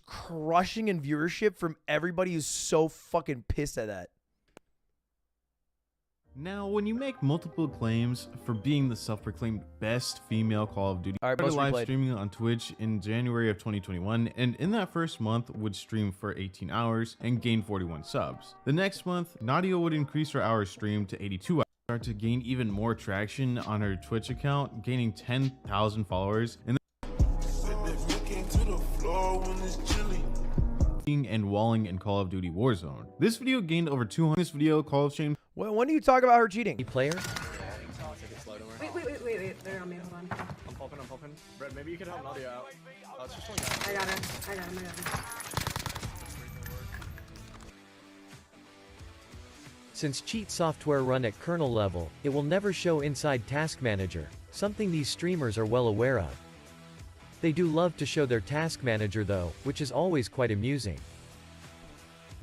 crushing in viewership from everybody who's so fucking pissed at that. Now, when you make multiple claims for being the self-proclaimed best female Call of Duty, started live streaming on Twitch in January of 2021, and in that first month would stream for 18 hours and gain 41 subs. The next month, Nadia would increase her hours streamed to 82 hours, start to gain even more traction on her Twitch account, gaining 10,000 followers, and walling in Call of Duty Warzone. This video gained over 200. This video, Call of Shame. When do you talk about her cheating? Player? Wait, they're on me, hold on. I'm popping. Brett, maybe you could help Nadia out. It's just one guy. I got him. Since cheat software run at kernel level, it will never show inside Task Manager, something these streamers are well aware of. They do love to show their Task Manager though, which is always quite amusing.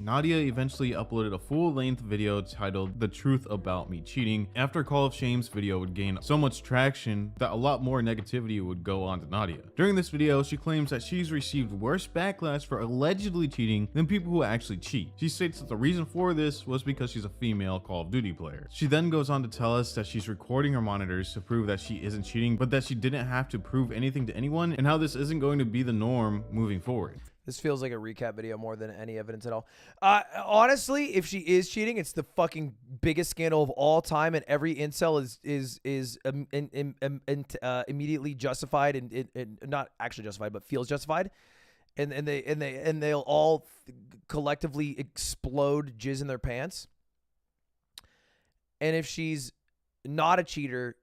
Nadia eventually uploaded a full-length video titled "The Truth About Me Cheating" after Call of Shame's video would gain so much traction that a lot more negativity would go on to Nadia. During this video, she claims that she's received worse backlash for allegedly cheating than people who actually cheat. She states that the reason for this was because she's a female Call of Duty player. She then goes on to tell us that she's recording her monitors to prove that she isn't cheating, but that she didn't have to prove anything to anyone, and how this isn't going to be the norm moving forward. This feels like a recap video more than any evidence at all. Honestly, if she is cheating, it's the fucking biggest scandal of all time, and every incel is immediately justified and not actually justified, but feels justified, and they'll all collectively explode jizz in their pants. And if she's not a cheater,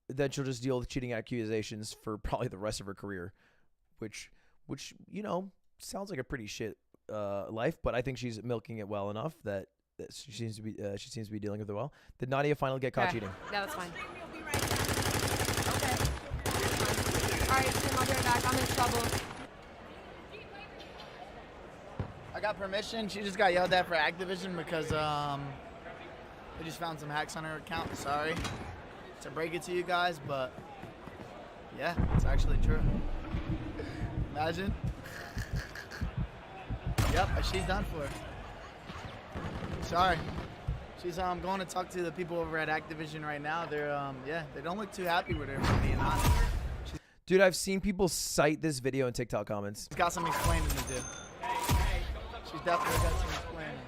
then she'll just deal with cheating accusations for probably the rest of her career, which you know sounds like a pretty shit life, but I think she's milking it well enough that she seems to be dealing with it well. Did Nadia finally get caught cheating? Yeah, that's fine. Okay. All right, Tim, I'll be right back. I'm in trouble. I got permission. She just got yelled at for Activision because we just found some hacks on her account. Sorry to break it to you guys, but yeah, it's actually true. Imagine. Yep, she's done for. Sorry. She's going to talk to the people over at Activision right now. They're yeah, they don't look too happy with her, for being honest. Dude, I've seen people cite this video in TikTok comments. She's got some explaining to do. She's definitely got some explaining.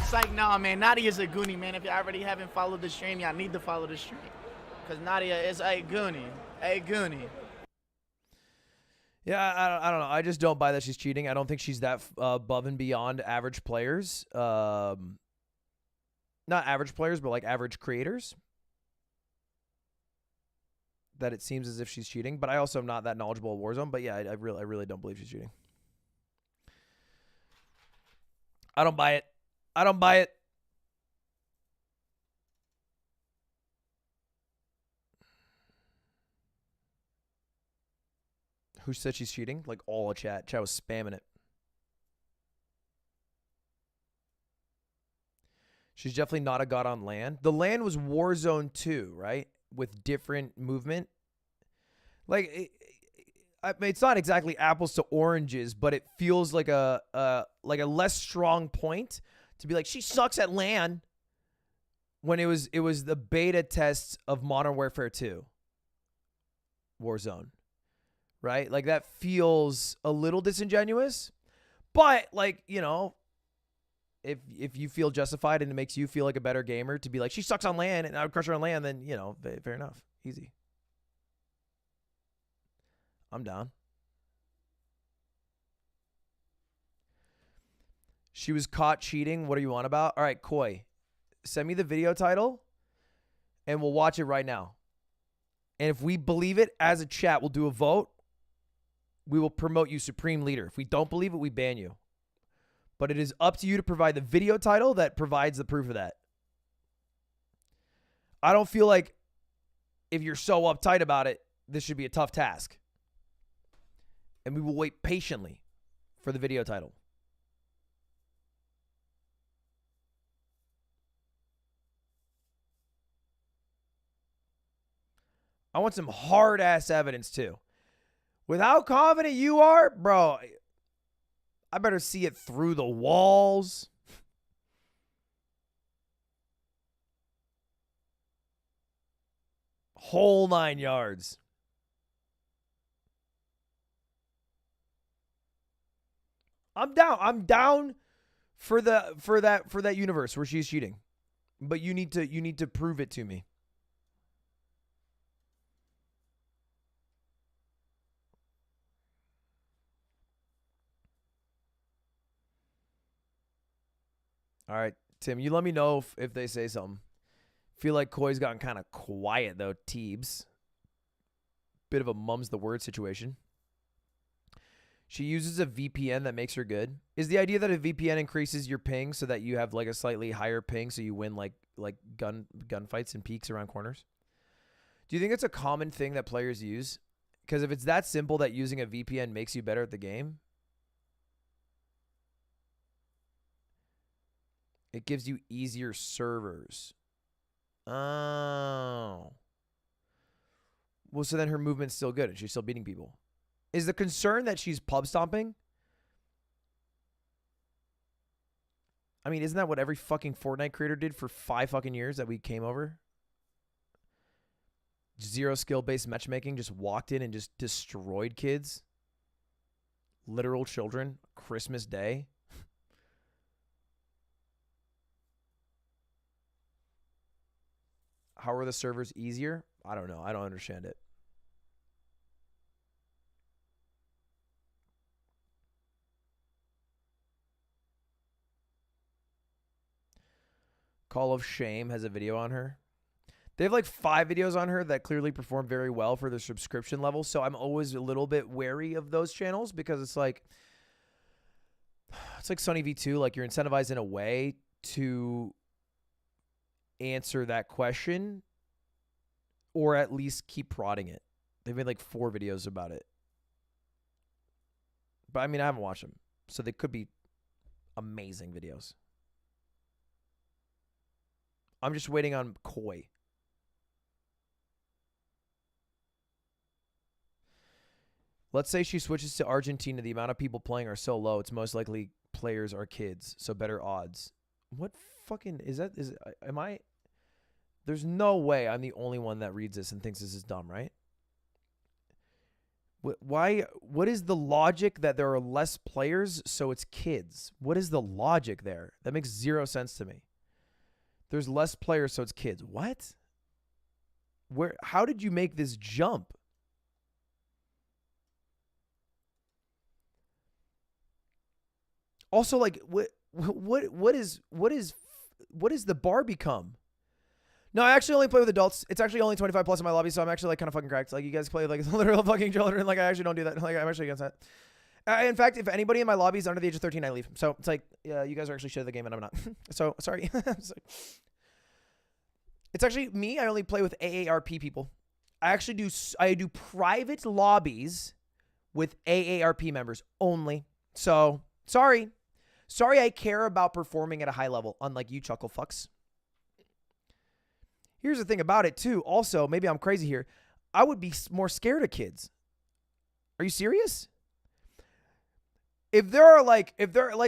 It's like, nah, man, Nadia's a goonie, man. If you already haven't followed the stream, y'all need to follow the stream. Because Nadia is a goonie. A goonie. Yeah, I don't know. I just don't buy that she's cheating. I don't think she's that above and beyond average players. Not average players, but like average creators. That it seems as if she's cheating. But I also am not that knowledgeable of Warzone. But yeah, I really don't believe she's cheating. I don't buy it. I don't buy it. Who said she's cheating? Like all of chat. Chat was spamming it. She's definitely not a god on LAN. The LAN was Warzone 2, right? With different movement. Like, I mean, it's not exactly apples to oranges, but it feels like a less strong point to be like, she sucks at LAN, when it was the beta tests of Modern Warfare 2. Warzone. Right? Like, that feels a little disingenuous. But, like, you know, if you feel justified and it makes you feel like a better gamer to be like, she sucks on LAN and I would crush her on LAN, then, you know, fair enough. Easy. I'm down. She was caught cheating. What are you on about? All right, Koi. Send me the video title and we'll watch it right now. And if we believe it as a chat, we'll do a vote. We will promote you Supreme Leader. If we don't believe it, we ban you. But it is up to you to provide the video title that provides the proof of that. I don't feel like if you're so uptight about it, this should be a tough task. And we will wait patiently for the video title. I want some hard-ass evidence, too. With how confident you are, bro, I better see it through the walls. Whole 9 yards. I'm down. I'm down for that universe where she's cheating. But you need to prove it to me. All right, Tim, you let me know if they say something. Feel like Koi's gotten kind of quiet, though, Teebs. Bit of a mum's the word situation. She uses a VPN that makes her good. Is the idea that a VPN increases your ping so that you have like a slightly higher ping so you win like gunfights and peaks around corners? Do you think it's a common thing that players use? Because if it's that simple that using a VPN makes you better at the game, it gives you easier servers. Oh. Well, so then her movement's still good and she's still beating people. Is the concern that she's pub stomping? I mean, isn't that what every fucking Fortnite creator did for 5 fucking years that we came over? Zero skill-based matchmaking, just walked in and just destroyed kids. Literal children. Christmas Day. How are the servers easier? I don't know. I don't understand it. Call of Shame has a video on her. They have like 5 videos on her that clearly perform very well for their subscription level. So I'm always a little bit wary of those channels because it's like Sunny V2. Like you're incentivized in a way to answer that question or at least keep prodding it. They've made like 4 videos about it. But I mean, I haven't watched them. So they could be amazing videos. I'm just waiting on Koi. Let's say she switches to Argentina. The amount of people playing are so low. It's most likely players are kids. So better odds. What fucking is that? Am I? There's no way I'm the only one that reads this and thinks this is dumb, right? Why? What is the logic that there are less players, so it's kids? What is the logic there? That makes 0 sense to me. There's less players, so it's kids. What? Where? How did you make this jump? Also, like, what is the bar become? No, I actually only play with adults. It's actually only 25 plus in my lobby, so I'm actually like kind of fucking cracked. Like you guys play with like literal fucking children. Like I actually don't do that. Like I'm actually against that. In fact, if anybody in my lobby is under the age of 13, I leave. So it's like, you guys are actually shit at the game and I'm not. So sorry. It's actually me. I only play with AARP people. I do private lobbies with AARP members only. So sorry. Sorry, I care about performing at a high level, unlike you chuckle fucks. Here's the thing about it, too. Also, maybe I'm crazy here. I would be more scared of kids. Are you serious? If there are like,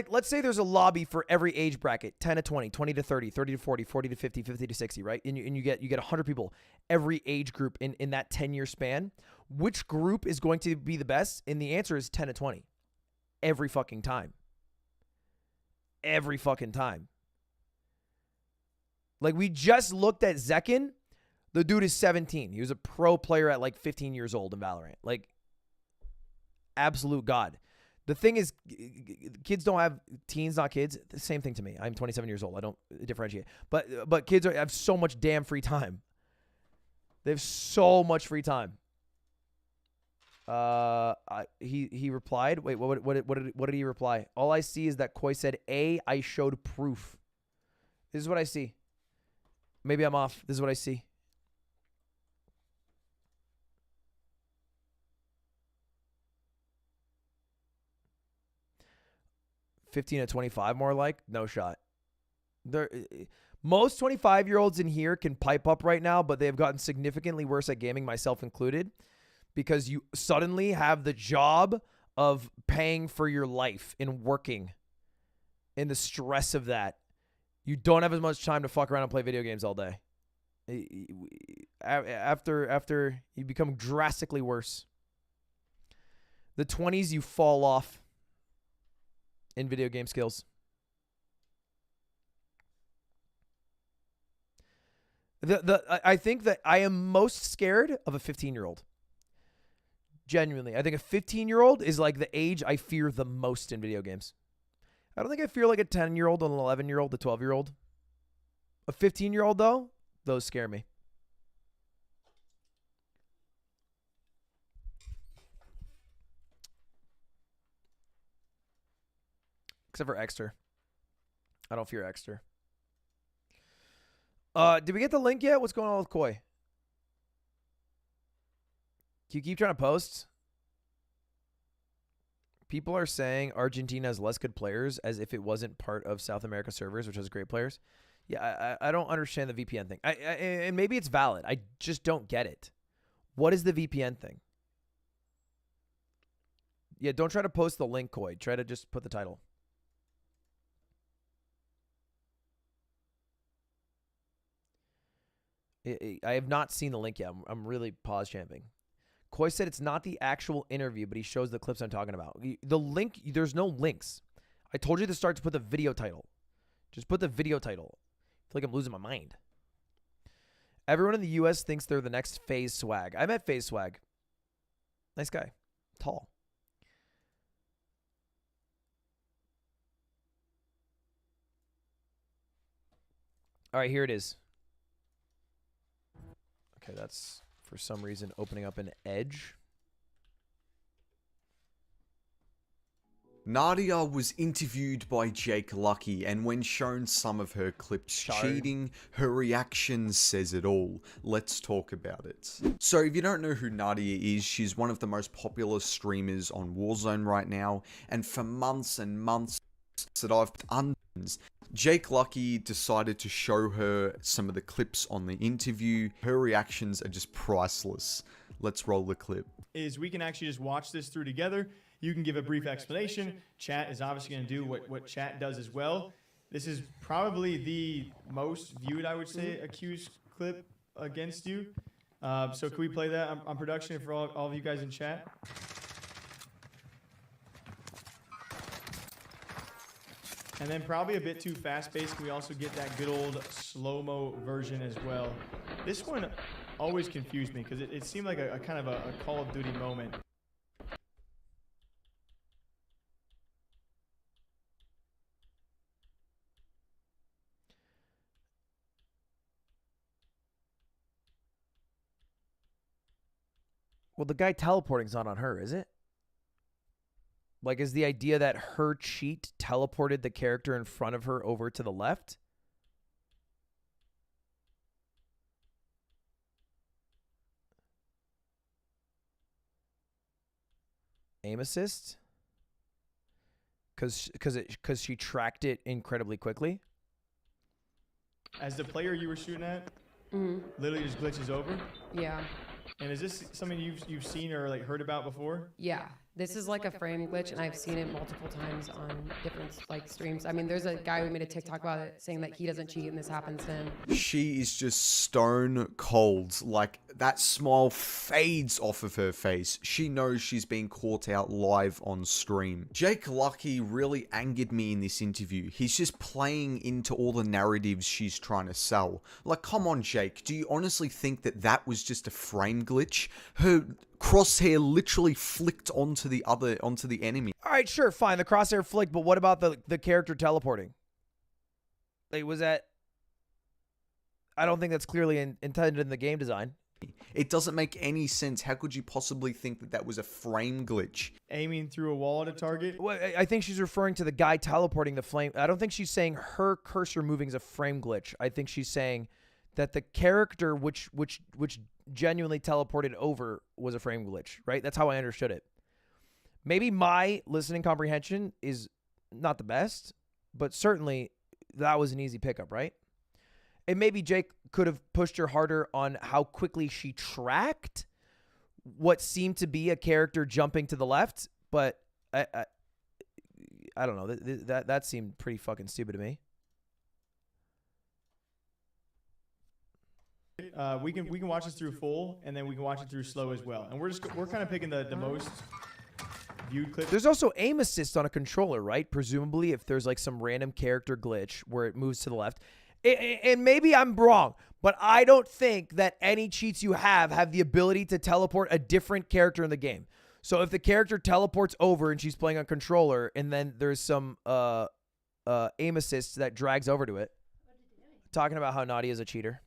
let's say there's a lobby for every age bracket, 10 to 20, 20 to 30, 30 to 40, 40 to 50, 50 to 60, right? And you get 100 people, every age group in that 10-year span. Which group is going to be the best? And the answer is 10 to 20. Every fucking time. Every fucking time. Like, we just looked at Zekin. The dude is 17. He was a pro player at, like, 15 years old in Valorant. Like, absolute god. The thing is, kids don't have... Teens, not kids. The same thing to me. I'm 27 years old. I don't differentiate. But kids have so much damn free time. They have so much free time. He replied. Wait, what did he reply? All I see is that Koi said, I showed proof. This is what I see. Maybe I'm off. This is what I see. $15 to 25 more like? No shot. Most 25-year-olds in here can pipe up right now, but they've gotten significantly worse at gaming, myself included, because you suddenly have the job of paying for your life and working and the stress of that. You don't have as much time to fuck around and play video games all day. After you become drastically worse. The 20s, you fall off in video game skills. I think that I am most scared of a 15-year-old. Genuinely. I think a 15-year-old is like the age I fear the most in video games. I don't think I fear like a 10-year-old, an 11-year-old, a 12-year-old. A 15-year-old, though, those scare me. Except for Exter. I don't fear Exter. Did we get the link yet? What's going on with Koi? Can you keep trying to post? People are saying Argentina has less good players as if it wasn't part of South America servers, which has great players. Yeah, I don't understand the VPN thing. And maybe it's valid. I just don't get it. What is the VPN thing? Yeah, don't try to post the link, Koi. Try to just put the title. I have not seen the link yet. I'm really pause champing. Koi said it's not the actual interview, but he shows the clips I'm talking about. The link, there's no links. I told you at the start to put the video title. Just put the video title. I feel like I'm losing my mind. Everyone in the U.S. thinks they're the next FaZe Swag. I met FaZe Swag. Nice guy. Tall. All right, here it is. Okay, that's for some reason opening up an edge. Nadia was interviewed by Jake Lucky, and when shown some of her clips cheating, her reaction says it all. Let's talk about it. So if you don't know who Nadia is, she's one of the most popular streamers on Warzone right now, and for months and months that I've done, Jake Lucky decided to show her some of the clips on the interview. Her reactions are just priceless. Let's roll the clip. Is we can actually just watch this through together. You can give a brief explanation. Chat is obviously going to do what chat does as well. This is probably the most viewed, I would say, accused clip against you. So can we play that on production for all of you guys in chat? And then probably a bit too fast-paced. Can we also get that good old slow-mo version as well? This one always confused me because it seemed like a kind of a Call of Duty moment. Well, the guy teleporting's not on her, is it? Like, is the idea that her cheat teleported the character in front of her over to the left? Aim assist? Because she tracked it incredibly quickly? As the player you were shooting at, literally just glitches over? Yeah. And is this something you've seen or like heard about before? Yeah. This is like a frame glitch, and I've seen it multiple times on different like streams. I mean, there's a guy who made a TikTok about it saying that he doesn't cheat and this happens to him. She is just stone cold. Like, that smile fades off of her face. She knows she's being caught out live on stream. Jake Lucky really angered me in this interview. He's just playing into all the narratives she's trying to sell. Like, come on, Jake. Do you honestly think that that was just a frame glitch? Her crosshair literally flicked onto the enemy. All right, sure, fine. The crosshair flicked, but what about the character teleporting? Like, was that... I don't think that's clearly intended in the game design. It doesn't make any sense. How could you possibly think that that was a frame glitch? Aiming through a wall at a target? Well, I think she's referring to the guy teleporting the flame. I don't think she's saying her cursor moving is a frame glitch. I think she's saying that the character which genuinely teleported over was a frame glitch, right? That's how I understood it. Maybe my listening comprehension is not the best, but certainly that was an easy pickup, right? And maybe Jake could have pushed her harder on how quickly she tracked what seemed to be a character jumping to the left, but I don't know. That seemed pretty fucking stupid to me. We can watch this through full, and then we can watch it through slow as well. And we're kind of picking the most viewed clip. There's also aim assist on a controller, right? Presumably, if there's like some random character glitch where it moves to the left. And maybe I'm wrong, but I don't think that any cheats you have the ability to teleport a different character in the game. So if the character teleports over and she's playing on controller, and then there's some aim assist that drags over to it, talking about how Nadia is a cheater.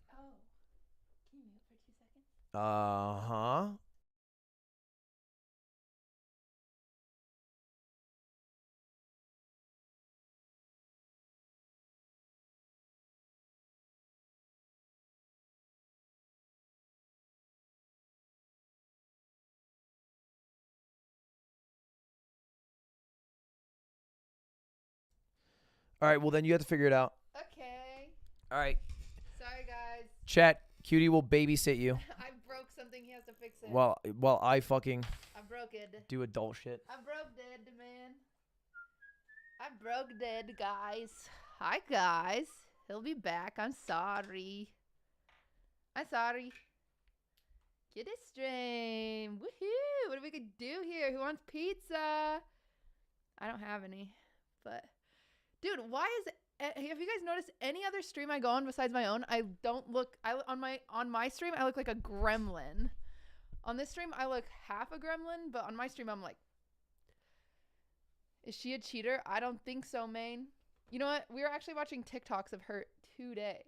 Uh-huh. All right, well then you have to figure it out. Okay. All right. Sorry, guys. Chat, Cutie will babysit you. I broke something. He has to fix it. While I fucking I broke it. do adult shit. I broke dead, man. I broke dead, guys. Hi, guys. He'll be back. I'm sorry. I'm sorry. Kitty stream. Woohoo! What do we could do here? Who wants pizza? I don't have any, but dude, why is? Have you guys noticed any other stream I go on besides my own? I don't look. On my stream I look like a gremlin. On this stream I look half a gremlin, but on my stream I'm like, is she a cheater? I don't think so, main. You know what? We were actually watching TikToks of her today.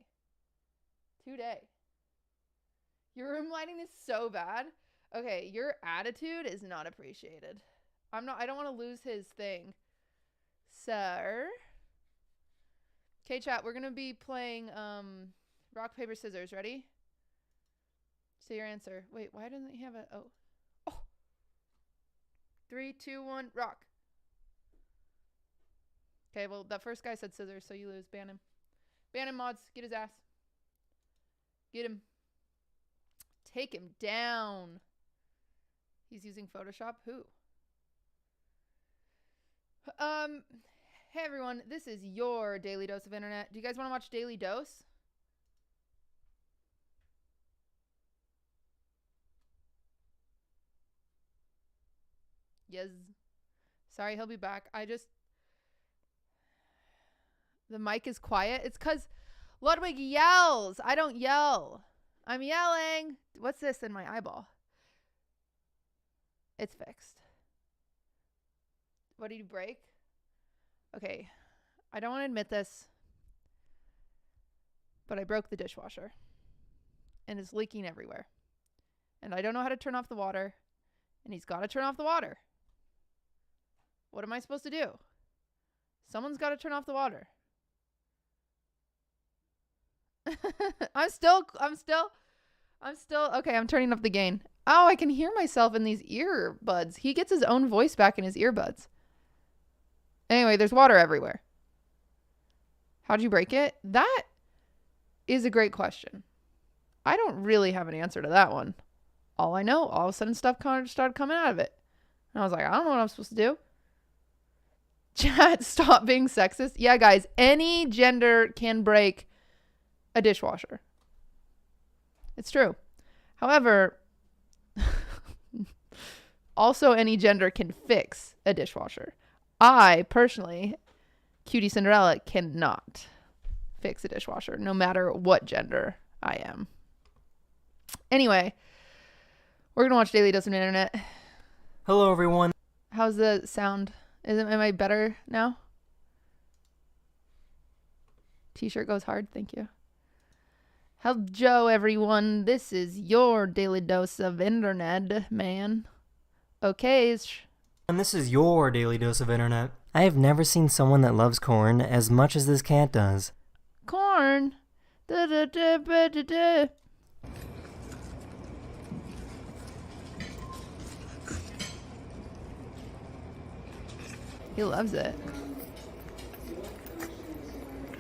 Your room lighting is so bad. Okay, your attitude is not appreciated. I don't want to lose his thing. Sir. Okay, chat, we're going to be playing rock, paper, scissors. Ready? Say your answer. Wait, why doesn't he have a... Oh. 3, 2, 1, rock. Okay, well, that first guy said scissors, so you lose. Ban him. Ban him, mods. Get his ass. Get him. Take him down. He's using Photoshop. Who? Hey everyone, this is your Daily Dose of Internet. Do you guys want to watch Daily Dose? Yes. Sorry, he'll be back. The mic is quiet. It's because Ludwig yells. I don't yell. I'm yelling. What's this in my eyeball? It's fixed. What did you break? Okay. I don't want to admit this, but I broke the dishwasher. And it's leaking everywhere. And I don't know how to turn off the water. And he's got to turn off the water. What am I supposed to do? Someone's got to turn off the water. I'm still okay. I'm turning up the gain. Oh, I can hear myself in these earbuds. He gets his own voice back in his earbuds. Anyway, there's water everywhere. How'd you break it? That is a great question. I don't really have an answer to that one. All I know, all of a sudden stuff started coming out of it. And I was like, I don't know what I'm supposed to do. Chat, stop being sexist. Yeah, guys, any gender can break a dishwasher. It's true. However, also any gender can fix a dishwasher. I, personally, Cutie Cinderella, cannot fix a dishwasher, no matter what gender I am. Anyway, we're going to watch Daily Dose of Internet. Hello, everyone. How's the sound? Am I better now? T-shirt goes hard. Thank you. Hello, everyone. This is your Daily Dose of Internet, man. Okay. And this is your Daily Dose of Internet. I have never seen someone that loves corn as much as this cat does. Corn. Da, da, da, da, da, da. He loves it.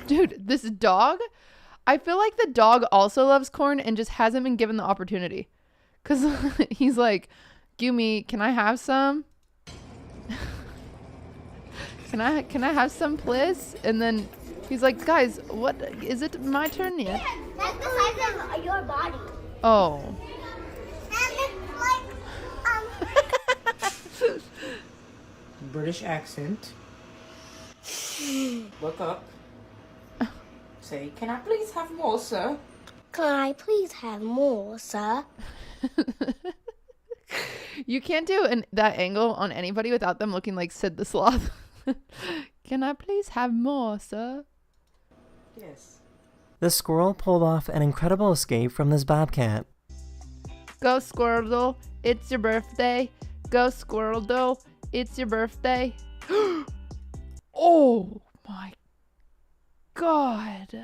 Dude, this dog, I feel like the dog also loves corn and just hasn't been given the opportunity. Because he's like, Gumi, can I have some? Can I have some, please? And then he's like, guys, what? Is it my turn yet? Yeah, that's the size of your body. Oh. And it's like, British accent. Look up. Say, can I please have more, sir? Can I please have more, sir? You can't do that angle on anybody without them looking like Sid the Sloth. Can I please have more, sir? Yes. The squirrel pulled off an incredible escape from this bobcat. Go Squirrel, it's your birthday. Go Squirrel, it's your birthday. Oh my God.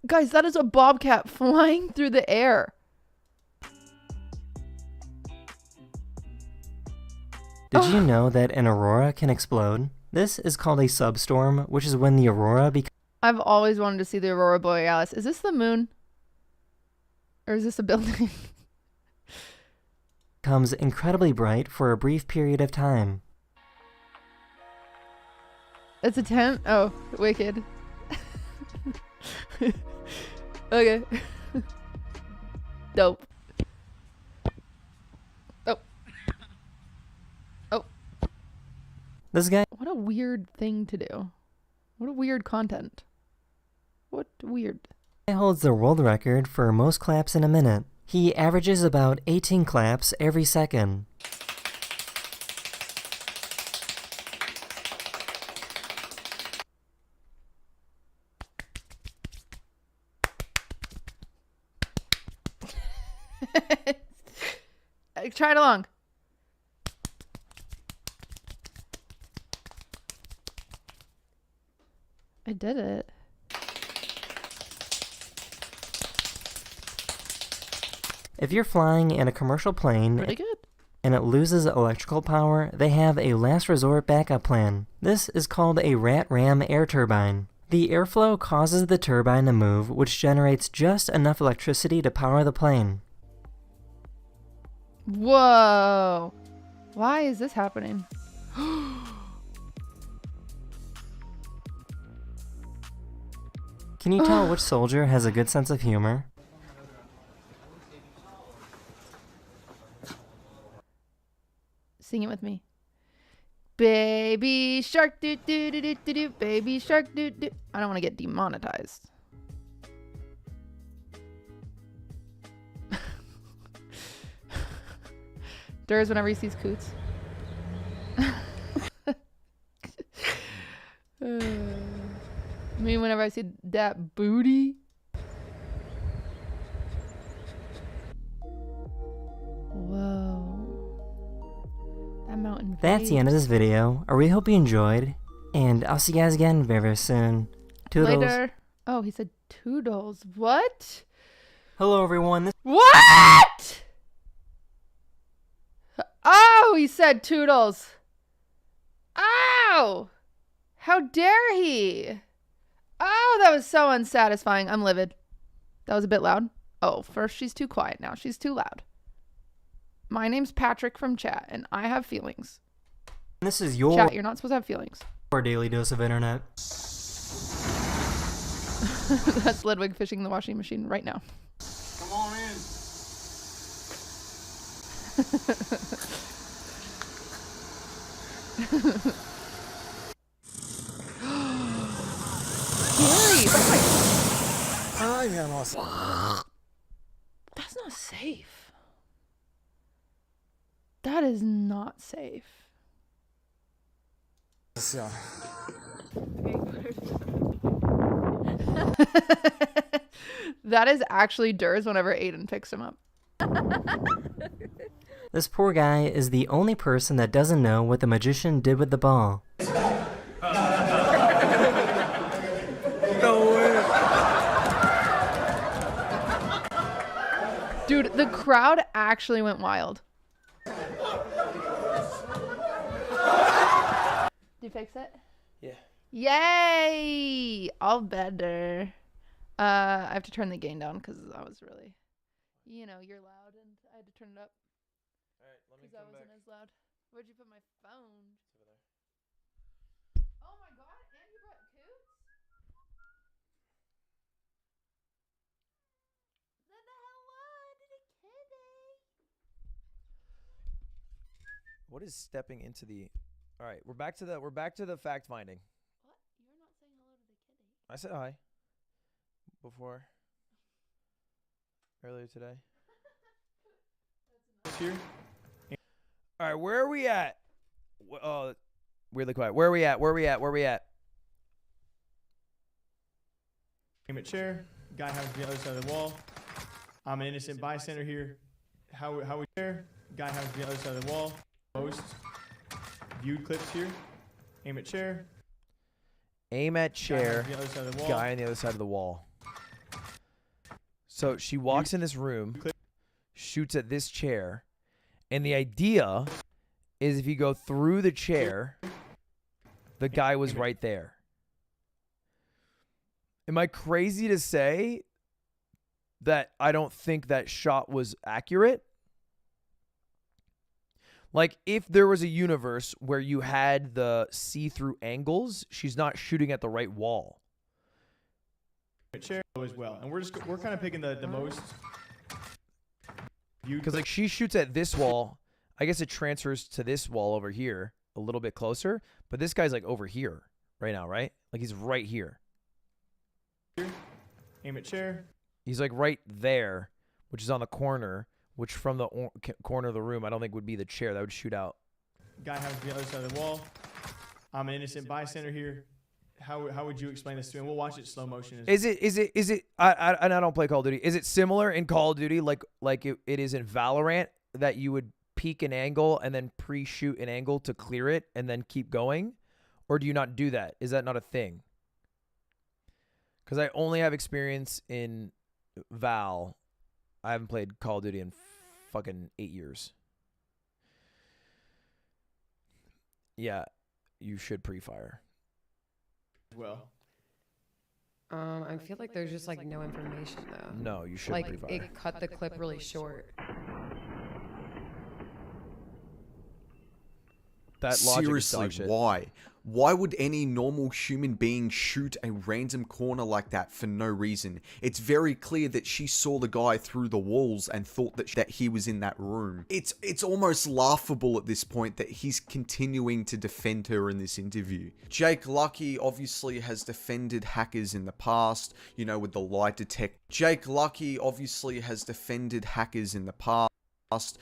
Guys, that is a bobcat flying through the air. Did you know that an aurora can explode? This is called a substorm, which is when the aurora I've always wanted to see the aurora borealis. Is this the moon? Or is this a building? becomes incredibly bright for a brief period of time. It's a tent? Oh, wicked. Okay. Dope. Oh. Oh. This guy... What a weird thing to do. What a weird content. What weird. holds the world record for most claps in a minute. He averages about 18 claps every second. Try it along. I did it. If you're flying in a commercial plane Pretty good. and it loses electrical power, they have a last resort backup plan. This is called a rat-ram air turbine. The airflow causes the turbine to move, which generates just enough electricity to power the plane. Whoa. Why is this happening? Can you tell which soldier has a good sense of humor? Sing it with me. Baby shark doo doo doo doo doo doo. Baby shark doo doo. I don't want to get demonetized. Durs whenever he sees coots. Me whenever I see that booty. Whoa. That mountain. That's the end of this video. I really hope you enjoyed, and I'll see you guys again very, very soon. Toodles. Later. Oh, he said toodles. What? Hello, everyone. What? Oh, he said toodles. Ow! How dare he? Oh, that was so unsatisfying. I'm livid. That was a bit loud. Oh, first she's too quiet. Now she's too loud. My name's Patrick from chat, and I have feelings. This is your Chat, you're not supposed to have feelings. daily dose of internet. That's Ludwig fishing the washing machine right now. Come on in. Gary, Ay, that's not safe. That is not safe. That is actually Durs whenever Aiden picks him up. This poor guy is the only person that doesn't know what the magician did with the ball. No way. Dude, the crowd actually went wild. Did you fix it? Yeah. Yay! All better. I have to turn the gain down because I was really, you know, you're loud and I had to turn it up. Alright, let me Because I come wasn't back. as loud. Where'd you put my phone? Oh my god, and you brought coots? What the hell? Did it kidding? What is stepping into the? All right, we're back to the fact finding. What? You're not saying hello to the kitty. I said hi before earlier today. Here. All right, where are we at? Oh, weirdly quiet. Where are we at? Where are we at? Where are we at? Aim at chair. Guy has the other side of the wall. I'm an innocent bystander here. How we chair? Guy has the other side of the wall. Most viewed clips here. Aim at chair. Aim at chair. Guy on the other side of the wall. Guy on the other side of the wall. So she walks in this room, shoots at this chair, and the idea is if you go through the chair, the guy was right there. Am I crazy to say that I don't think that shot was accurate? Like, if there was a universe where you had the see-through angles, she's not shooting at the right wall. Chair as well, and we're kind of picking the most. Because like she shoots at this wall, I guess it transfers to this wall over here a little bit closer, but this guy's like over here right now, right? Like he's right here. Aim at chair. He's like right there, which is on the corner, which from the corner of the room I don't think would be the chair. That would shoot out. Guy has the other side of the wall. I'm an innocent bystander here. How would you explain this to him? We'll watch it slow motion. Is it? I don't play Call of Duty. Is it similar in Call of Duty like it is in Valorant that you would peek an angle and then pre-shoot an angle to clear it and then keep going, or do you not do that? Is that not a thing? Because I only have experience in Val. I haven't played Call of Duty in fucking 8 years. Yeah, you should pre-fire. Well, I feel like there's just like no information though. No, you should like pre-fire. it cut the clip really short. That logic is Seriously, dog shit. why? Why would any normal human being shoot a random corner like that for no reason? It's very clear that she saw the guy through the walls and thought that he was in that room. It's almost laughable at this point that he's continuing to defend her in this interview. Jake Lucky obviously has defended hackers in the past, you know, with the lie detector. Jake Lucky obviously has defended hackers in the past.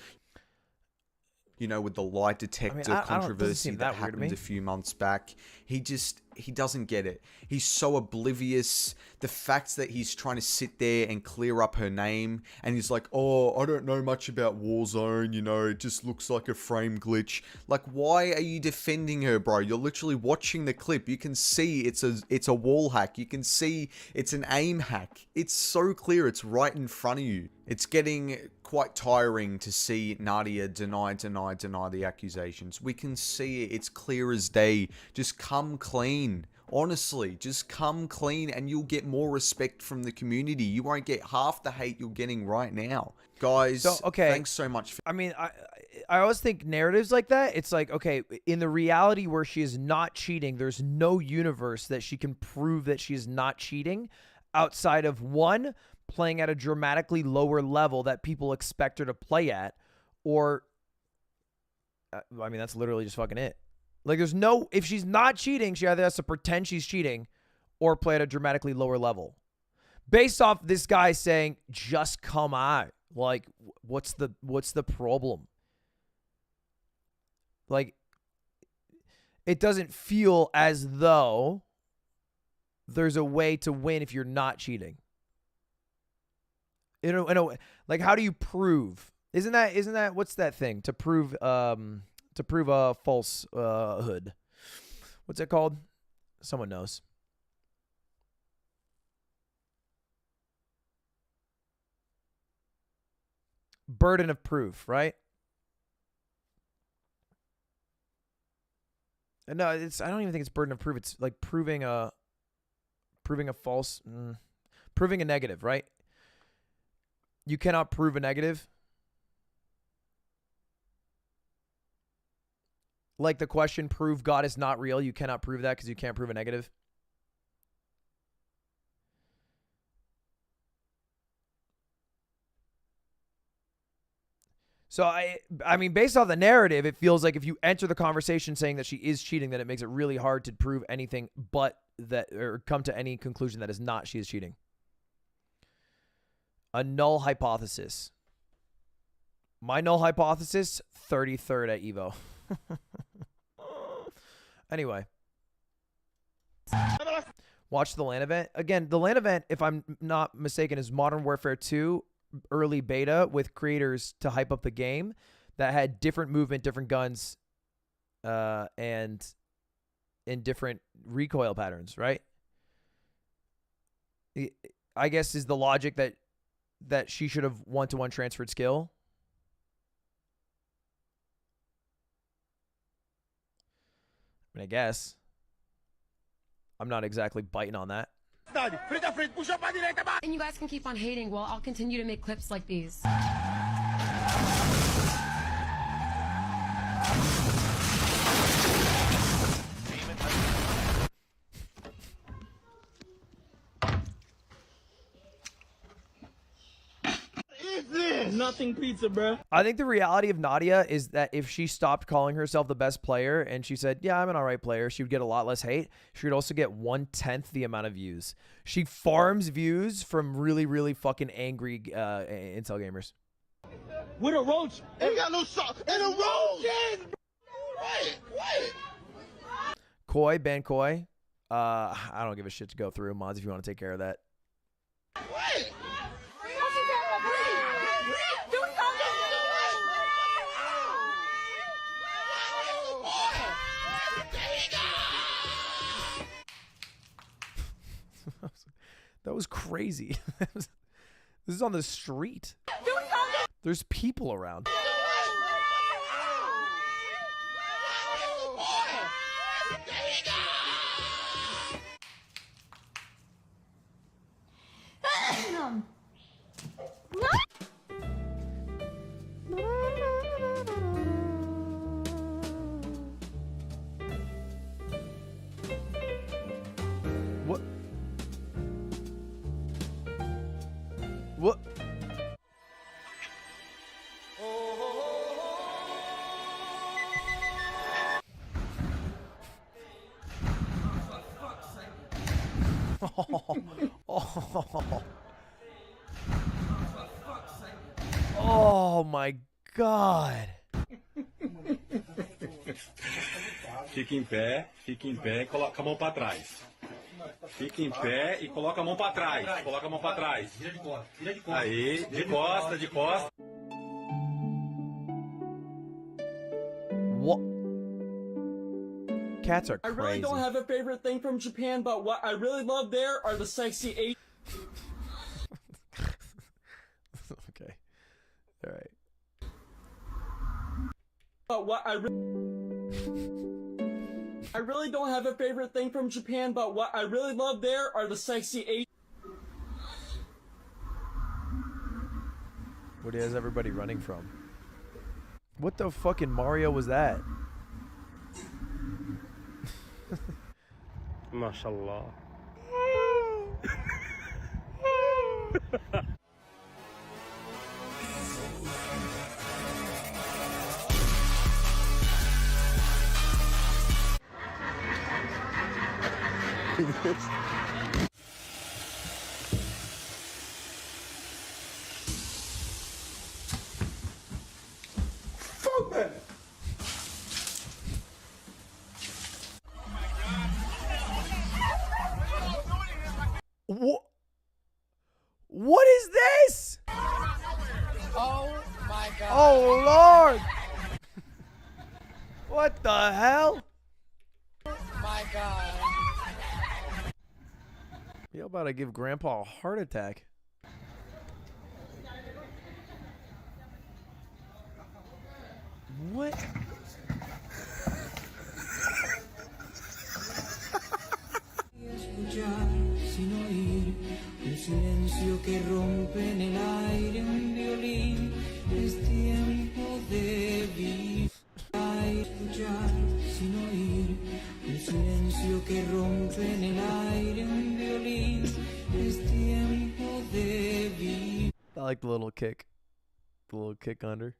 You know, with the lie detector controversy that happened a few months back. He doesn't get it. He's so oblivious. The fact that he's trying to sit there and clear up her name, and he's like, oh, I don't know much about Warzone, you know, it just looks like a frame glitch. Like, why are you defending her, bro? You're literally watching the clip. You can see it's a wall hack. You can see it's an aim hack. It's so clear. It's right in front of you. It's getting quite tiring to see Nadia deny the accusations. We can see it. It's clear as day. Just come clean. Honestly, just come clean and you'll get more respect from the community. You won't get half the hate you're getting right now. Guys, So, okay. thanks so much. I mean, I always think narratives like that, it's like, okay, in the reality where she is not cheating, there's no universe that she can prove that she is not cheating outside of one, playing at a dramatically lower level that people expect her to play at, or, I mean, that's literally just fucking it. Like, there's no, if she's not cheating, she either has to pretend she's cheating or play at a dramatically lower level. Based off this guy saying, just come out. Like, what's the problem? Like, it doesn't feel as though there's a way to win if you're not cheating. You know, like, how do you prove? Isn't that what's that thing to prove a falsehood? What's it called? Someone knows. Burden of proof, right? No, I don't even think it's burden of proof. It's like proving a negative, right? You cannot prove a negative. Like the question, prove God is not real. You cannot prove that because you can't prove a negative. So, I mean, based off the narrative, it feels like if you enter the conversation saying that she is cheating, then it makes it really hard to prove anything but that, or come to any conclusion that is not she is cheating. A null hypothesis. My null hypothesis, 33rd at Evo. Anyway. Watch the LAN event. Again, the LAN event, if I'm not mistaken, is Modern Warfare 2 early beta with creators to hype up the game that had different movement, different guns, and in different recoil patterns, right? I guess is the logic that she should have one-to-one transferred skill. mean, I guess. I'm not exactly biting on that. And you guys can keep on hating while I'll continue to make clips like these. Nothing pizza, bro. I think the reality of Nadia is that if she stopped calling herself the best player and she said, yeah, I'm an alright player, she would get a lot less hate. She would also get 1/10 the amount of views. She farms views from really, really fucking angry incel gamers. With a roach. Ain't got no sauce. And a roach. Wait. Koi, ban Koi. I don't give a shit to go through. Mods, if you want to take care of that. Wait. That was crazy. This is on the street. There's people around. What? What? Oh my God. Fica em pé e coloca a mão para trás. Fica em pé e coloca a mão para trás. Coloca a mão para trás. Aí, de costa, de costa. What? Cats are I crazy. really don't have a favorite thing from Japan, but what I really love there are the sexy Asian. Okay. All right. But what I really don't have a favorite thing from Japan, but what I really love there are the sexy Asian. What is everybody running from? What the fucking Mario was that? Mashallah. Fuck that! What is this? Oh my god. Oh Lord! What the hell? My god. You're about to give Grandpa a heart attack. What? Sin oír el silencio que rompe en el aire un violín, es tiempo de vivir. Escuchar sin oír el silencio que rompe en el aire un violín, es tiempo de vivir. I like the little kick. The little kick under.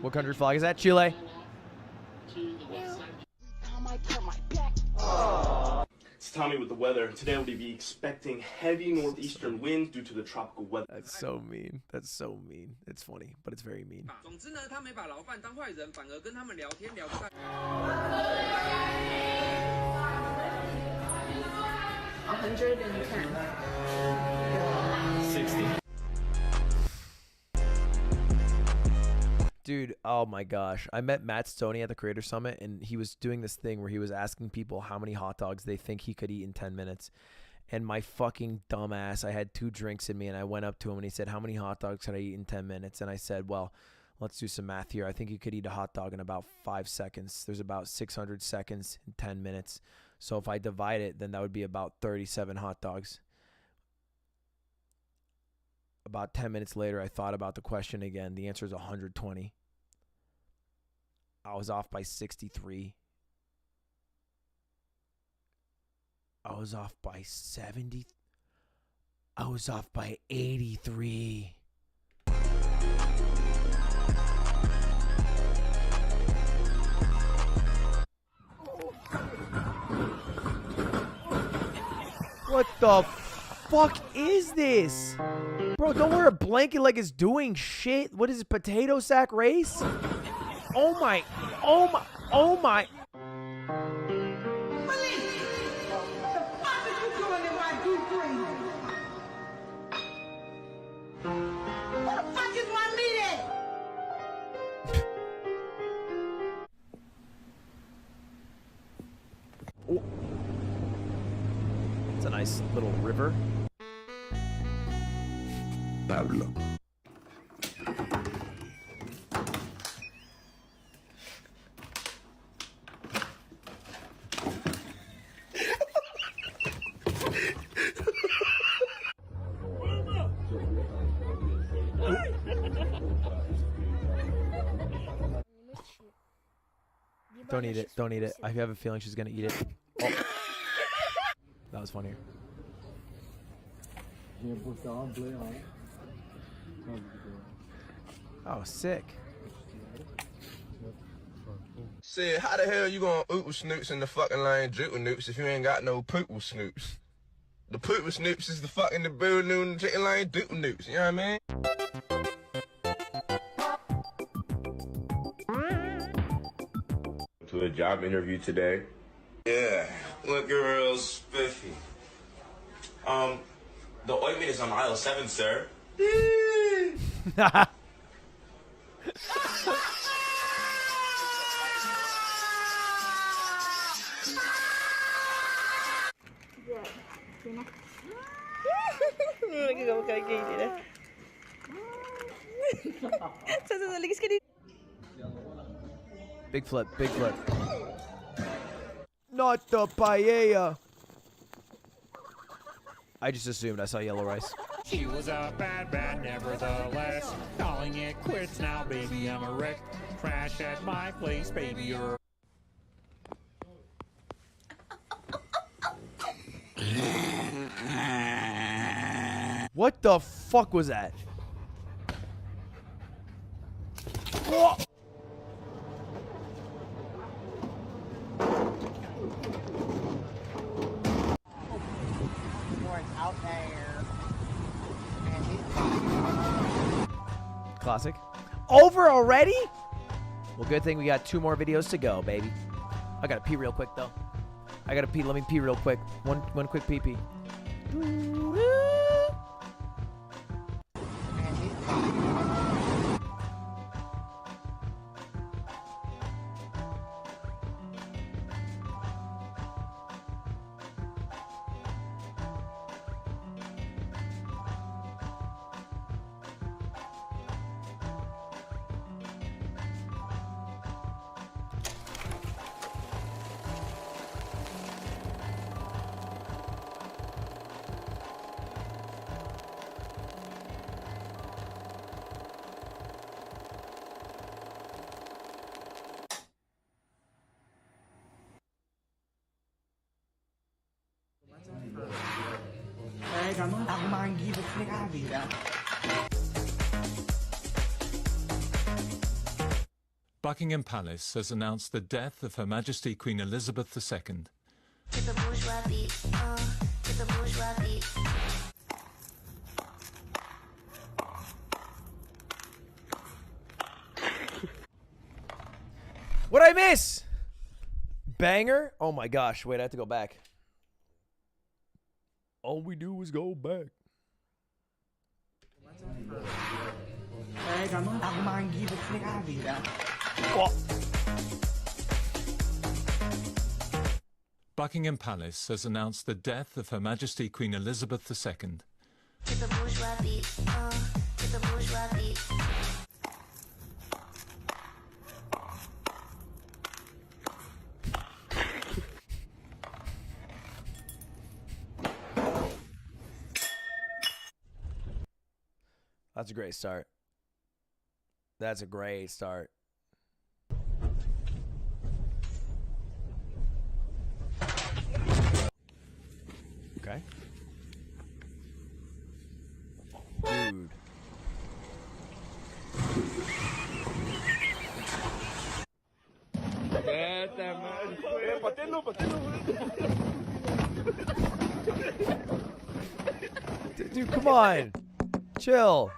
What country flag is that? Chile. It's Tommy with the weather. Today we'll be expecting heavy northeastern winds due to the tropical weather. That's so mean. That's so mean. It's funny, but it's very mean. 总之呢，他没把牢饭当坏人，反而跟他们聊天聊得。$110. Dude, oh my gosh. I met Matt Stoney at the Creator Summit, and he was doing this thing where he was asking people how many hot dogs they think he could eat in 10 minutes. And my fucking dumbass, I had 2 drinks in me, and I went up to him, and he said, how many hot dogs could I eat in 10 minutes? And I said, well, Let's do some math here. I think you could eat a hot dog in about 5 seconds. There's about 600 seconds in 10 minutes. So if I divide it, then that would be about 37 hot dogs. About 10 minutes later, I thought about the question again. The answer is 120. I was off by 63. I was off by 70. I was off by 83. What the fuck is this? Bro, don't wear a blanket like it's doing shit. What is it, potato sack race? Oh my, oh my, oh my. It's a nice little river. Pablo. Don't eat it. Don't eat it. I have a feeling she's gonna eat it. Oh. That was funnier. Oh, sick. Said, how the hell you gonna oot with snoops in the fucking lane drip with noops if you ain't got no poop with snoops? The poop with snoops is the fucking the boo noon chicken lane drip with noops, you know what I mean? To a job interview today. Yeah, look real spiffy. The ointment is on aisle 7, sir. Big flip, big flip. Not the paella. I just assumed I saw yellow rice. She was a bad, nevertheless. Calling it quits now, baby, I'm a wreck. Crash at my place, baby, you're What the fuck was that? Whoa. Out there. Classic. Over already? Well, good thing we got 2 more videos to go, baby. I gotta pee real quick, though. I gotta pee. Let me pee real quick. One quick pee pee. Buckingham Palace has announced the death of Her Majesty Queen Elizabeth II. What'd I miss? Banger? Oh my gosh. Wait, I have to go back. All we do is go back. Buckingham Palace has announced the death of Her Majesty Queen Elizabeth II. That's a great start. That's a great start. Okay. Dude. Dude, come on. Chill.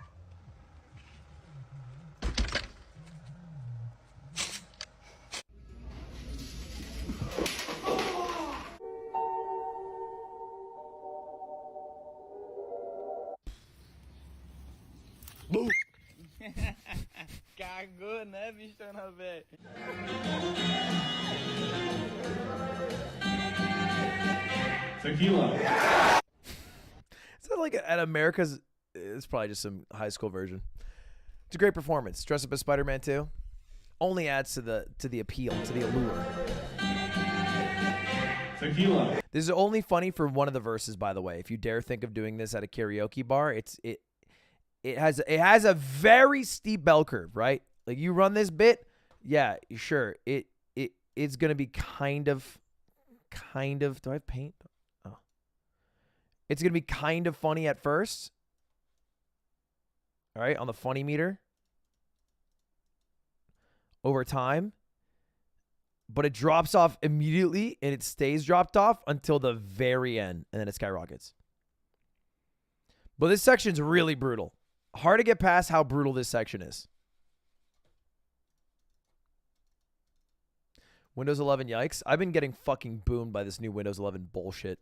Cagou, né, bichona, velho? Tequila. Is that like at America's? It's probably just some high school version. It's a great performance. Dress up as Spider-Man 2 only adds to the appeal, to the allure. Tequila. This is only funny for one of the verses, by the way. If you dare think of doing this at a karaoke bar, it has a very steep bell curve, right? Like you run this bit, yeah, sure. It's gonna be kind of. Do I have paint? Oh, it's gonna be kind of funny at first. All right, on the funny meter. Over time. But it drops off immediately, and it stays dropped off until the very end, and then it skyrockets. But this section's really brutal. Hard to get past how brutal this section is. Windows 11, yikes. I've been getting fucking boomed by this new Windows 11 bullshit.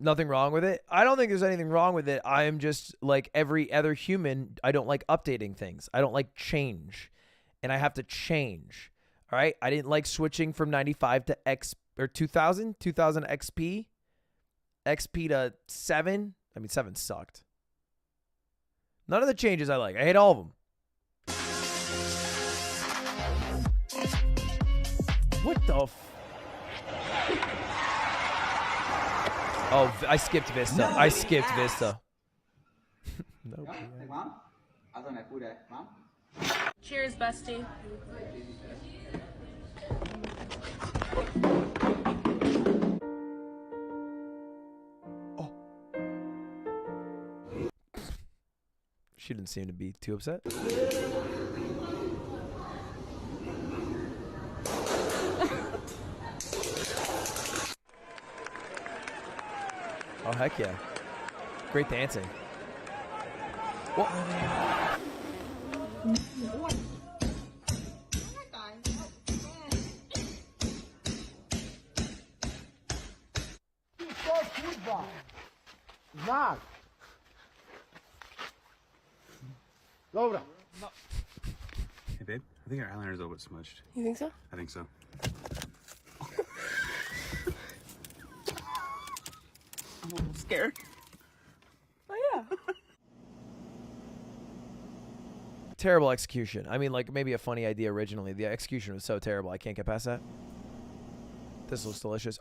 Nothing wrong with it. I don't think there's anything wrong with it. I am just like every other human. I don't like updating things. I don't like change. And I have to change. All right? I didn't like switching from 95 to X or 2000 XP. XP to 7. I mean, 7 sucked. None of the changes I like. I hate all of them. What the Oh, I skipped Vista. I skipped Vista. No. Cheers, bestie. She didn't seem to be too upset. Oh, heck yeah. Great dancing. What? Znak. Dobra. Hey, babe. I think our eyeliner's a little bit smudged. You think so? I think so. I'm a little scared. Oh, yeah. Terrible execution. I mean, like, maybe a funny idea originally. The execution was so terrible. I can't get past that. This looks delicious.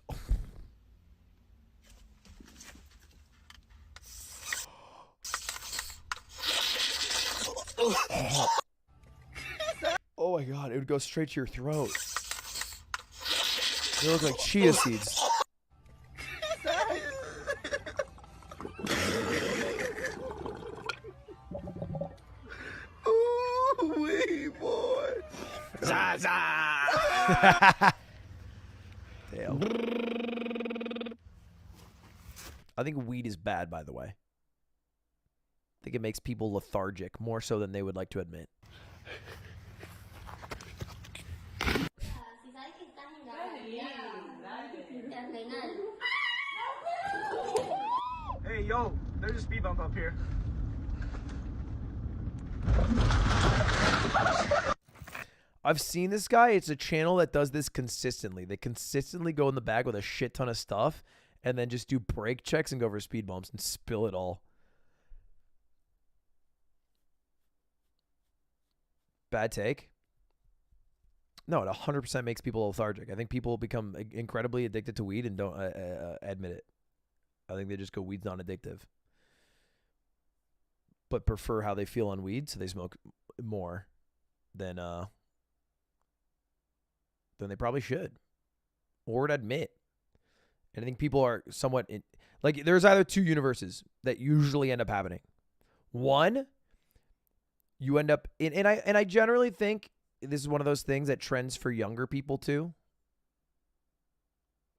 Oh my god, it would go straight to your throat. They look like chia seeds. Ooh, wee boy. Zaza. Damn. I think weed is bad, by the way. I think it makes people lethargic more so than they would like to admit. Hey, yo, there's a speed bump up here. I've seen this guy. It's a channel that does this consistently. They consistently go in the bag with a shit ton of stuff, and then just do brake checks and go over speed bumps and spill it all. Bad take? No, it 100% makes people lethargic. I think people become incredibly addicted to weed and don't admit it. I think they just go, weed's not addictive. But prefer how they feel on weed, so they smoke more than they probably should. Or would admit. And I think people are somewhat... like, there's either two universes that usually end up happening. One, you end up... And I generally think this is one of those things that trends for younger people too.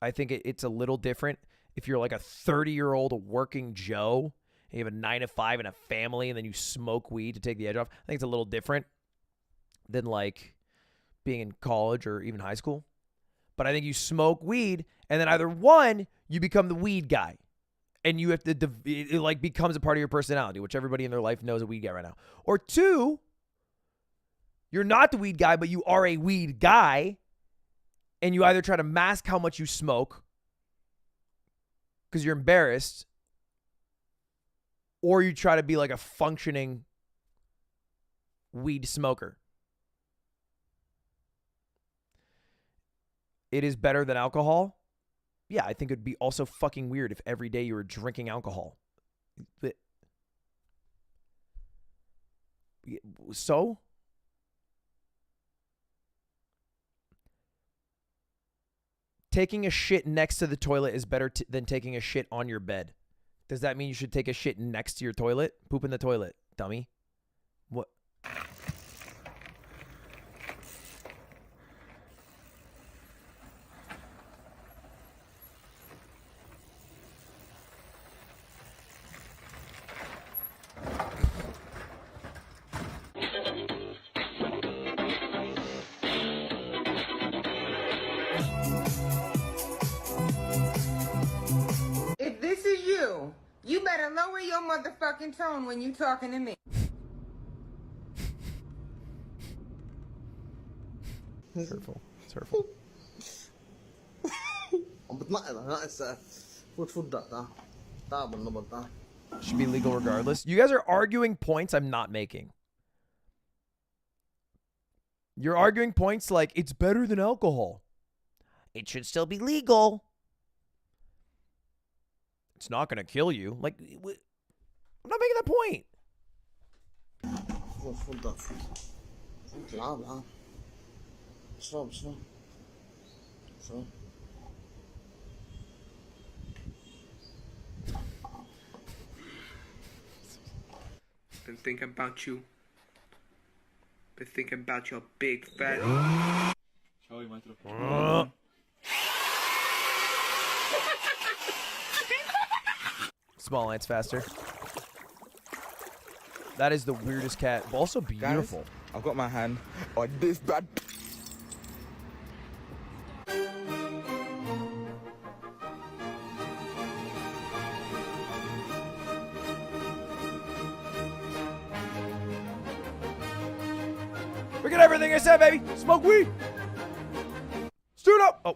I think it's a little different if you're like a 30-year-old working Joe and you have a 9-to-5 and a family and then you smoke weed to take the edge off. I think it's a little different than like being in college or even high school. But I think you smoke weed and then either one, you become the weed guy and you have to, it like becomes a part of your personality, which everybody in their life knows a weed guy right now. Or two, you're not the weed guy, but you are a weed guy, and you either try to mask how much you smoke because you're embarrassed, or you try to be like a functioning weed smoker. It is better than alcohol. Yeah, I think it'd be also fucking weird if every day you were drinking alcohol. So? Taking a shit next to the toilet is better than taking a shit on your bed. Does that mean you should take a shit next to your toilet? Poop in the toilet, dummy. What? If this is you, you better lower your motherfucking tone when you talking to me. It's hurtful. It's hurtful. Should be legal regardless. You guys are arguing points I'm not making. You're arguing points like it's better than alcohol. It should still be legal. It's not going to kill you. Like, I'm not making that point. Been thinking about you. Been thinking about your big fat. Small ants faster. That is the weirdest cat, but also beautiful. Guys, I've got my hand on this bad. Forget everything I said, baby. Smoke weed. Stood up. Oh.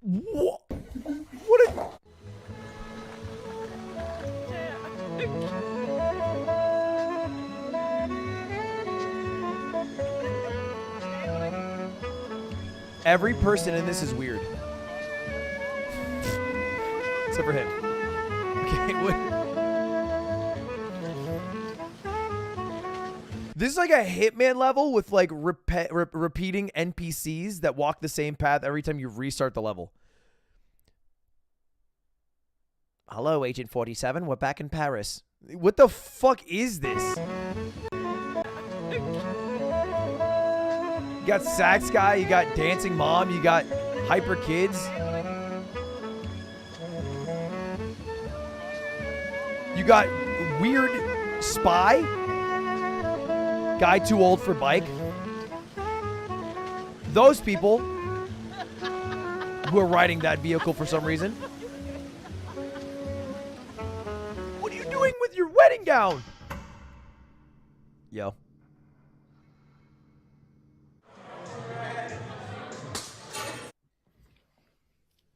What? What a... Every person in this is weird. Except for him. Okay, what? This is like a Hitman level with like repeating NPCs that walk the same path every time you restart the level. Hello, Agent 47. We're back in Paris. What the fuck is this? You got Sax Guy, you got Dancing Mom, you got Hyper Kids. You got Weird Spy. Guy too old for bike. Those people who are riding that vehicle for some reason. doing with your wedding gown? Yo.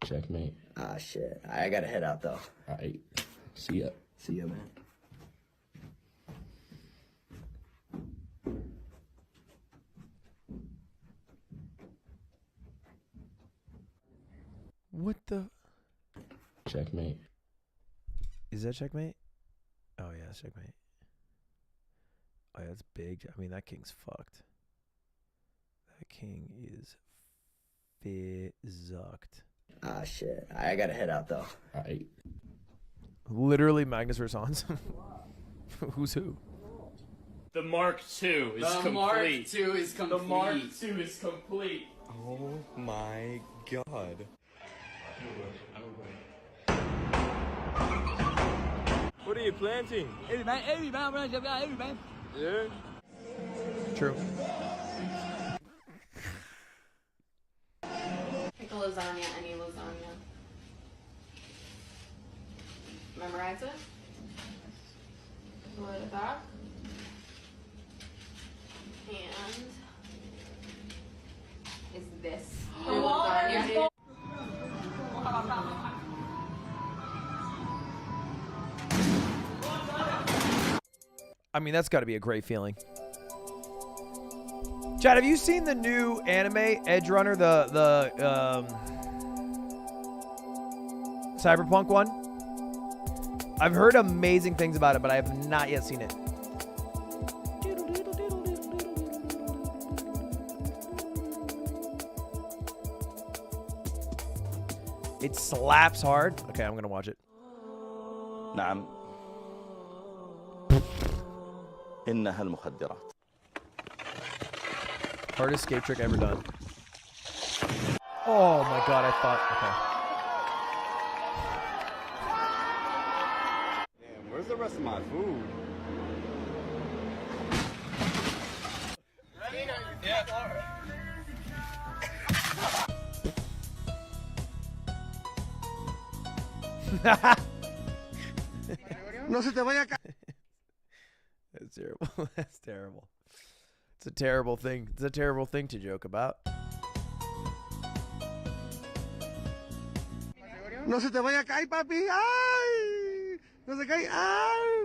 Checkmate. Ah, shit. I gotta head out, though. Alright. See ya. See ya, man. What the? Checkmate. Is that checkmate? Oh yeah, it's checkmate. Oh yeah, that's big. I mean, that king's fucked. That king is fizzed. Ah, shit. I gotta head out, though. Alright. Literally Magnus versus Hans. Who's who? The Mark II is complete. The Mark II is complete. The Mark II is complete. Oh my god. What are you planting? Every man. Yeah. True. Pick a lasagna, any lasagna. Memorize it. Go to the back. And is this your lasagna? I mean, that's got to be a great feeling. Chad, have you seen the new anime Edge Runner, the Cyberpunk one? I've heard amazing things about it, but I have not yet seen it. It slaps hard. Okay, I'm gonna watch it. نعم. إنها المخدرات. Hardest skate trick ever done. Oh my god, I thought. Okay. Damn, where's the rest of my food? No se te vaya a caer. That's terrible. That's terrible. It's a terrible thing. It's a terrible thing to joke about. No se te vaya a caer, papi. Ay. No se cae. Ay.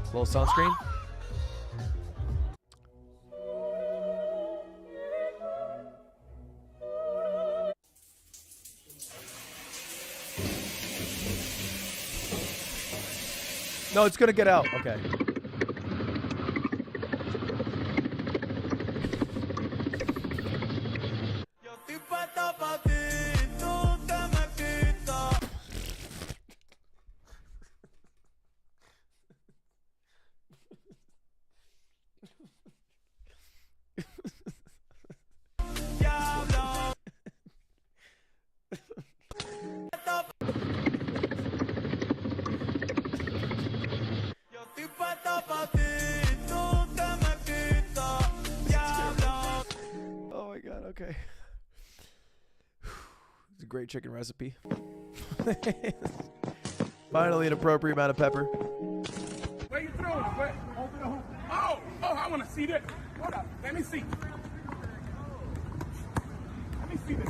Little sunscreen. No, it's gonna get out. Okay. Oh my god, okay. It's a great chicken recipe. Finally, an appropriate amount of pepper. Where you throwing it? Where? Over the hoop. Oh, I want to see that. Hold up. Let me see. Let me see this.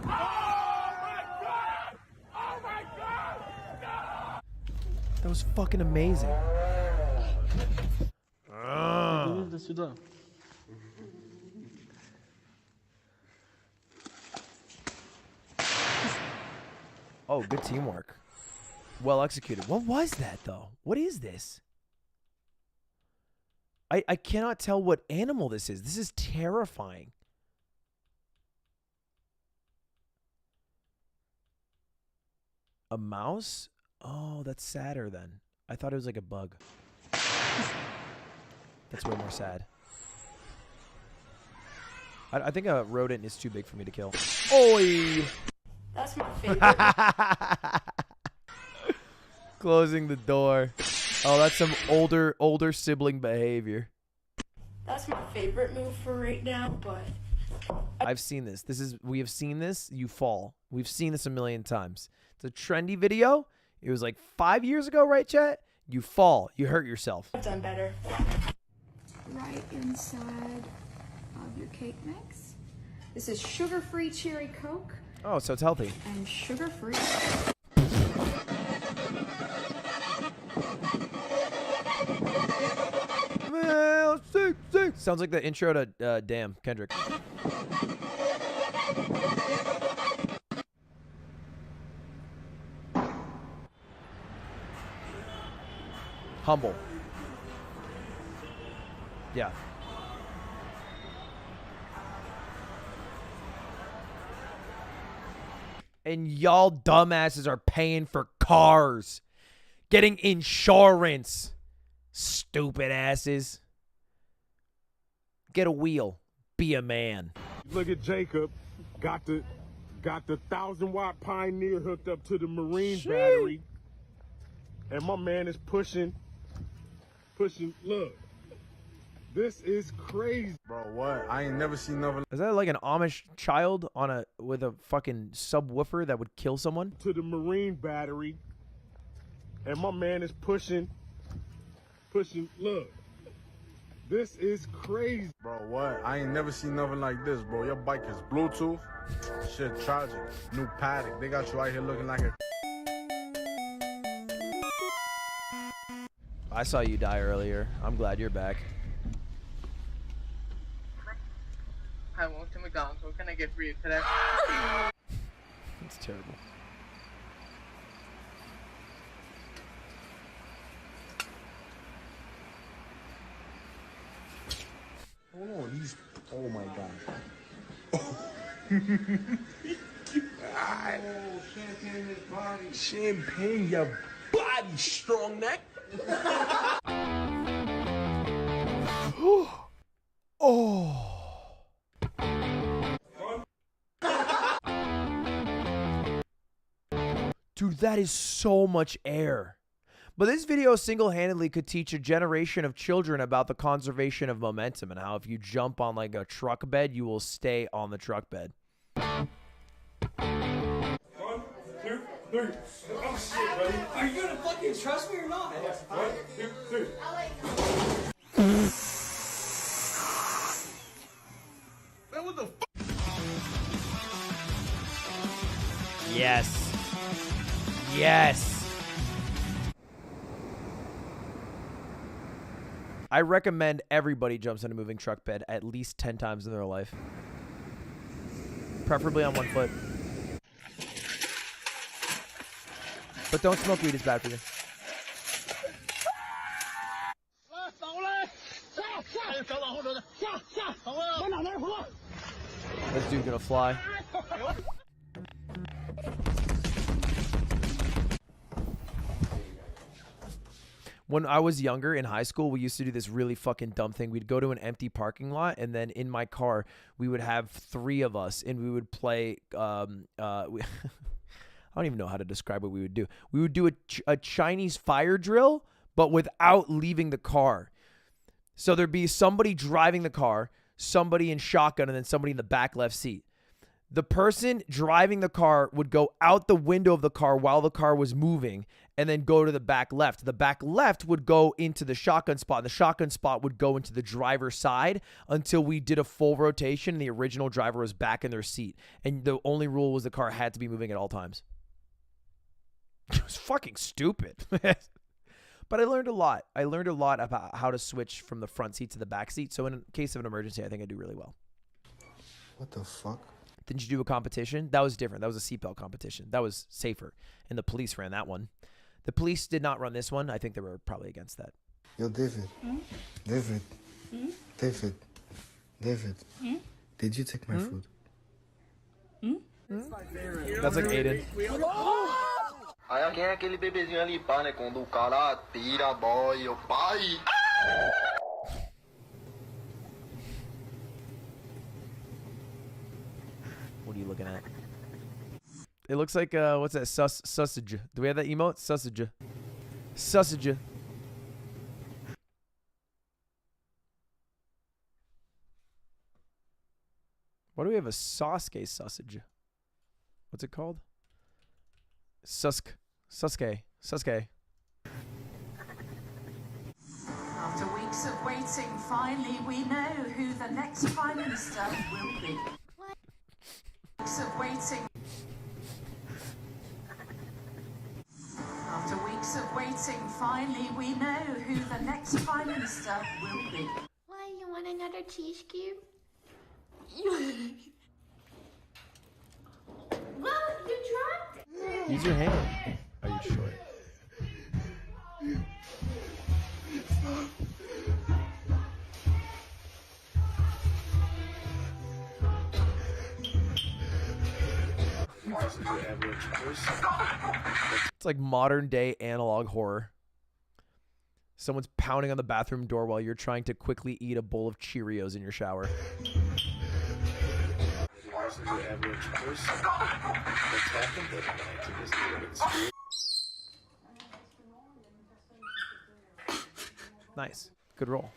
Oh my god! Oh my god! No! That was fucking amazing. Oh, good teamwork. Well executed. What was that, though? What is this? I cannot tell what animal this is. This is terrifying. A mouse? Oh, that's sadder then. I thought it was like a bug. That's way more sad. I think a rodent is too big for me to kill. Oi! That's my favorite. Closing the door. Oh, that's some older sibling behavior. That's my favorite move for right now, but I've seen this. We have seen this. You fall. We've seen this a million times. It's a trendy video. It was like 5 years ago, right, chat? You fall. You hurt yourself. I've done better. Right inside of your cake mix. This is sugar-free cherry Coke Oh, so it's healthy. and sugar-free. Well, sick. Sounds like the intro to Damn, Kendrick. Humble. Yeah. And y'all dumbasses are paying for cars. Getting insurance. Stupid asses. Get a wheel. Be a man. Look at Jacob. Got the 1,000-watt Pioneer hooked up to the Marine battery. And my man is pushing. Look. This is crazy. Bro, what? I ain't never seen nothing. Is that like an Amish child with a fucking subwoofer that would kill someone? To the Marine battery. And my man is pushing. Look. This is crazy. Bro, what? I ain't never seen nothing like this, bro. Your bike is Bluetooth. Shit, tragic. New paddock. They got you out here looking like a... I saw you die earlier. I'm glad you're back. I went to McDonald's. What can I get for you today? It's terrible. Hold on, these... Oh, my God. Oh, champagne his body. Champagne your body, strong neck. Oh. Dude, that is so much air. But this video single-handedly could teach a generation of children about the conservation of momentum and how if you jump on like a truck bed, you will stay on the truck bed. 1, 2, 3. Oh shit, buddy. Are you gonna fucking trust me or not? 1, 2, 3. Man, what the fuck? Yes. Yes. I recommend everybody jumps in a moving truck bed at least 10 times in their life. Preferably on one foot. But don't smoke weed, it's bad for you. This dude's gonna fly. When I was younger in high school, we used to do this really fucking dumb thing. We'd go to an empty parking lot, and then in my car, we would have 3 of us, and we would play. I don't even know how to describe what we would do. We would do a Chinese fire drill, but without leaving the car. So there'd be somebody driving the car, somebody in shotgun, and then somebody in the back left seat. The person driving the car would go out the window of the car while the car was moving and then go to the back left. The back left would go into the shotgun spot. The shotgun spot would go into the driver's side until we did a full rotation and the original driver was back in their seat. And the only rule was the car had to be moving at all times. It was fucking stupid. But I learned a lot. I learned a lot about how to switch from the front seat to the back seat. So in case of an emergency, I think I do really well. What the fuck? Didn't you do a competition? That was different. That was a seatbelt competition. That was safer. And the police ran that one. The police did not run this one. I think they were probably against that. Yo, David. David. David. David. Did you take my food? That's like Aiden. Aí quem é aquele bebezinho ali, pá, né? Quando o cara tira a boia, eu pai. What are you looking at? It looks like, what's that? Sausage. Do we have that emote? Sausage. Sausage. Why do we have a Sasuke sausage? What's it called? Sasuke. After weeks of waiting, finally we know who the next Prime Minister will be. Weeks of waiting. After weeks of waiting, finally we know who the next Prime Minister will be. Why, you want another cheese cube? Well, you dropped it. Use your hand. Are you sure? It's like modern day analog horror. Someone's pounding on the bathroom door while you're trying to quickly eat a bowl of Cheerios in your shower. Nice. Good roll.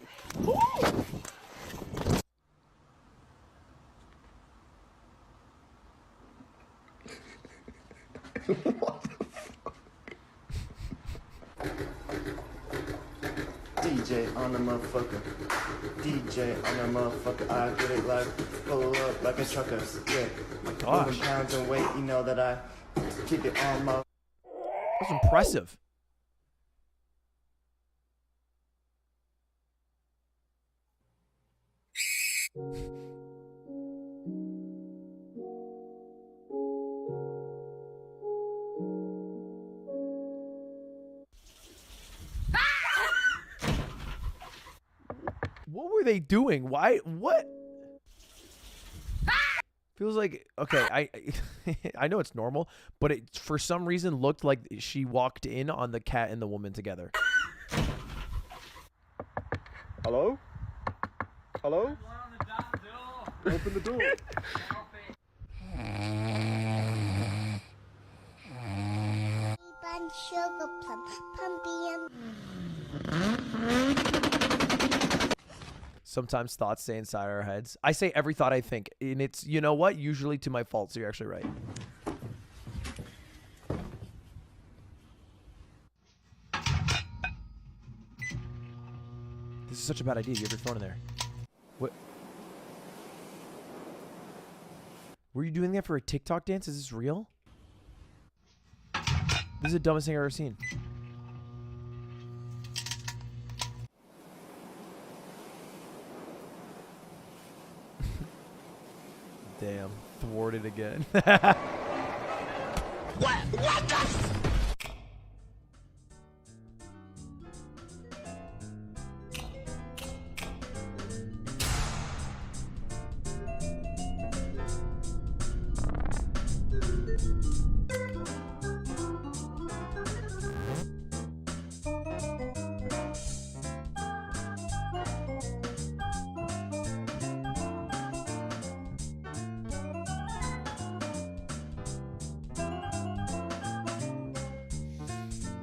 DJ on the motherfucker. DJ on the motherfucker. I get it like pull up like a trucker. Yeah. My gosh. Moving pounds and weight, you know that I keep it on my. That's impressive. What were they doing? Why? What? Feels like, okay, I know it's normal, but it for some reason looked like she walked in on the cat and the woman together. Hello? Hello? Open the door. Sugar plum, pumpkin. Sometimes thoughts stay inside our heads. I say every thought I think, and it's, you know what, usually to my fault, so you're actually right. This is such a bad idea. You have your phone in there. What? Were you doing that for a TikTok dance? Is this real? This is the dumbest thing I've ever seen. Damn, thwarted again. What the?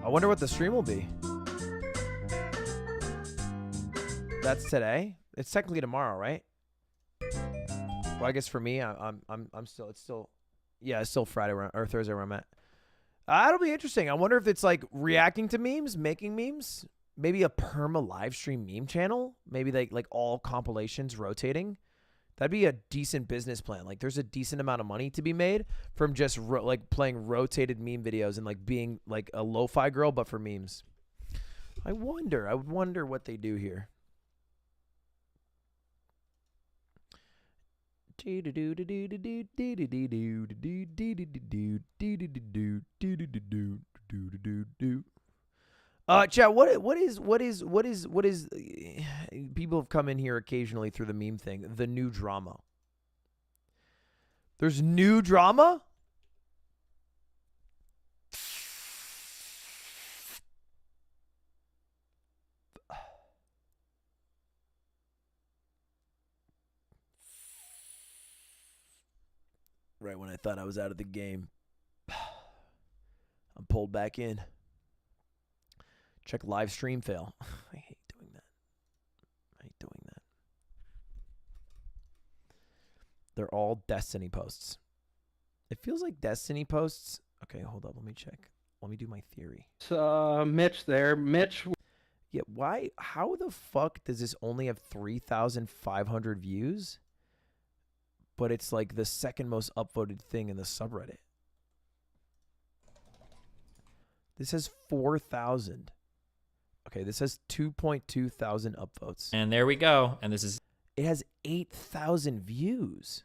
I wonder what the stream will be. That's today. It's technically tomorrow, right? Well, I guess for me, I'm still. It's still, yeah, it's still Friday or Thursday where I'm at. It'll be interesting. I wonder if it's like reacting to memes, making memes, maybe a perma live stream meme channel, maybe like all compilations rotating. That'd be a decent business plan. Like, there's a decent amount of money to be made from just like playing rotated meme videos and like being like a lo-fi girl, but for memes. I would wonder what they do here. Chat, what is people have come in here occasionally through the meme thing, the new drama. There's new drama? Right when I thought I was out of the game, I'm pulled back in. Check live stream fail. I hate doing that. I hate doing They're all Destiny posts. It feels like Destiny posts. Okay, hold up. Let me check. Let me do my theory. Mitch there. Mitch. Yeah, why? How the fuck does this only have 3,500 views? But it's like the second most upvoted thing in the subreddit. This has 4,000. Okay, this has 2.2 thousand upvotes. And there we go. And this is... It has 8,000 views.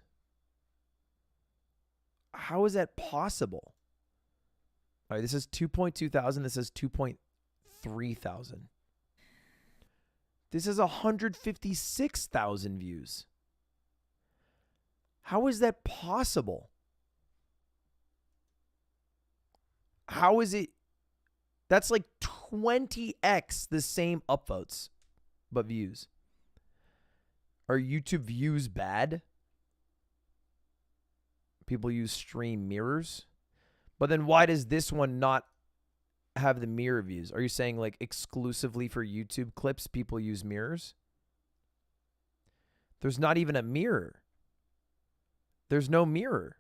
How is that possible? All right, this is 2.2 thousand. This is 2.3 thousand. This is 156,000 views. How is that possible? How is it? That's like 20x the same upvotes, but views. Are YouTube views bad? People use stream mirrors. But then why does this one not have the mirror views? Are you saying like exclusively for YouTube clips people use mirrors? There's not even a mirror. There's no mirror.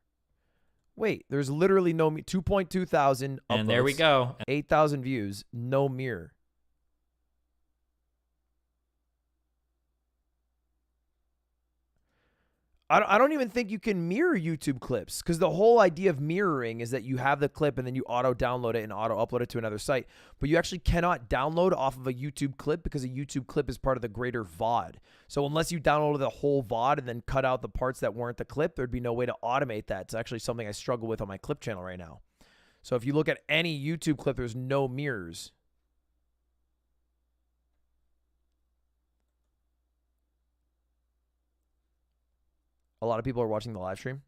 Wait, there's literally no 2.2 thousand upvotes. And there we go. 8,000 views, no mirror. I don't even think you can mirror YouTube clips, because the whole idea of mirroring is that you have the clip and then you auto-download it and auto-upload it to another site. But you actually cannot download off of a YouTube clip because a YouTube clip is part of the greater VOD. So unless you downloaded the whole VOD and then cut out the parts that weren't the clip, there'd be no way to automate that. It's actually something I struggle with on my clip channel right now. So if you look at any YouTube clip, there's no mirrors. A lot of people are watching the live stream.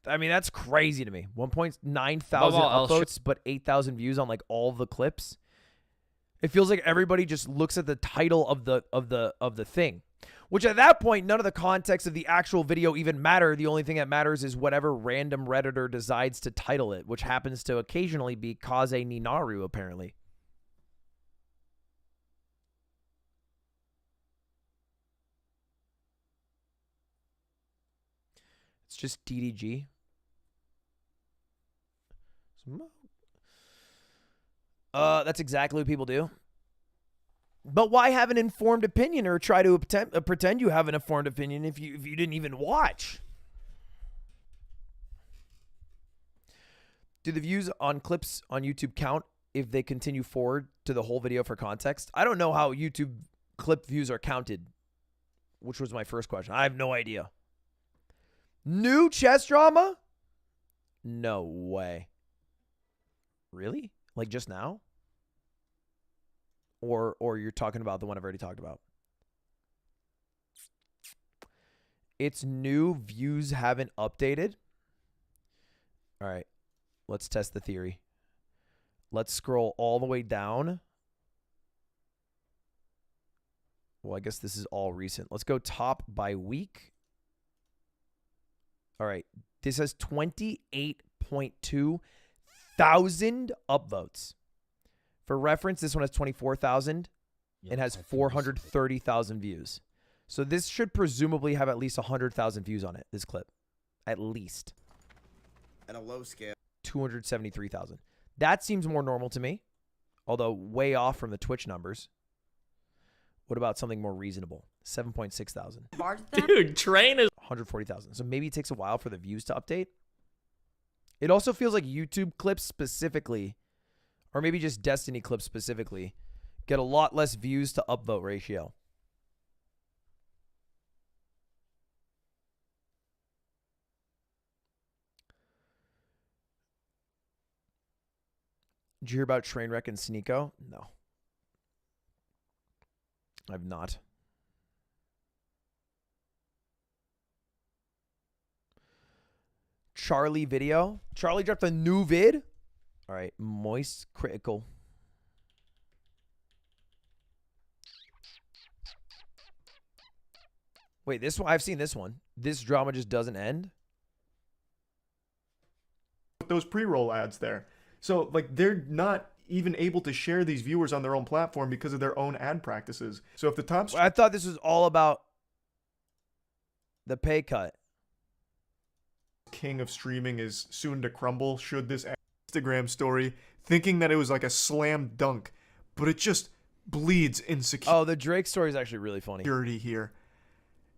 I mean, that's crazy to me. 1.9 thousand upvotes, but 8,000 views on like all the clips. It feels like everybody just looks at the title of the thing, which at that point, none of the context of the actual video even matter. The only thing that matters is whatever random Redditor decides to title it, which happens to occasionally be Kaze Ninaru, apparently. It's just DDG. That's exactly what people do. But why have an informed opinion or try to pretend you have an informed opinion if you didn't even watch? Do the views on clips on YouTube count if they continue forward to the whole video for context? I don't know how YouTube clip views are counted, which was my first question. I have no idea. New chess drama? No way. Really? Like just now? Or you're talking about the one I've already talked about? It's new. Views haven't updated. All right. Let's test the theory. Let's scroll all the way down. Well, I guess this is all recent. Let's go top by week. All right. This has 28.2 thousand upvotes. For reference, this one has 24,000. It has 430,000 views. So this should presumably have at least 100,000 views on it, this clip. At least. At a low scale. 273,000. That seems more normal to me, although way off from the Twitch numbers. What about something more reasonable? 7.6 thousand. Dude, train is 140,000. So maybe it takes a while for the views to update. It also feels like YouTube clips specifically, or maybe just Destiny clips specifically, get a lot less views to upvote ratio. Did you hear about Trainwreck and Sneeko? No. I've not. Charlie video. Charlie dropped a new vid. All right, Moist Critical. Wait, this one, I've seen this one. This drama just doesn't end. Those pre-roll ads there. So like they're not even able to share these viewers on their own platform because of their own ad practices. So if the top I thought this was all about the pay cut. king of streaming is soon to crumble should this Instagram story, thinking that it was like a slam dunk, but it just bleeds insecurity. Oh, the Drake story is actually really funny. Here.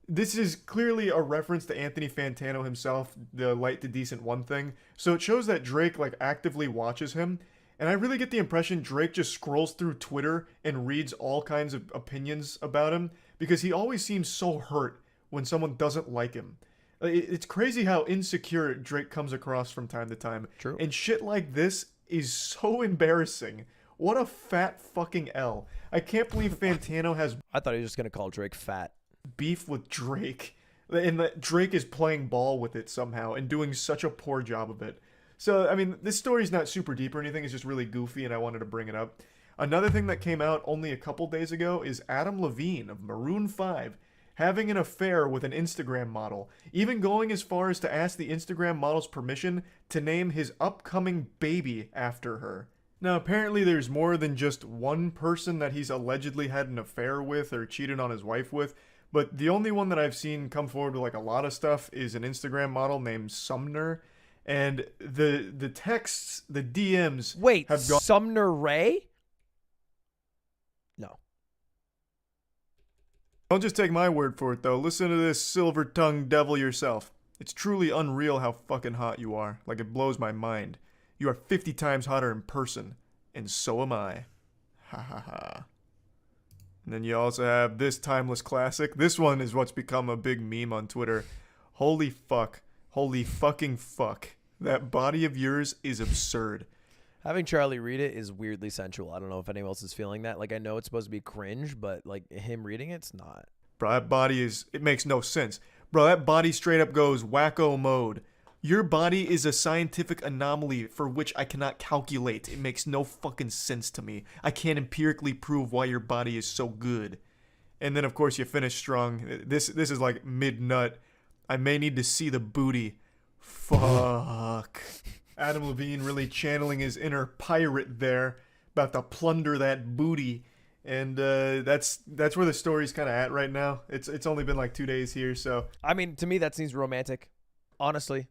This is clearly a reference to Anthony Fantano himself, the light to decent one thing. So it shows that Drake like actively watches him. And I really get the impression Drake just scrolls through Twitter and reads all kinds of opinions about him because he always seems so hurt when someone doesn't like him. It's crazy how insecure Drake comes across from time to time. True. And shit like this is so embarrassing. What a fat fucking L. I can't believe Fantano has I thought he was just going to call Drake fat. beef with Drake, and that Drake is playing ball with it somehow and doing such a poor job of it. So, I mean, this story's not super deep or anything, it's just really goofy and I wanted to bring it up. Another thing that came out only a couple days ago is Adam Levine of Maroon 5 having an affair with an Instagram model, even going as far as to ask the Instagram model's permission to name his upcoming baby after her. Now, apparently there's more than just one person that he's allegedly had an affair with or cheated on his wife with, but the only one that I've seen come forward with like a lot of stuff is an Instagram model named Sumner, and the texts, the DMs have gone... Sumner Rae? No. Don't just take my word for it, though. Listen to this silver-tongued devil yourself. It's truly unreal how fucking hot you are. Like, it blows my mind. You are 50 times hotter in person. And so am I. Ha ha ha. And then you also have this timeless classic. This one is what's become a big meme on Twitter. Holy fuck. Holy fucking fuck. That body of yours is absurd. Having Charlie read it is weirdly sensual. I don't know if anyone else is feeling that. Like, I know it's supposed to be cringe, but like him reading it's not. Bro, that body is... It makes no sense. Bro, that body straight up goes wacko mode. Your body is a scientific anomaly for which I cannot calculate. It makes no fucking sense to me. I can't empirically prove why your body is so good. And then, of course, you finish strong. This is like mid-nut. I may need to see the booty. Fuck. Adam Levine really channeling his inner pirate there. About to plunder that booty. And that's where the story's kind of at right now. It's only been like 2 days here, so... I mean, to me, that seems romantic. Honestly.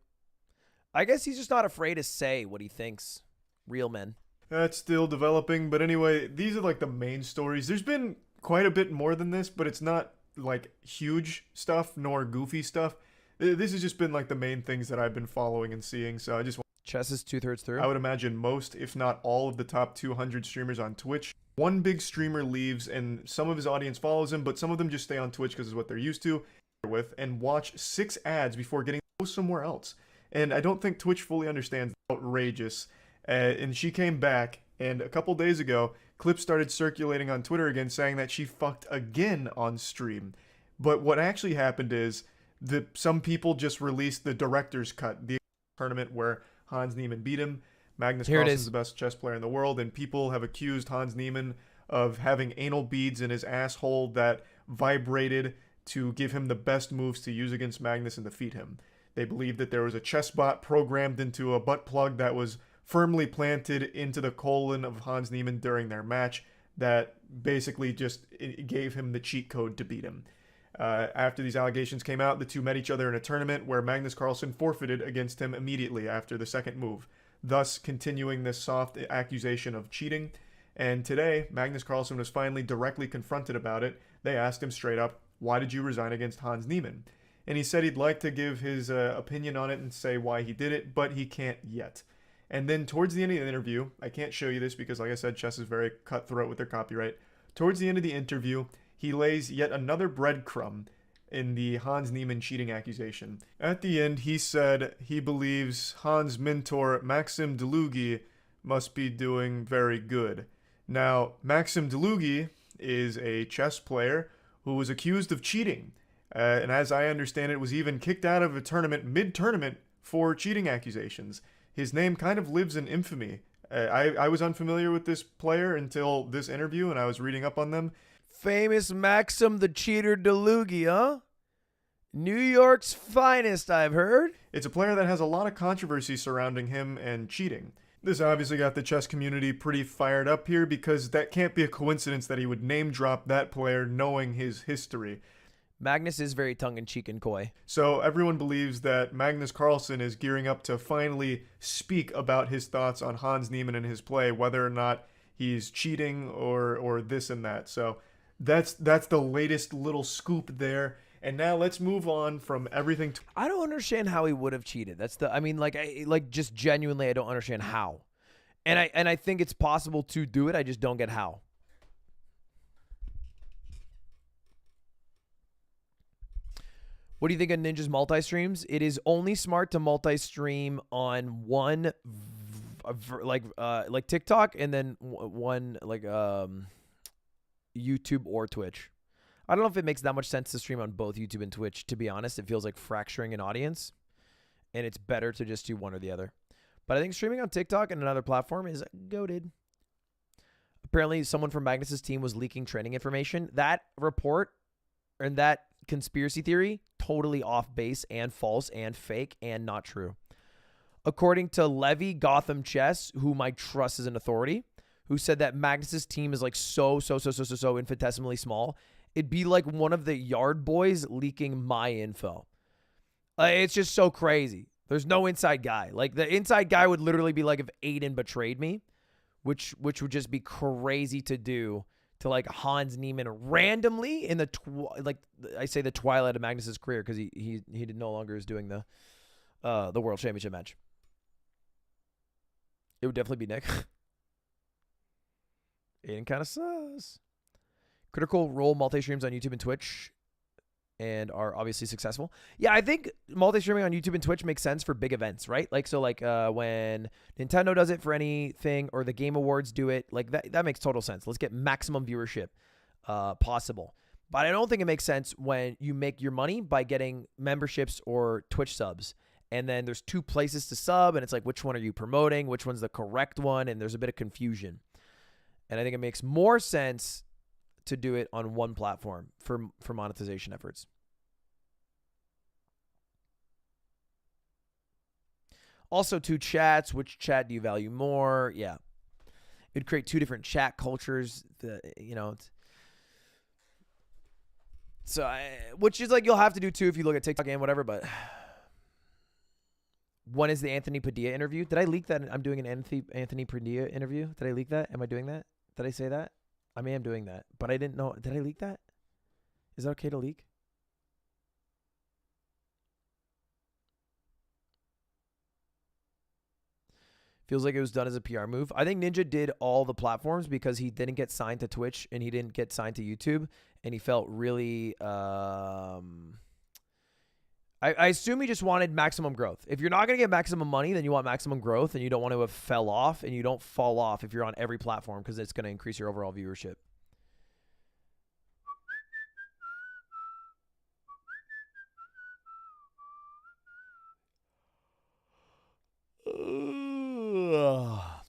I guess he's just not afraid to say what he thinks. Real men. That's still developing, but anyway, these are like the main stories. There's been quite a bit more than this, but it's not like huge stuff nor goofy stuff. This has just been like the main things that I've been following and seeing, so I just... Chess is 2/3 through. I would imagine most, if not all, of the top 200 streamers on Twitch. One big streamer leaves, and some of his audience follows him, but some of them just stay on Twitch because it's what they're used to with, and watch 6 ads before getting to go somewhere else. And I don't think Twitch fully understands. Outrageous. And she came back, and a couple days ago, clips started circulating on Twitter again saying that she fucked again on stream. But what actually happened is some people just released the director's cut, the tournament where Hans Niemann beat him. Magnus Carlsen's the best chess player in the world, and people have accused Hans Niemann of having anal beads in his asshole that vibrated to give him the best moves to use against Magnus and defeat him. They believe that there was a chess bot programmed into a butt plug that was firmly planted into the colon of Hans Niemann during their match that basically just gave him the cheat code to beat him. After these allegations came out, the two met each other in a tournament where Magnus Carlsen forfeited against him immediately after the second move, thus continuing this soft accusation of cheating. And today, Magnus Carlsen was finally directly confronted about it. They asked him straight up, why did you resign against Hans Niemann? And he said he'd like to give his opinion on it and say why he did it, but he can't yet. And then towards the end of the interview, I can't show you this because, like I said, chess is very cutthroat with their copyright. Towards the end of the interview, he lays yet another breadcrumb in the Hans Niemann cheating accusation. At the end, he said he believes Hans' mentor, Maxim Delugi, must be doing very good. Now, Maxim Delugi is a chess player who was accused of cheating. And as I understand it, was even kicked out of a tournament mid-tournament for cheating accusations. His name kind of lives in infamy. I was unfamiliar with this player until this interview, and I was reading up on them. Famous Maxim the Cheater Delugi, huh? New York's finest, I've heard. It's a player that has a lot of controversy surrounding him and cheating. This obviously got the chess community pretty fired up here because that can't be a coincidence that he would name drop that player knowing his history. Magnus is very tongue-in-cheek and coy. So everyone believes that Magnus Carlsen is gearing up to finally speak about his thoughts on Hans Niemann and his play, whether or not he's cheating or this and that. So that's the latest little scoop there. And now let's move on from everything. I don't understand how he would have cheated. I mean, just genuinely, I don't understand how. And I think it's possible to do it. I just don't get how. What do you think of Ninja's multi-streams? It is only smart to multi-stream on one, like TikTok, and then one YouTube or Twitch. I don't know if it makes that much sense to stream on both YouTube and Twitch. To be honest, it feels like fracturing an audience, and it's better to just do one or the other. But I think streaming on TikTok and another platform is goated. Apparently, someone from Magnus's team was leaking training information. That report and that conspiracy theory, totally off base and false and fake and not true. According to Levy Gotham Chess, whom I trust as an authority, who said that Magnus's team is like so infinitesimally small, it'd be like one of the yard boys leaking my info. It's just so crazy. There's no inside guy. Like, the inside guy would literally be like if Aiden betrayed me, which would just be crazy to do to like Hans Niemann randomly in the the twilight of Magnus's career, because he no longer is doing the World Championship match. It would definitely be Nick. Aiden kind of sus. Critical Role multi-streams on YouTube and Twitch and are obviously successful. Yeah, I think multi-streaming on YouTube and Twitch makes sense for big events, right? Like, so like when Nintendo does it for anything, or the Game Awards do it, like that makes total sense. Let's get maximum viewership possible. But I don't think it makes sense when you make your money by getting memberships or Twitch subs. And then there's two places to sub, and it's like, which one are you promoting? Which one's the correct one? And there's a bit of confusion. And I think it makes more sense to do it on one platform for monetization efforts. Also, two chats. Which chat do you value more? Yeah. It'd create two different chat cultures. Which is like you'll have to do too if you look at TikTok and whatever, but when is the Anthony Padilla interview? Did I leak that I'm doing an Anthony Padilla interview? Did I leak that? Am I doing that? Did I say that? I mean, I'm doing that, but I didn't know. Did I leak that? Is that okay to leak? Feels like it was done as a PR move. I think Ninja did all the platforms because he didn't get signed to Twitch and he didn't get signed to YouTube, and he felt really I assume he just wanted maximum growth. If you're not going to get maximum money, then you want maximum growth, and you don't want to have fell off, and you don't fall off if you're on every platform, because it's going to increase your overall viewership.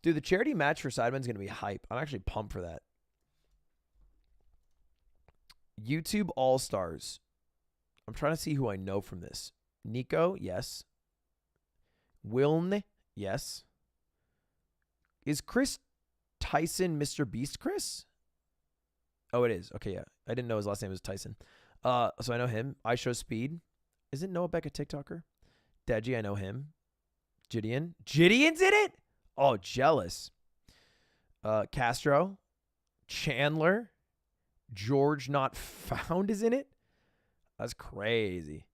Dude, the charity match for Sidemen's going to be hype. I'm actually pumped for that. YouTube All-Stars. I'm trying to see who I know from this. Nico, yes. Wilne, yes. Is Chris Tyson Mr. Beast Chris? Oh, it is. Okay, yeah. I didn't know his last name was Tyson. So I know him. I Show Speed. Isn't Noah Beck a TikToker? Deji, I know him. Gideon. Gideon's in it? Oh, jealous. Castro. Chandler. George Not Found is in it? That's crazy.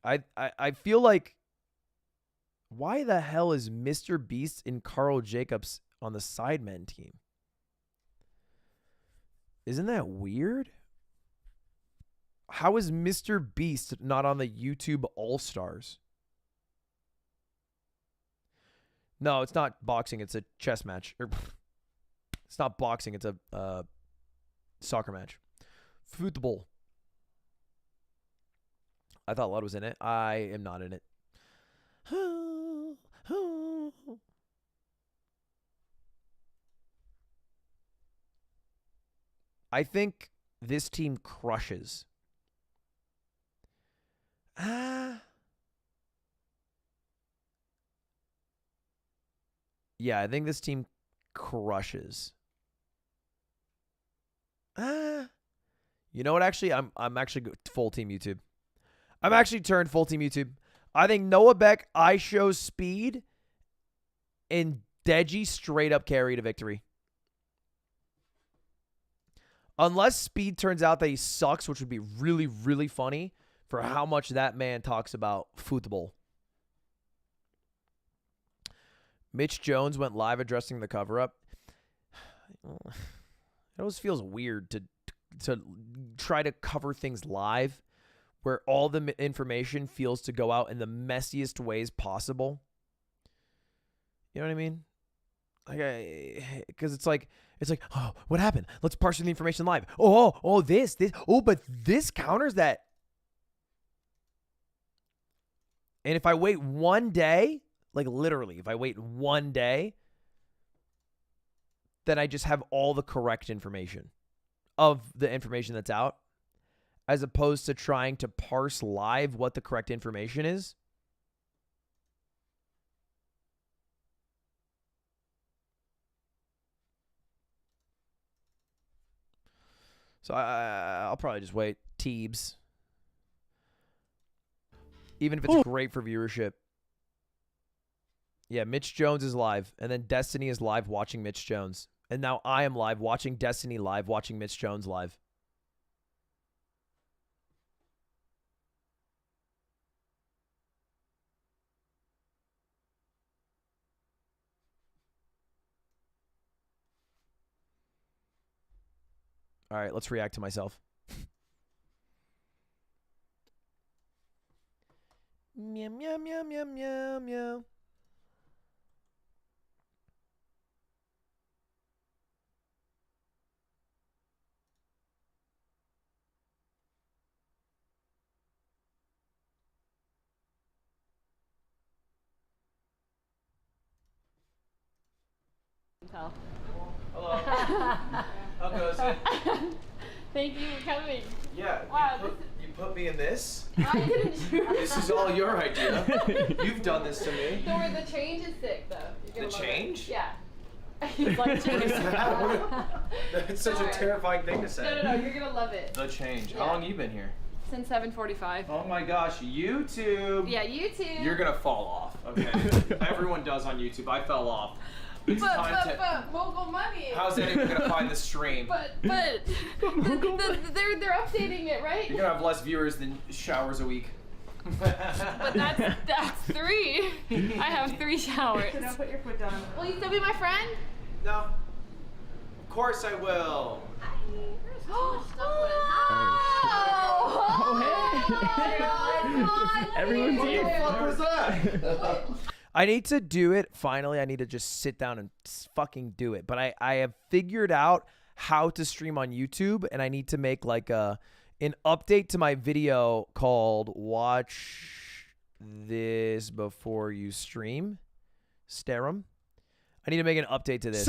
I feel like, why the hell is Mr. Beast and Carl Jacobs on the Sidemen team? Isn't that weird? How is Mr. Beast not on the YouTube All-Stars? No, it's not boxing. It's a chess match. It's not boxing. It's a soccer match. Football. I thought Lud was in it. I am not in it. I think this team crushes. Yeah, I think this team crushes. You know what? Actually, I'm actually full team YouTube. I'm actually turned full team YouTube. I think Noah Beck, I show speed, and Deji straight up carry to victory. Unless speed turns out that he sucks, which would be really, really funny for how much that man talks about football. Mitch Jones went live addressing the cover-up. It always feels weird to try to cover things live where all the information feels to go out in the messiest ways possible. You know what I mean? Like, because it's like, oh, what happened? Let's parse through the information live. Oh, this. Oh, but this counters that. And if I wait one day, like literally, if I wait one day, then I just have all the correct information of the information that's out, as opposed to trying to parse live what the correct information is. So I'll probably just wait. Teebs. Even if it's great for viewership. Yeah, Mitch Jones is live. And then Destiny is live watching Mitch Jones. And now I am live watching Destiny live watching Mitch Jones live. All right, let's react to myself. Meow, meow, meow, meow, meow, meow. Tell. Hello. How goes it? Thank you for coming. Yeah. Wow, You put me in this? I didn't do This is all your idea. You've done this to me. Don't worry, the change is sick though. You're gonna The love change? It. Yeah. He's like change. That's such a terrifying thing to say. No, you're gonna love it. The change. Yeah. How long you been here? Since 7:45. Oh my gosh, YouTube. Yeah, YouTube. You're gonna fall off. Okay. Everyone does on YouTube. I fell off. It's time to. Mogul money. How's anyone gonna find the stream? But they're updating it, right? You're gonna have less viewers than showers a week. But that's 3. I have 3 showers. Now put your foot down. Will you still be my friend? No. Of course I will. Everyone's here. What was that? I need to do it. Finally, I need to just sit down and fucking do it. But I have figured out how to stream on YouTube, and I need to make like an update to my video called "Watch This Before You Stream." Starum. I need to make an update to this.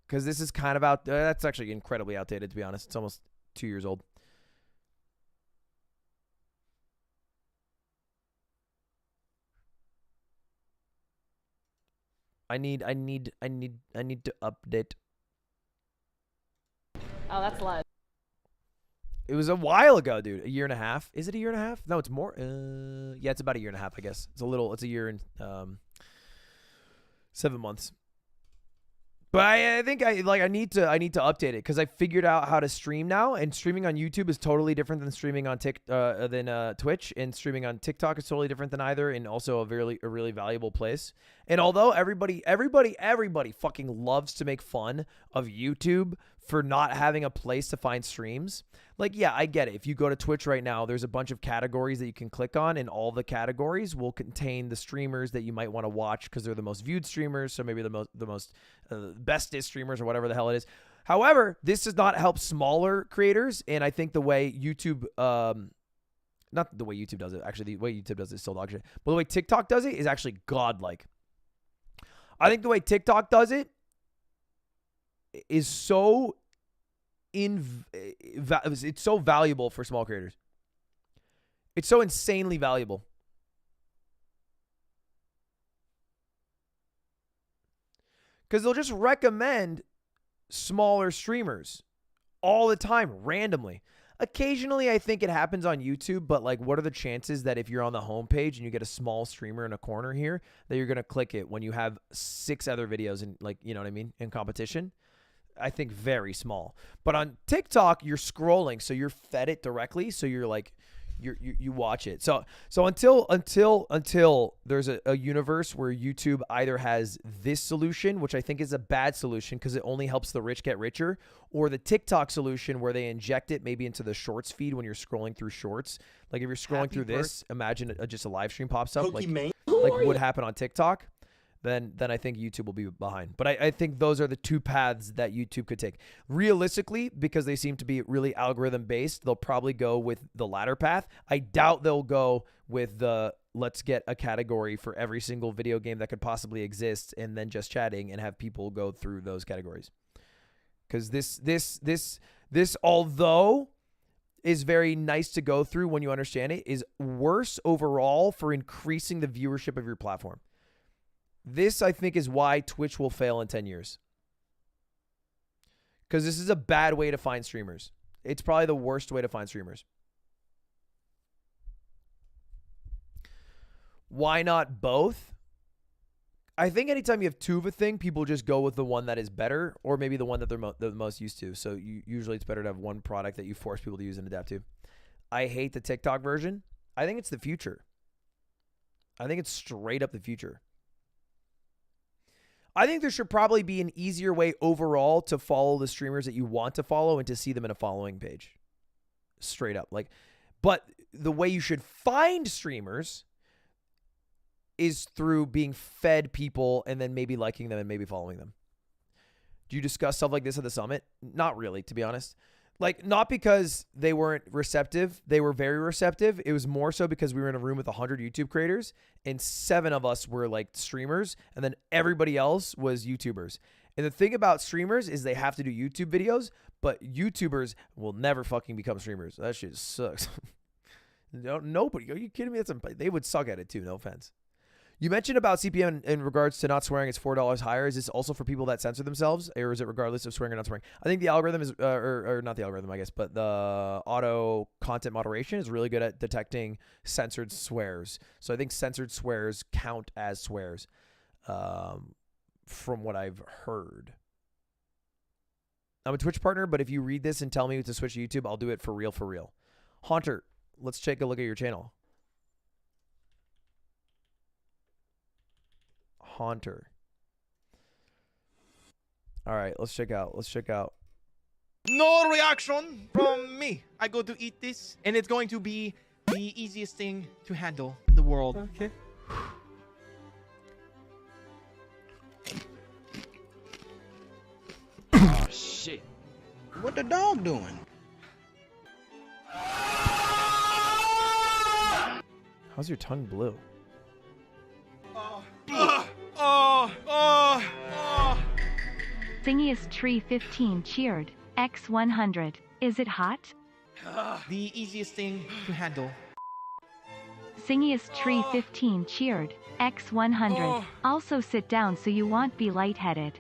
Because this is kind of out. That's actually incredibly outdated, to be honest. It's almost 2 years old. I need to update. Oh, that's low. It was a while ago, dude. A year and a half. Is it a year and a half? No, it's more. Yeah, it's about a year and a half, I guess. It's a year and 7 months. But I think I need to update it because I figured out how to stream now, and streaming on YouTube is totally different than streaming on Twitch, and streaming on TikTok is totally different than either, and also a really valuable place. And although everybody fucking loves to make fun of YouTube for not having a place to find streams, like, yeah, I get it. If you go to Twitch right now, there's a bunch of categories that you can click on, and all the categories will contain the streamers that you might want to watch because they're the most viewed streamers, so maybe the most bestest streamers or whatever the hell it is. However, this does not help smaller creators, and I think the way YouTube, not the way YouTube does it, actually, the way YouTube does it is still dog shit, but the way TikTok does it is actually godlike. I think the way TikTok does it is so it's so valuable for small creators. It's so insanely valuable. Because they'll just recommend smaller streamers all the time, randomly. Occasionally, I think it happens on YouTube, but like, what are the chances that if you're on the homepage and you get a small streamer in a corner here, that you're going to click it when you have 6 other videos in, like, you know what I mean, in competition? I think very small. But on TikTok, you're scrolling, so you're fed it directly, so you're like, you watch it. So until there's a universe where YouTube either has this solution, which I think is a bad solution because it only helps the rich get richer, or the TikTok solution where they inject it maybe into the shorts feed when you're scrolling through shorts. Like if you're scrolling through this, imagine just a live stream pops up like would happen on TikTok. Then I think YouTube will be behind. But I think those are the 2 paths that YouTube could take. Realistically, because they seem to be really algorithm-based, they'll probably go with the latter path. I doubt they'll go with the let's get a category for every single video game that could possibly exist and then just chatting and have people go through those categories. Because this, although is very nice to go through when you understand it, is worse overall for increasing the viewership of your platform. This, I think, is why Twitch will fail in 10 years. Because this is a bad way to find streamers. It's probably the worst way to find streamers. Why not both? I think anytime you have 2 of a thing, people just go with the one that is better, or maybe the one that they're the most used to. So usually it's better to have one product that you force people to use and adapt to. I hate the TikTok version. I think it's the future. I think it's straight up the future. I think there should probably be an easier way overall to follow the streamers that you want to follow and to see them in a following page. Straight up. But the way you should find streamers is through being fed people and then maybe liking them and maybe following them. Do you discuss stuff like this at the summit? Not really, to be honest. Like, not because they weren't receptive. They were very receptive. It was more so because we were in a room with 100 YouTube creators and 7 of us were like streamers and then everybody else was YouTubers. And the thing about streamers is they have to do YouTube videos, but YouTubers will never fucking become streamers. That shit sucks. Nobody. Are you kidding me? They would suck at it too. No offense. You mentioned about CPM in regards to not swearing. It's $4 higher. Is this also for people that censor themselves, or is it regardless of swearing or not swearing? I think the algorithm is, or not the algorithm, I guess, but the auto content moderation is really good at detecting censored swears. So I think censored swears count as swears, from what I've heard. I'm a Twitch partner, but if you read this and tell me to switch to YouTube, I'll do it for real, for real. Haunter, let's take a look at your channel. Haunter. All right, let's check out. No reaction from me. I go to eat this, and it's going to be the easiest thing to handle in the world. Okay. Oh, shit. What the dog doing? How's your tongue blue? Thingiest Tree 15 cheered. X100. Is it hot? The easiest thing to handle. Thingiest Tree 15 cheered. X100. Also sit down so you won't be lightheaded.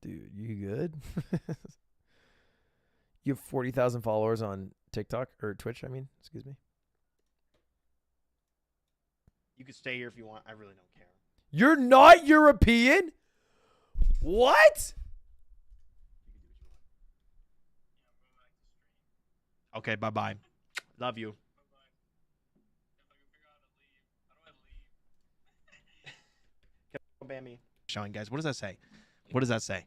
Dude, you good? You have 40,000 followers on TikTok or Twitch, I mean, excuse me. You could stay here if you want. I really don't care. You're not European? What? Okay, bye-bye. Love you. Ban me. Showing, guys. What does that say? What does that say? It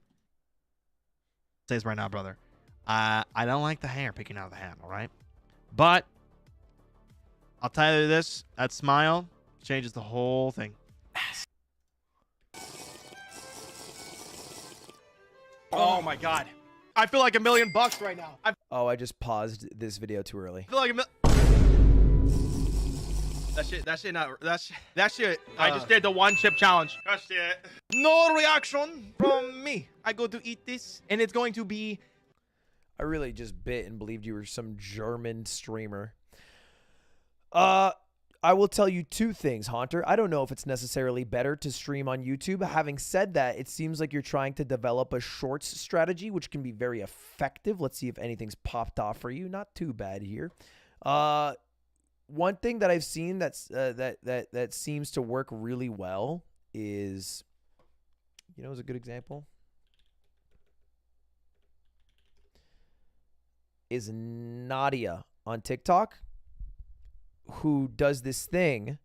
says right now, brother. I don't like the hair picking out of the hat, all right? But I'll tell you this. That smile changes the whole thing. Oh, my God. I feel like $1 million right now. I just paused this video too early. I feel like that shit. I just did the 1 chip challenge. That's it. No reaction from me. I go to eat this, and it's going to be. I really just bit and believed you were some German streamer. I will tell you two things, Haunter. I don't know if it's necessarily better to stream on YouTube. Having said that, it seems like you're trying to develop a shorts strategy, which can be very effective. Let's see if anything's popped off for you. Not too bad here. One thing that I've seen that seems to work really well is, you know, is a good example is Nadia on TikTok, who does this thing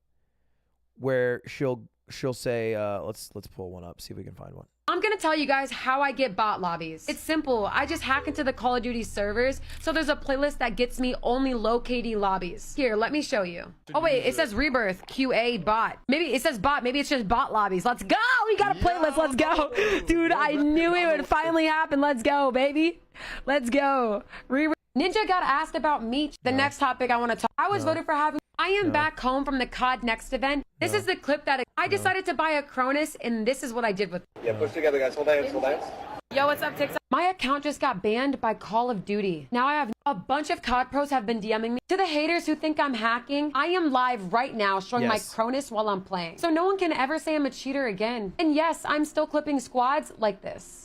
where she'll say, let's pull one up, see if we can find one. I'm gonna tell you guys how I get bot lobbies. It's simple. I just hack into the Call of Duty servers, so there's a playlist that gets me only low KD lobbies. Here, let me show you. Oh wait, it says Rebirth QA bot. Maybe it says bot, maybe it's just bot lobbies. Let's go! We got a playlist, let's go! Dude, I knew it would finally happen. Let's go, baby. Let's go. Ninja got asked about me. The next topic I want to talk. I was voted for having. I am back home from the COD Next event. This is the clip that I decided to buy a Cronus, and this is what I did with. Yeah, push together, guys. Hold hands, hold hands. Yo, what's up, TikTok? My account just got banned by Call of Duty. Now I have a bunch of COD pros have been DMing me. To the haters who think I'm hacking, I am live right now showing my Cronus while I'm playing. So no one can ever say I'm a cheater again. And yes, I'm still clipping squads like this.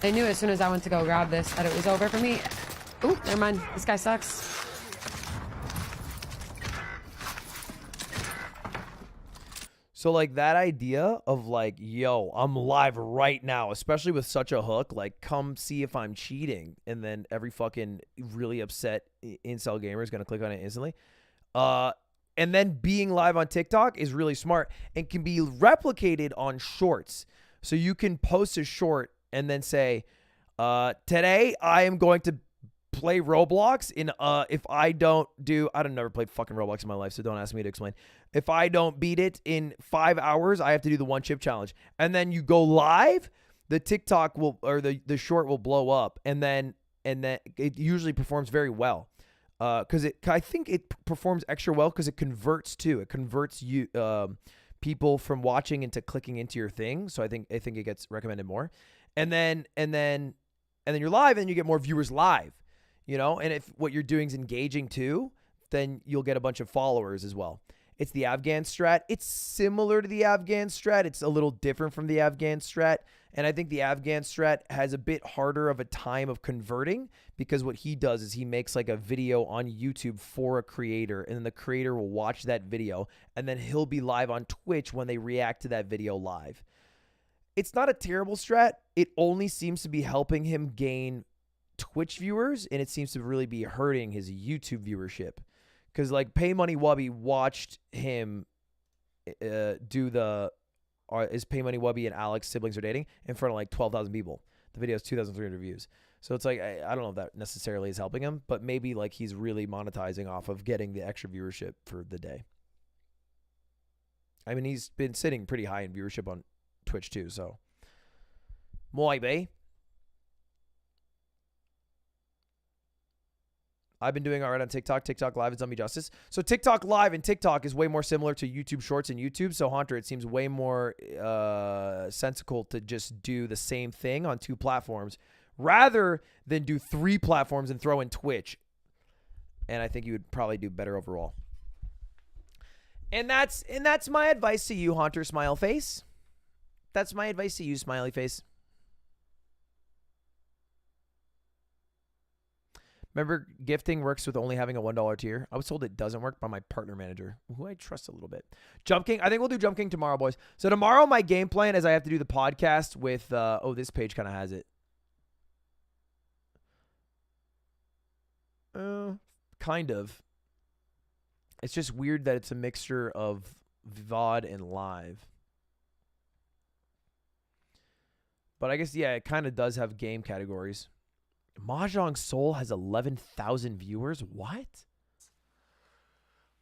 I knew as soon as I went to go grab this that it was over for me. Ooh, never mind. This guy sucks. So like that idea of like, yo, I'm live right now, especially with such a hook, like come see if I'm cheating, and then every fucking really upset incel gamer is gonna click on it instantly. And then being live on TikTok is really smart and can be replicated on shorts. So you can post a short and then say, today I am going to play Roblox. If I don't do, I've never played fucking Roblox in my life, so don't ask me to explain. If I don't beat it in 5 hours, I have to do the one chip challenge. And then you go live, the TikTok will, or the short will blow up, and then it usually performs very well. Because I think it performs extra well because it converts too. It converts you people from watching into clicking into your thing. So I think it gets recommended more. And then you're live, and you get more viewers live, you know. And if what you're doing is engaging too, then you'll get a bunch of followers as well. It's the Afghan strat. It's similar to the Afghan strat. It's a little different from the Afghan strat. And I think the Afghan strat has a bit harder of a time of converting, because what he does is he makes like a video on YouTube for a creator, and then the creator will watch that video, and then he'll be live on Twitch when they react to that video live. It's not a terrible strat. It only seems to be helping him gain Twitch viewers, and it seems to really be hurting his YouTube viewership. Because like Pay Money Wubby watched him do the is Pay Money Wubby and Alex siblings are dating in front of like 12,000 people. The video has 2,300 views. So it's like, I don't know if that necessarily is helping him, but maybe like he's really monetizing off of getting the extra viewership for the day. I mean, he's been sitting pretty high in viewership on Twitch too, so maybe. I've been doing all right on TikTok. TikTok Live and Zombie Justice. So TikTok Live and TikTok is way more similar to YouTube Shorts and YouTube. So Haunter, it seems way more sensical to just do the same thing on 2 platforms rather than do 3 platforms and throw in Twitch. And I think you would probably do better overall. And that's my advice to you, Haunter Smile Face. That's my advice to you, Smiley Face. Remember, gifting works with only having a $1 tier. I was told it doesn't work by my partner manager, who I trust a little bit. Jump King. I think we'll do Jump King tomorrow, boys. So tomorrow, my game plan is I have to do the podcast with, oh, this page kind of has it. Kind of. It's just weird that it's a mixture of VOD and live. But I guess, yeah, it kind of does have game categories. Mahjong Soul has 11,000 viewers? What?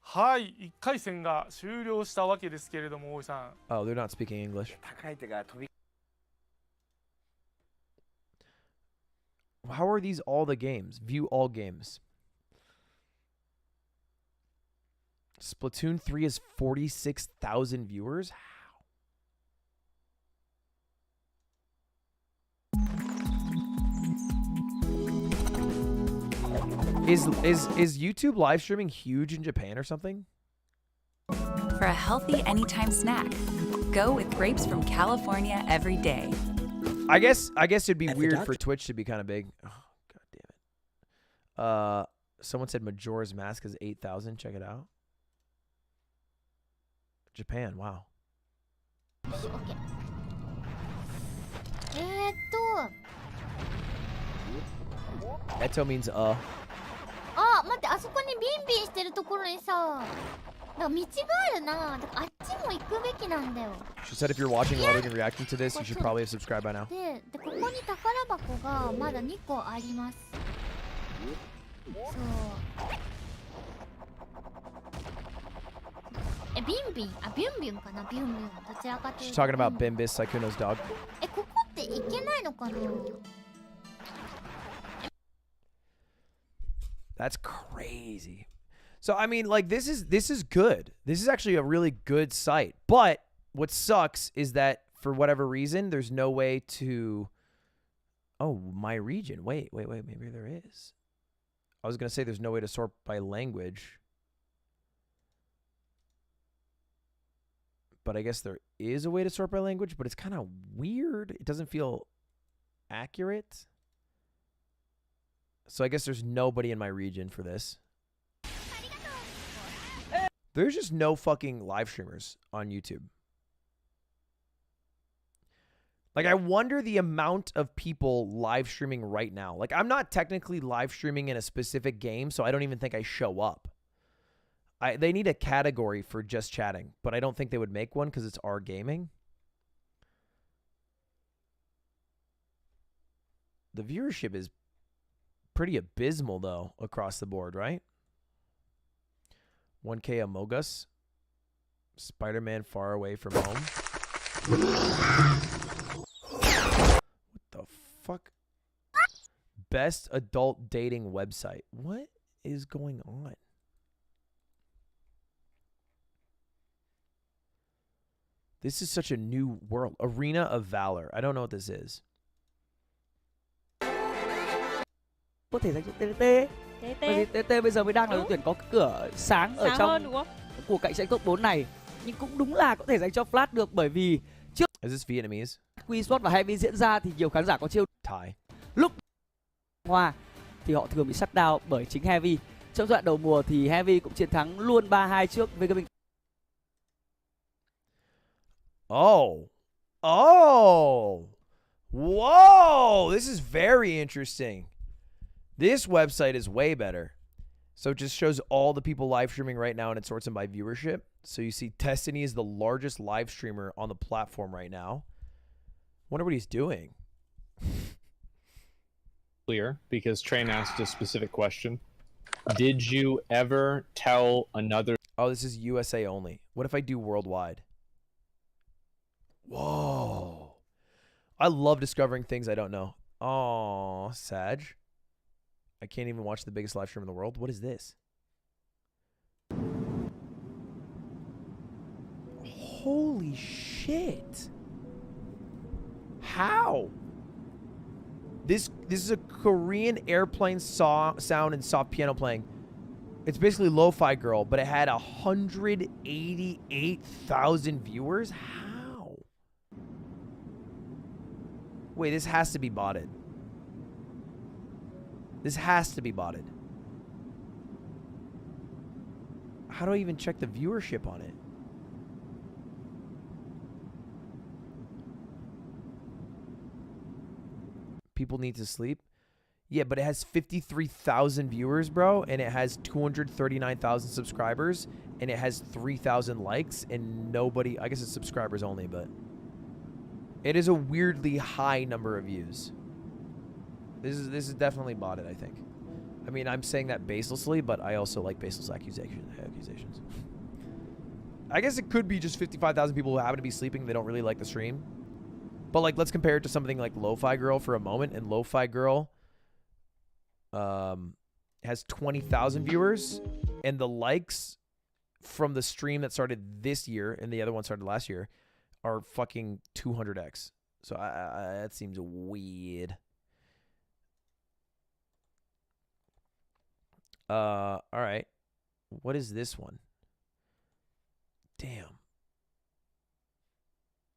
はい、1回戦が終了したわけですけれども、大井さん。 Oh, they're not speaking English. How are these all the games? View all games. Splatoon 3 has 46,000 viewers. Is YouTube live streaming huge in Japan or something? For a healthy anytime snack, go with grapes from California every day. I guess it'd be weird for Twitch to be kind of big. Oh, God damn it. Someone said Majora's Mask is 8,000. Check it out. Japan, wow. Eto means あ、待って、あそこにビンビンしてるところにさ、道があるな。だからあっちも行くべきなんだよ。 She said if you're watching Ludwig and reacting to this, you should probably have subscribed by now. で、ここに宝箱がまだ2個あります。そう。ビンビン、あ、ビュンビュンかな、ビュンビュン。どちらかという She's と。talking about Bimbis, Saikuno's dog. ここって行けないのかな？ That's crazy. So I mean, like this is good. This is actually a really good site. But what sucks is that for whatever reason, there's no way to. Oh, my region. Wait. Maybe there is. I was gonna say there's no way to sort by language. But I guess there is a way to sort by language, but it's kind of weird. It doesn't feel accurate. So I guess there's nobody in my region for this. There's just no fucking live streamers on YouTube. Like, I wonder the amount of people live streaming right now. Like, I'm not technically live streaming in a specific game, so I don't even think I show up. They need a category for just chatting, but I don't think they would make one because it's our gaming. The viewership is pretty abysmal, though, across the board, right? 1K Among Us. Spider-Man Far Away from Home. What the fuck? Best adult dating website. What is going on? This is such a new world. Arena of Valor. I don't know what this is. Có thể dành cho TTT. Bởi vì TTT bây giờ mới đang là đội tuyển có cửa sáng ở trong cuộc cạnh tranh top 4 này. Nhưng cũng đúng là có thể dành cho Flash được bởi vì trước Is this Vietnamese? Q-Sport và Heavy diễn ra thì nhiều khán giả có chiêu Thai. Lúc Hoa thì họ thường bị shut down bởi chính Heavy. Trong giai đoạn đầu mùa thì Heavy cũng chiến thắng luôn 3-2 trước với cái Oh. Whoa. This is very interesting. This website is way better. So it just shows all the people live streaming right now and it sorts them by viewership. So you see Destiny is the largest live streamer on the platform right now. Wonder what he's doing. Clear, because Train asked a specific question. Did you ever tell another... Oh, this is USA only. What if I do worldwide? Whoa. I love discovering things I don't know. Oh, Sag. I can't even watch the biggest live stream in the world. What is this? Holy shit. How? This is a Korean airplane sound and soft piano playing. It's basically Lo-Fi Girl, but it had 188,000 viewers? How? Wait, this has to be botted. This has to be botted. How do I even check the viewership on it? People need to sleep. Yeah, but it has 53,000 viewers, bro, and it has 239,000 subscribers, and it has 3,000 likes, and nobody, I guess it's subscribers only, but it is a weirdly high number of views. This is definitely botted, I think. I mean, I'm saying that baselessly, but I also like baseless accusations. I guess it could be just 55,000 people who happen to be sleeping. They don't really like the stream. But, like, let's compare it to something like Lo-Fi Girl for a moment. And Lo-Fi Girl has 20,000 viewers. And the likes from the stream that started this year and the other one started last year are fucking 200x. So that seems weird. All right. What is this one? Damn.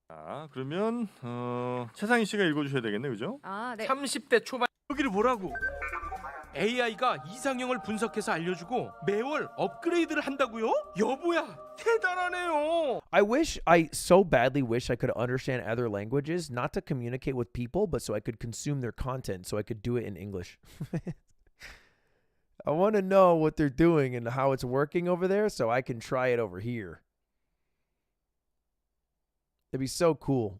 자, 그러면 최상희 씨가 읽어주셔야 되겠네, 그죠? 아, 네. 30대 초반 여기를 보라고. AI가 이상형을 분석해서 알려주고 매월 업그레이드를 한다고요? 여보야, 대단하네요. I so badly wish I could understand other languages, not to communicate with people, but so I could consume their content, so I could do it in English. I want to know what they're doing and how it's working over there so I can try it over here. It'd be so cool.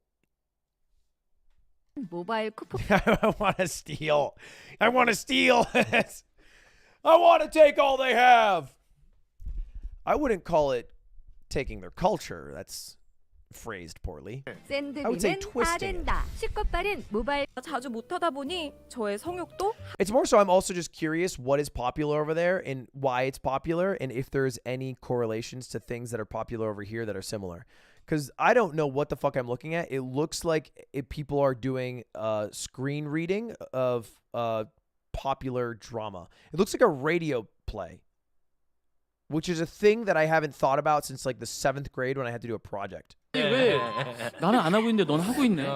모바일 쿠폰. I want to steal. I want to steal. I want to take all they have. I wouldn't call it taking their culture. That's phrased poorly. I would say 샌드위는 다 twisting it. 된다. 쉽고 빠른 모바일. 자주 못 하다 보니 저의 성욕도 It's more so I'm also just curious what is popular over there and why it's popular and if there's any correlations to things that are popular over here that are similar. Because I don't know what the fuck I'm looking at. It looks like people are doing screen reading of popular drama. It looks like a radio play, which is a thing that I haven't thought about since like the 7th grade when I had to do a project. 왜 나는 안 하고 있는데 넌 하고 있네.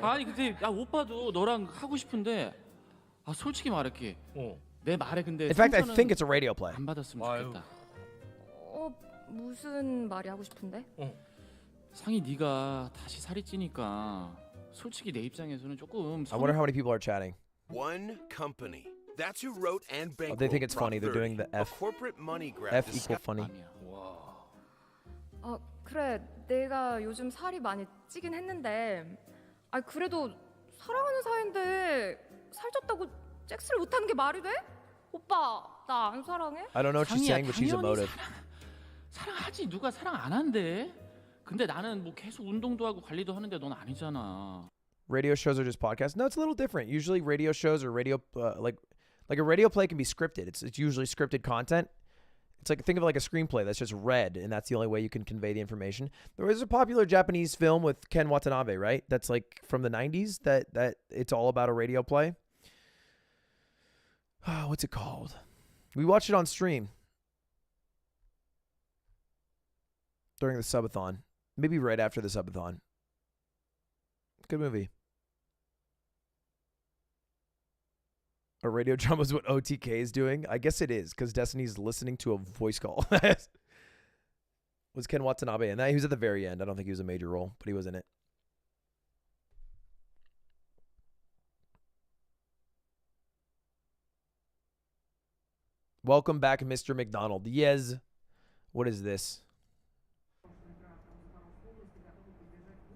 아니 근데 야 오빠도 너랑 하고 싶은데 아 솔직히 말할게. 내 말에 근데 In fact, I think it's a radio play. 안 받았으면 좋겠다. 무슨 말이 하고 싶은데? 상이 네가 다시 살이 찌니까 솔직히 내 입장에서는 조금 I wonder how many people are chatting. One company. That's who wrote and bankrolled They think it's funny. They're doing the a F. corporate money grab. F equal funny. 그래. 내가 요즘 살이 많이 찌긴 했는데 그래도 사랑하는 사이인데 살쪘다고 섹스를 못 하는 게 말이 돼? 오빠, 나 안 사랑해? I don't know what she's saying, but she's emotive. 사랑하지. 누가 사랑 안 한대. 근데 나는 뭐 계속 운동도 하고 관리도 하는데 넌 아니잖아. Radio shows are just podcasts. No, it's a little different. Usually radio shows or radio like a radio play can be scripted. It's usually scripted content. It's like, think of it like a screenplay that's just read, and that's the only way you can convey the information. There is a popular Japanese film with Ken Watanabe, right? That's like from the 90s that it's all about a radio play. What's it called? We watched it on stream during the subathon. Maybe right after the subathon. Good movie. A radio drama is what OTK is doing? I guess it is, because Destiny's listening to a voice call. Was Ken Watanabe in that? He was at the very end. I don't think he was a major role, but he was in it. Welcome back, Mr. McDonald. Yes. What is this?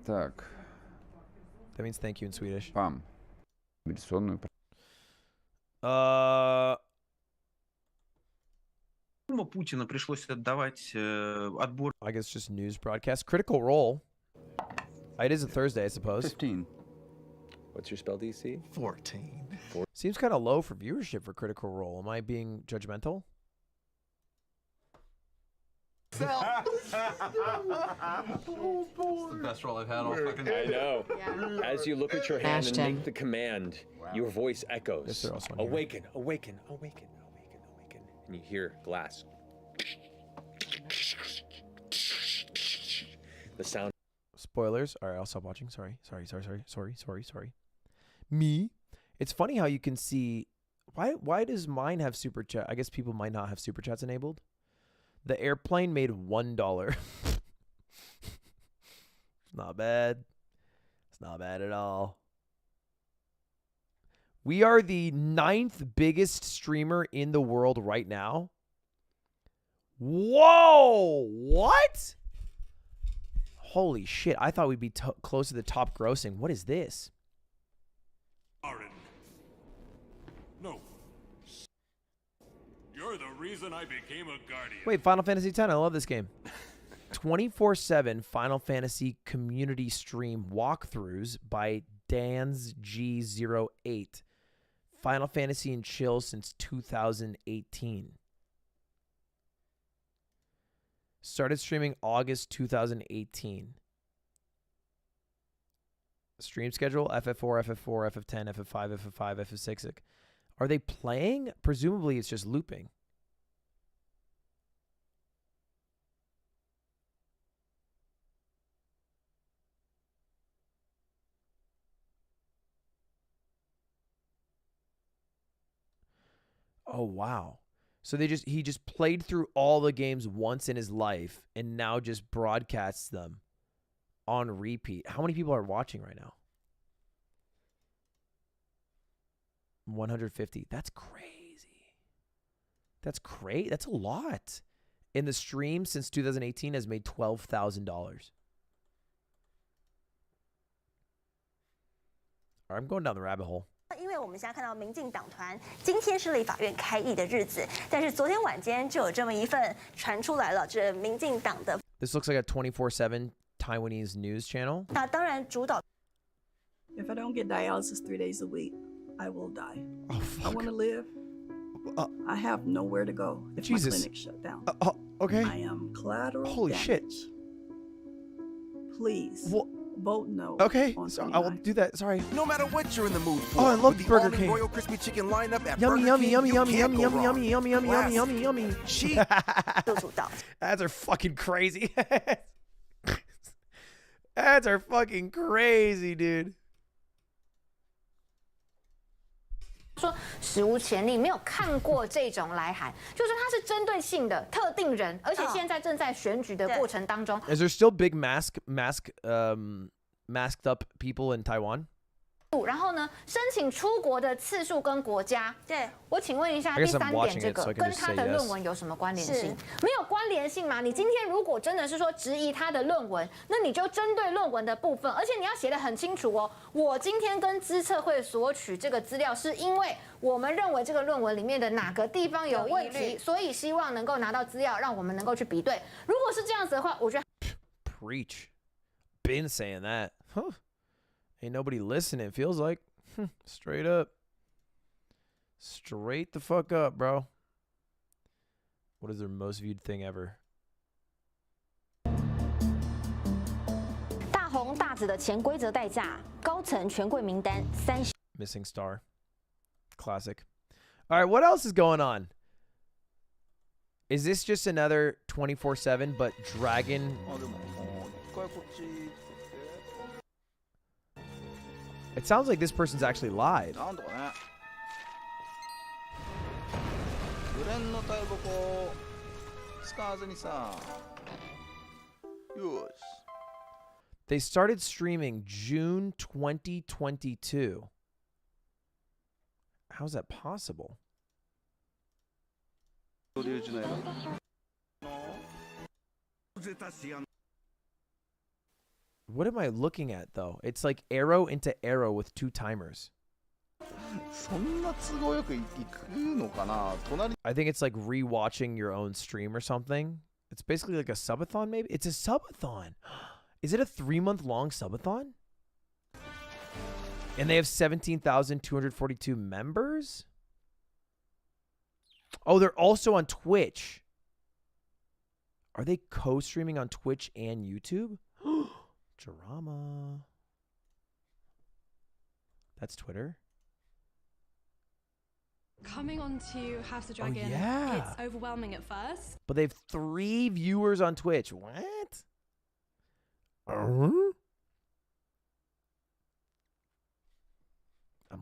Так. That means thank you in Swedish. Пам. Милиционную. Путина пришлось отдавать отбор. I guess just news broadcast. Critical Role. It is a Thursday, I suppose. 15. What's your spell DC? 14. Seems kind of low for viewership for Critical Role. Am I being judgmental? It's the best roll I've had all fucking I know. Yeah. As you look at your hand and Hashtag. make the command, your voice echoes. Yes, they're also on here. Awaken, awaken, awaken, awaken, awaken. And you hear glass. The sound. Spoilers. All right, I'll stop watching. Sorry. Me. It's funny how you can see. Why does mine have super chat? I guess people might not have super chats enabled. The airplane made $1. Not bad. It's not bad at all. We are the 9th biggest streamer in the world right now. Whoa! What? Holy shit. I thought we'd be close to the top grossing. What is this? No. You're the reason I became a guardian. Wait, Final Fantasy X. I love this game. 24/7 Final Fantasy community stream walkthroughs by Dan's G08. Final Fantasy and chill since 2018. Started streaming August 2018. Stream schedule: FF4, FF4, FF10, FF5, FF5, FF6. Are they playing? Presumably it's just looping. Oh, wow. So he just played through all the games once in his life and now just broadcasts them on repeat. How many people are watching right now? 150. That's crazy. That's great. That's a lot. And the stream since 2018 has made $12,000. I'm going down the rabbit hole. 因为我们现在看到民进党团今天是立法院开议的日子，但是昨天晚间就有这么一份传出来了，这民进党的。This looks like a 24/7 Taiwanese news channel. 那当然主导。If I don't get dialysis 3 days a week, I will die. Oh, I want to live. I have nowhere to go if Jesus. my clinic shut down. Okay. I am collateral Holy damage. shit. Please. Vote no. Okay, so I will do that. Sorry. No matter what you're in the mood for. Oh, I love with the Burger all-new King. Royal Crispy Chicken lineup at Yummy, Burger yummy, King, yummy, you yummy, can't yummy, go yummy, wrong. yummy, yummy, yummy, yummy, yummy, yummy. She. Ads are fucking crazy. Ads are fucking crazy, dude. 说史无前例，没有看过这种来函，就是它是针对性的特定人，而且现在正在选举的过程当中。Is there still big masked up people in Taiwan? 然后呢，申请出国的次数跟国家，对我请问一下， I guess 第三 I'm 点 watching 这 it, 个 so I can 跟 just 他 say 的 yes. 论文有什么关联性？没有关联性嘛？你今天如果真的是说质疑他的论文，那你就针对论文的部分，而且你要写得很清楚哦。我今天跟资策会索取这个资料，是因为我们认为这个论文里面的哪个地方有问题，所以希望能够拿到资料，让我们能够去比对。如果是这样子的话，我觉得 Preach. Been saying that. Huh. Ain't nobody listening, feels like. Straight up. Straight the fuck up, bro. What is their most viewed thing ever? 大红大紫的潜规则代价，高层权贵名单30。Missing star. Classic. All right, what else is going on? Is this just another 24/7 but dragon? It sounds like this person's actually live. They started streaming June 2022. How's that possible? What am I looking at, though? It's like arrow into arrow with 2 timers. I think it's like rewatching your own stream or something. It's basically like a subathon, maybe? It's a subathon. Is it a 3-month-long subathon? And they have 17,242 members? Oh, they're also on Twitch. Are they co-streaming on Twitch and YouTube? Drama. That's Twitter. Coming on to House of Dragon, yeah. it's overwhelming at first. But they have 3 viewers on Twitch. What? I'm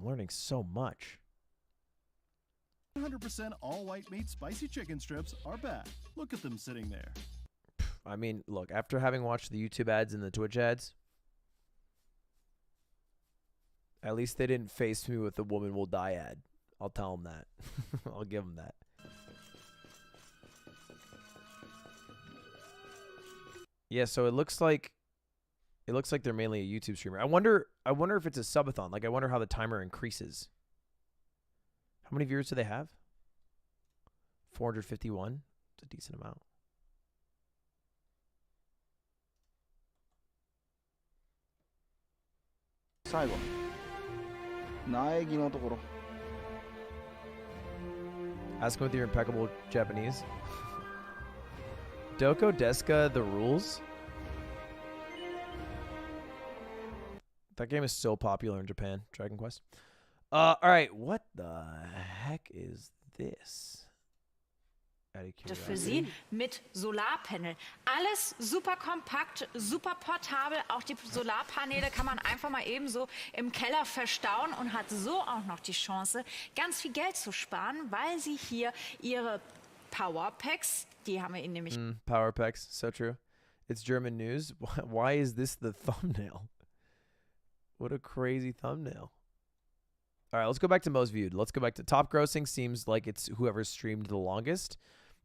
learning so much. 100% all-white meat spicy chicken strips are back. Look at them sitting there. I mean, look, after having watched the YouTube ads and the Twitch ads, at least they didn't face me with the woman will die ad. I'll tell them that. I'll give them that. Yeah, so it looks like they're mainly a YouTube streamer. I wonder if it's a subathon. Like, I wonder how the timer increases. How many viewers do they have? 451. It's a decent amount. Ask him with your impeccable Japanese. Doko Deska the rules? That game is so popular in Japan, Dragon Quest. All right, what the heck is this? Für Sie mit Solarpanel. Alles super kompakt, super portabel. Auch die Solarpaneele kann man einfach mal ebenso im Keller verstauen und hat so auch noch die Chance, ganz viel Geld zu sparen, weil Sie hier Ihre Powerpacks, die haben wir Ihnen nämlich... Power packs, so true. It's German news. Why is this the thumbnail? What a crazy thumbnail. All right, let's go back to most viewed. Let's go back to top grossing. Seems like it's whoever streamed the longest.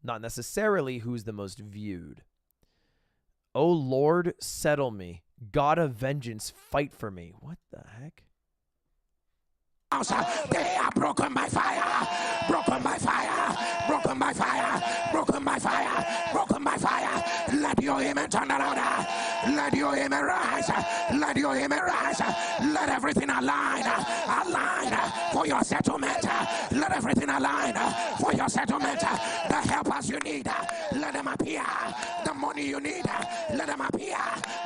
Not necessarily who's the most viewed. Oh, Lord, settle me. God of vengeance, fight for me. What the heck? They are broken by fire, broken by fire, broken by fire, broken by fire, broken by fire. Let your image turn around. Let your image rise. Let your image rise. Let everything align. Align for your settlement. Let everything align for your settlement. The helpers you need, let them appear. The money you need, let them appear.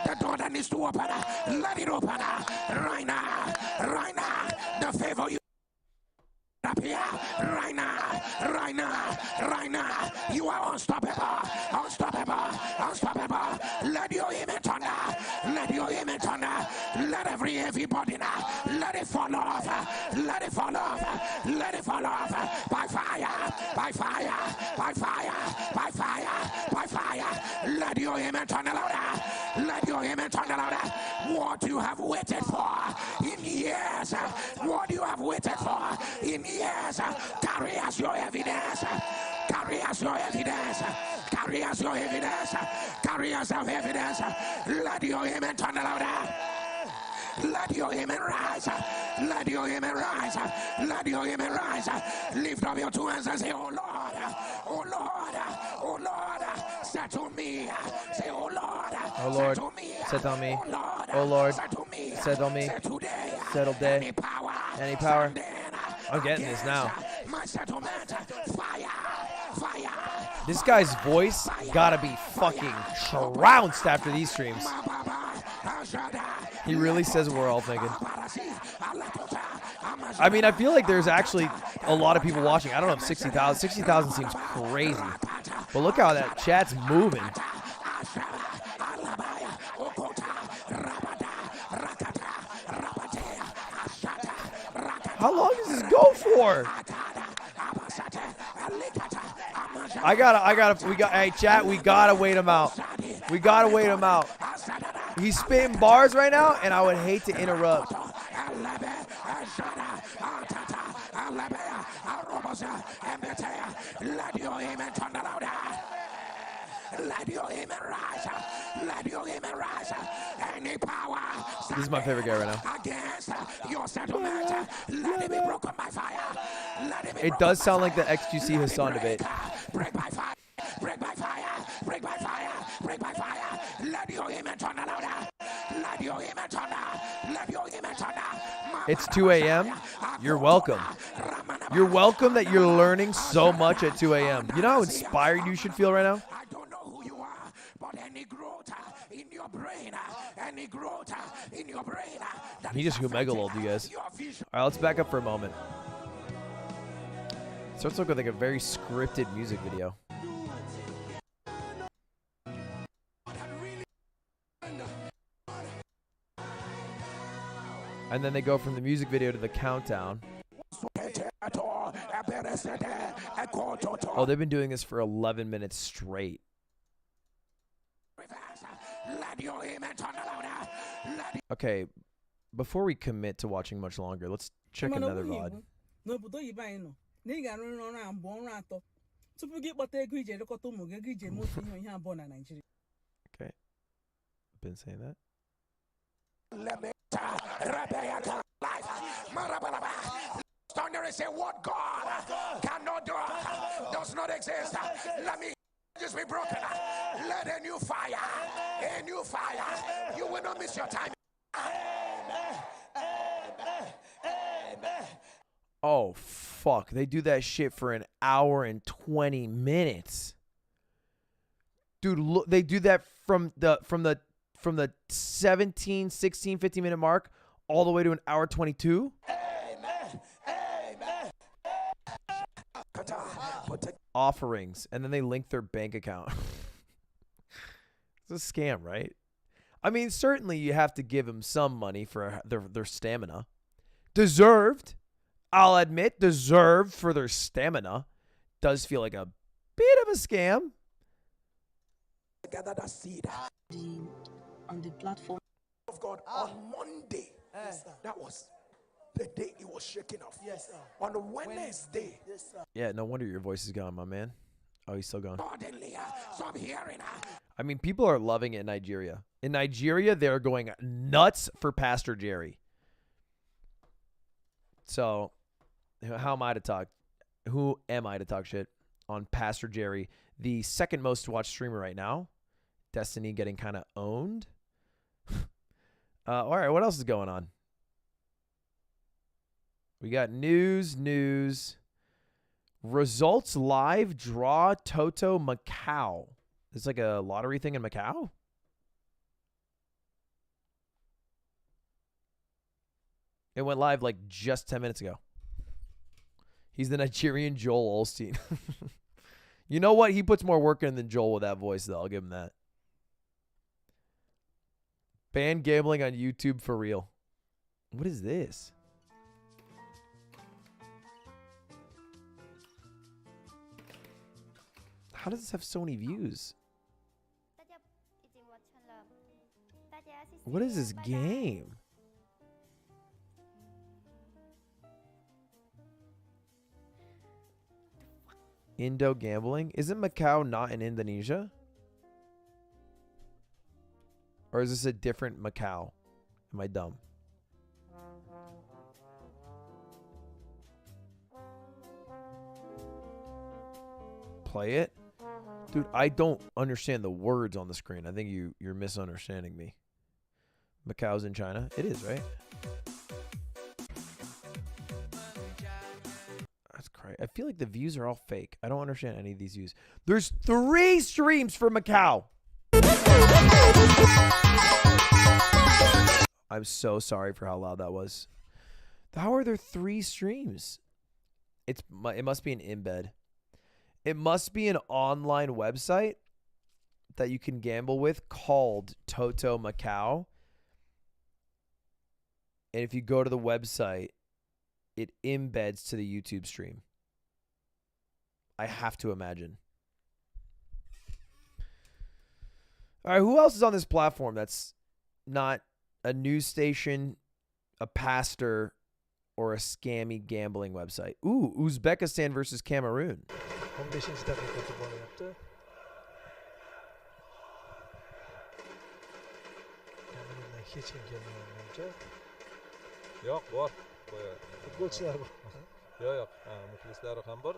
The door that needs to open, let it open. Right now, right now. The favor you appear right now, right now, right now. You are unstoppable, unstoppable, unstoppable. Let your image turn, let your image turn. Let every heavy burden, let it fall off, let it fall off, let it fall off. By fire, by fire, by fire, by fire, by fire. Let your image turn louder, let your image turn louder. What you have waited for in years, what you have waited for in years, carry as your evidence, carry as your evidence, carry as your evidence, carry as your evidence. Let your image turn louder. Let your image rise. Let your image rise. Let your image rise. Lift up your two hands and say, oh Lord, oh Lord, oh Lord, settle me. Say, oh Lord, oh Lord, settle me. Settle me. Oh Lord, settle me. Settle me. Settle day. Any power. Any power. I'm getting this now. My settlement. Fire. Fire. This guy's voice gotta be fucking trounced after these streams. He really says what we're all thinking. I mean, I feel like there's actually a lot of people watching. I don't know if 60,000. 60,000 seems crazy. But look how that chat's moving. How long does this go for? Hey chat, we gotta wait him out. We gotta wait him out. He's spitting bars right now, and I would hate to interrupt. Let your image turn louder. Let your image rise. Let your image rise. Any power. This is my favorite guy right now. Against your settlement. Let it be broken by fire. Let it be It does sound like the XQC Hassan debate. break by fire. Break by fire. Break by fire. Break by fire. Let your image turn louder. Let your image turn. Let your image turn. It's 2 a.m. You're welcome. You're welcome that you're learning so much at 2 a.m. You know how inspired you should feel right now? I don't know who you are, but any growth in your brain, any growth in your brain. He just humegaloed you guys. All right, let's back up for a moment. Starts to look like a very scripted music video. And then they go from the music video to the countdown. Oh, they've been doing this for 11 minutes straight. Okay, before we commit to watching much longer, let's check another VOD. Okay, been saying that. Thunder and say what God cannot do does not exist. Let me just be broken. Let a new fire, a new fire. You will not miss your time. Oh, fuck. They do that shit for an hour and 20 minutes. Dude, look, they do that from the 17, 16, 15-minute mark all the way to an hour 22. Offerings, and then they link their bank account. It's a scam, right? I mean, certainly you have to give them some money for their stamina. Deserved. I'll admit, deserved for their stamina. Does feel like a bit of a scam. Gather that seed on the platform of God on Monday. That was the day it was shaking off. Yes, sir. On the Wednesday. Yes, sir. Yeah, no wonder your voice is gone, my man. Oh, he's still gone. So I'm hearing I mean, people are loving it in Nigeria. In Nigeria, they're going nuts for Pastor Jerry. So, how am I to talk? Who am I to talk shit on Pastor Jerry, the second most watched streamer right now? Destiny getting kind of owned. All right, what else is going on? We got news. Results live draw Toto Macau. It's like a lottery thing in Macau? It went live like just 10 minutes ago. He's the Nigerian Joel Osteen. You know what? He puts more work in than Joel with that voice, though. I'll give him that. Ban gambling on YouTube for real. What is this? How does this have so many views? What is this game? Indo gambling? Isn't Macau not in Indonesia? Or is this a different Macau? Am I dumb? Play it? Dude, I don't understand the words on the screen. I think you're misunderstanding me. Macau's in China? It is, right? That's crazy. I feel like the views are all fake. I don't understand any of these views. There's 3 streams for Macau. I'm so sorry for how loud that was. How are there 3 streams? It must be an embed. It must be an online website that you can gamble with called Toto Macau. And if you go to the website, it embeds to the YouTube stream. I have to imagine. All right, who else is on this platform that's not a news station, a pastor, or a scammy gambling website? Ooh, Uzbekistan versus Cameroon. 15. dakikası bana yaptı. Cameroon'dan hiç gelmeyen önce. Yo'q, bor. Futbolchilar bor. Yo'q, muxlislari ham bor.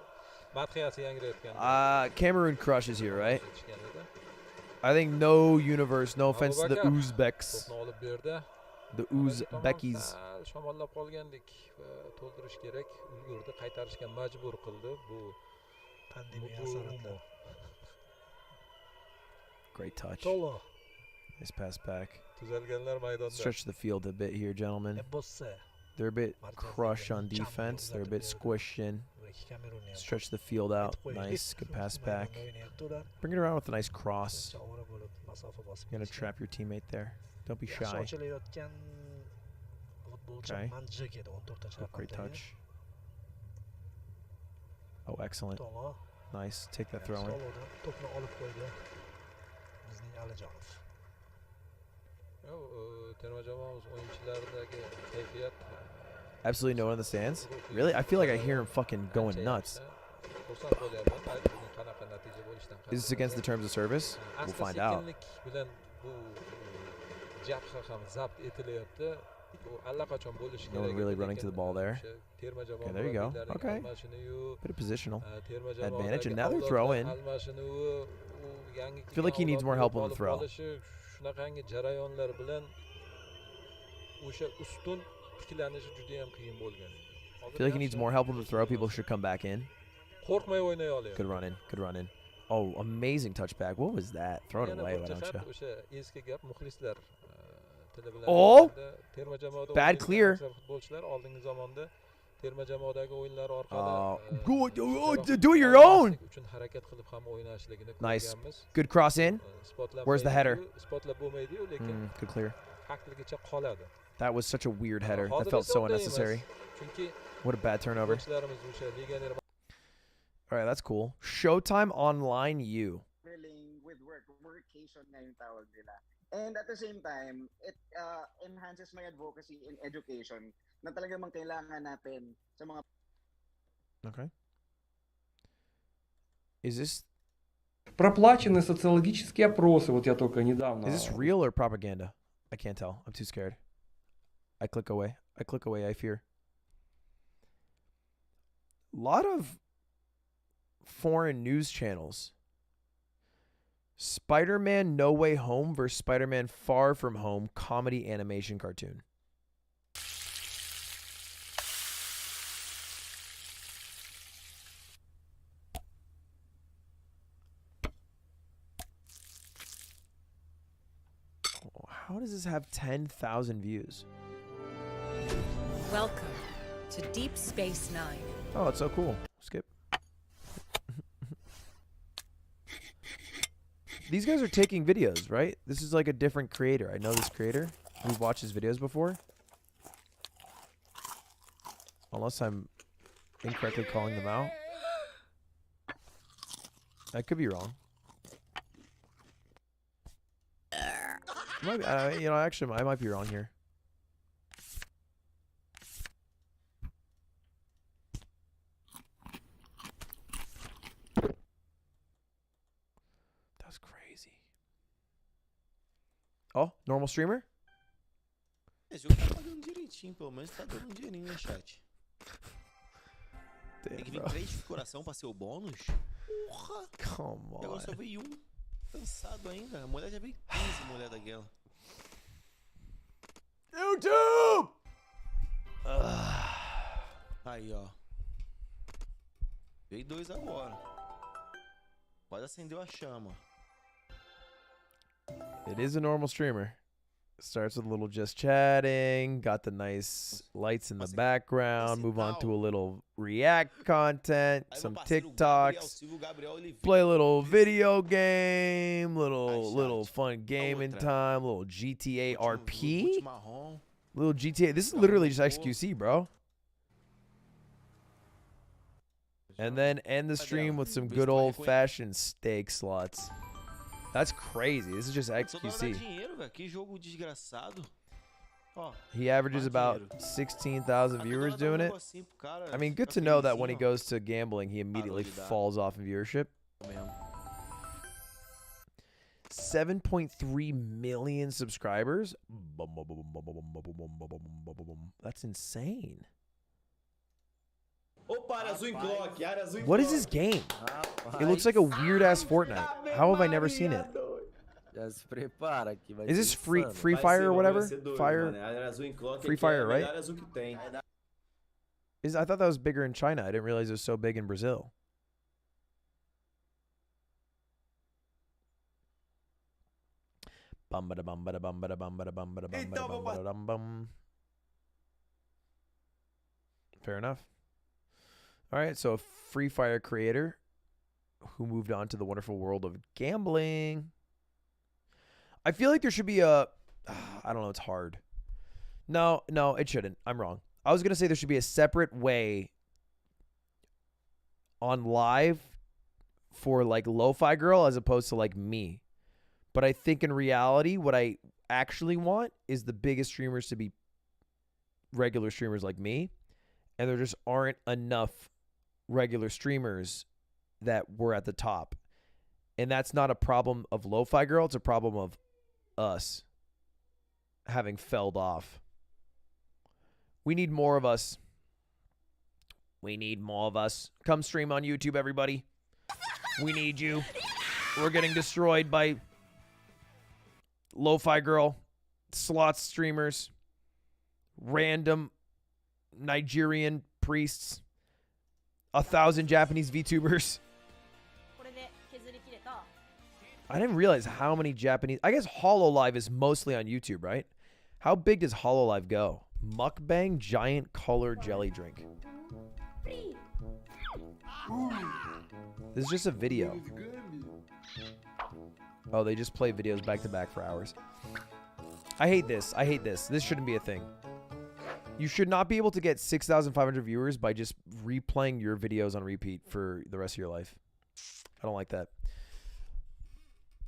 Madhiyasi yangrayotgan. Cameroon crushes here, right? I think no universe, no offense to the Uzbeks. The Uzbekis. Shamollab qolgandik va to'ldirish kerak. Ulgurdi, qaytarishga majbur qildi. Bu pandemiya asoratlari. Great touch. Tolo. Nice pass back. Tuzalganlar maydonda. Stretch the field a bit here, gentlemen. They're a bit crushed on defense. They're a bit squished in. Stretch the field out. Nice. Good pass back. Bring it around with a nice cross. You're going to trap your teammate there. Don't be shy. Okay. Oh, great touch. Oh, excellent. Nice. Take that throw in. Absolutely no one in the stands? Really? I feel like I hear him fucking going nuts. Is this against the terms of service? We'll find out. No one really running to the ball there. Okay, there you go. Okay. Bit of positional advantage, and now they're throwing. I feel like he needs more help on the throw. I feel like he needs more help on the throw. People should come back in. Good run in. Good run in. Oh, amazing touchback. What was that? Throw it Yana away, bir why don't jihat you? o'sha eski gap muxlislar tili bilan Oh! aytganda, terma jamoada Bad o'ynaydigan clear. aksar futbolchilar oldingi zamonda terma jamoadagi o'yinlar orqali Do it your own. uchun harakat qilib ham o'ynashligini Nice. ko'rganmiz. Good cross in. Where's the header? Spotlab bo'lmaydi-yu, lekin Good clear. haqligicha qoladi. That was such a weird header. That Hozir felt esa so unday unnecessary. emas. Chunki What a bad turnover. futbolchilarimiz o'sha legioner All right, that's cool. Showtime Online U. with workation nga yung tawag nila. And at the same time, it enhances my advocacy in education na talaga mang kailangan natin sa mga Okay. Is this Проплачены социологические опросы, вот я только недавно. is this real or propaganda? I can't tell. I'm too scared. I click away. I fear. A lot of foreign news channels. Spider-Man No Way Home versus Spider-Man Far From Home comedy animation cartoon. How does this have 10,000 views? Welcome to Deep Space Nine. Oh, it's so cool. Skip. These guys are taking videos, right? This is like a different creator. I know this creator. We've watched his videos before. Unless I'm incorrectly calling them out. I could be wrong. Might be, you know, actually, I might be wrong here. That's crazy. Oh, normal streamer? Esse jogo tá pagando direitinho, pelo menos tá dando um dinheirinho, né, chat? Tem que vir 3 de coração pra ser o bônus? Porra! Come on. E agora só veio um. Cansado ainda. A mulher já veio 15, mulher daquela. YouTube! Aí, ó. Veio 2 agora. Quase acendeu a chama. It is a normal streamer. Starts with a little just chatting, got the nice lights in the background, move on to a little react content, some TikToks, play a little video game, little fun gaming time, little GTA RP, little GTA. This is literally just XQC, bro. And then end the stream with some good old-fashioned steak slots. That's crazy. This is just XQC. He averages about 16,000 viewers doing it. I mean, good to know that when he goes to gambling, he immediately falls off in viewership. 7.3 million subscribers. That's insane. What is this game? It looks like a weird ass Fortnite. How have I never seen it? Is this free fire or whatever? Free fire, right? I thought that was bigger in China. I didn't realize it was so big in Brazil. Fair enough. All right, so a Free Fire creator who moved on to the wonderful world of gambling. I feel like there should be a... I don't know, it's hard. No, it shouldn't. I'm wrong. I was going to say there should be a separate way on live for like Lo-Fi Girl as opposed to like me. But I think in reality, what I actually want is the biggest streamers to be regular streamers like me. And there just aren't enough regular streamers that were at the top. And that's not a problem of Lo-Fi Girl. It's a problem of us having felled off. We need more of us. We need more of us. Come stream on YouTube, everybody. We need you. We're getting destroyed by Lo-Fi Girl, slots streamers, random Nigerian priests, 1,000 Japanese VTubers. I didn't realize how many Japanese. I guess HoloLive is mostly on YouTube, right? How big does HoloLive go? Mukbang giant color jelly drink. This is just a video. Oh, they just play videos back to back for hours. I hate this. I hate this. This shouldn't be a thing. You should not be able to get 6,500 viewers by just replaying your videos on repeat for the rest of your life. I don't like that.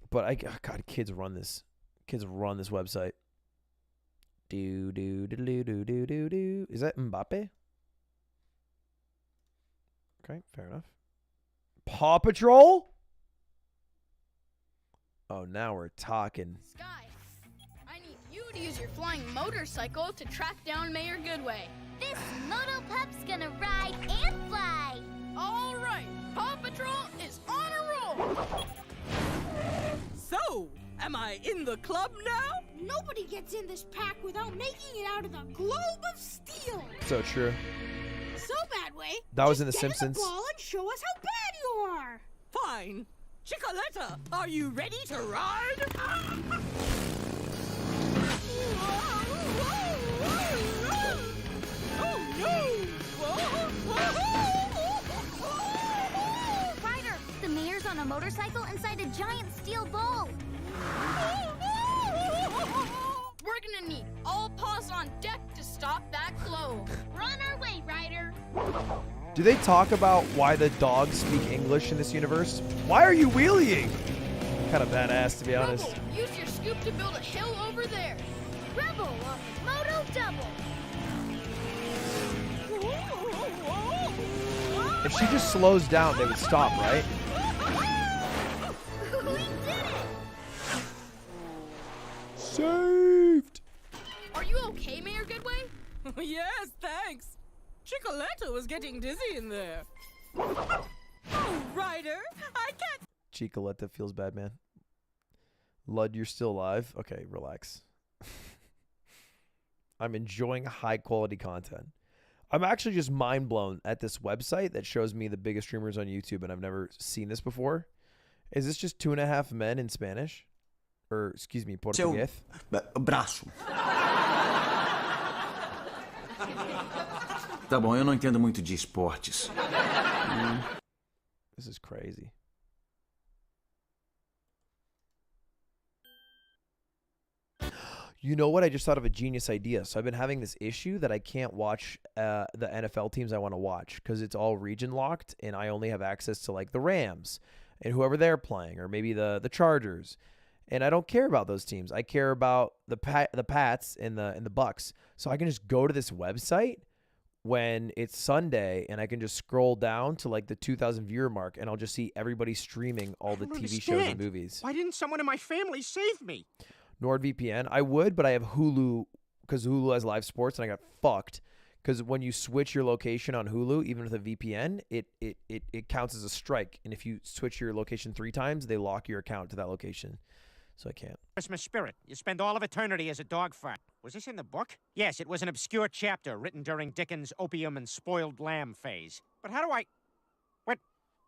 But God, kids run this. Kids run this website. Do do do do do do do do. Is that Mbappe? Okay, fair enough. Paw Patrol? Oh, now we're talking. Sky, I need you to use your flying motorcycle to track down Mayor Goodway. This Moto Pup's gonna ride and fly. All right, Paw Patrol is on a roll. So, am I in the club now? Nobody gets in this pack without making it out of the globe of steel. So true. So bad way. That was in The just get Simpsons. the ball and show us how bad you are. Fine. Chicoletta, are you ready to ride? Ryder, the mayor's on a motorcycle inside a giant steel ball. We're gonna need all paws on deck to stop that globe. We're on our way, Ryder. Do they talk about why the dogs speak English in this universe? Why are you wheeling? Kind of badass, to be honest. Rebel, use your scoop to build a hill over there. Rebel on the Moto Double. If she just slows down, they would stop, right? We did it! Saved! Are you okay, Mayor Goodway? Yes, thanks. Chicoletta was getting dizzy in there. Oh, Ryder, I can't. Chicoletta feels bad, man. Lud, you're still alive? Okay, relax. I'm enjoying high quality content. I'm actually just mind blown at this website that shows me the biggest streamers on YouTube, and I've never seen this before. Is this just 2.5 men in Spanish? Or, excuse me, Português? Braço. Tá bom, eu não entendo muito de esportes. This is crazy. You know what? I just thought of a genius idea. So I've been having this issue that I can't watch the NFL teams I want to watch because it's all region locked, and I only have access to like the Rams and whoever they're playing, or maybe the Chargers. And I don't care about those teams. I care about the Pats and the Bucks. So I can just go to this website when it's Sunday, and I can just scroll down to like the 2,000 viewer mark, and I'll just see everybody streaming all the TV shows and movies. Why didn't someone in my family save me? NordVPN. I would, but I have Hulu because Hulu has live sports, and I got fucked because when you switch your location on Hulu, even with a VPN, it counts as a strike. And if you switch your location 3 times, they lock your account to that location. So I can't. Christmas spirit. You spend all of eternity as a dog fart. Was this in the book? Yes, it was an obscure chapter written during Dickens' opium and spoiled lamb phase. But how do I...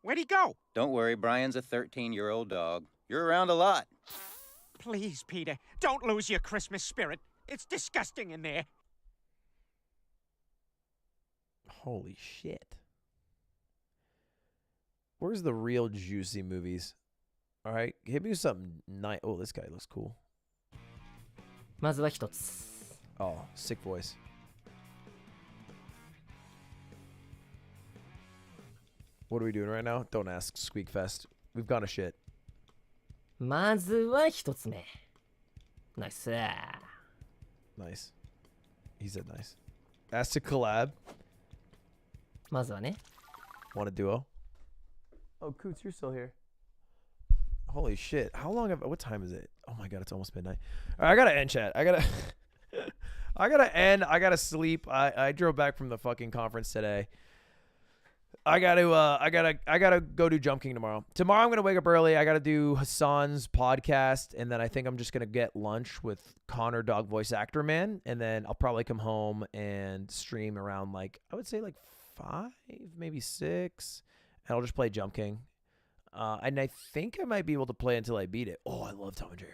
Where'd he go? Don't worry, Brian's a 13-year-old dog. You're around a lot. Please, Peter, don't lose your Christmas spirit. It's disgusting in there. Holy shit. Where's the real juicy movies? All right, hit me with something nice. Oh, this guy looks cool. まずは一つ。 Oh, sick voice. What are we doing right now? Don't ask, Squeakfest. We've gone to shit. まずは一つ目。ナイス。 Nice. He said nice. Ask to collab. まずはね。 Want a duo? Oh, Coots, you're still here. Holy shit. How long have... What time is it? Oh my god, it's almost midnight. All right, I gotta end, chat. I gotta... I gotta end. I gotta sleep. I drove back from the fucking conference today. I gotta go do Jump King tomorrow. Tomorrow I'm gonna wake up early. I gotta do Hassan's podcast, and then I think I'm just gonna get lunch with Connor, Dog Voice Actor Man, and then I'll probably come home and stream around like I would say like 5, maybe 6, and I'll just play Jump King. And I think I might be able to play until I beat it. Oh, I love Tom and Jerry.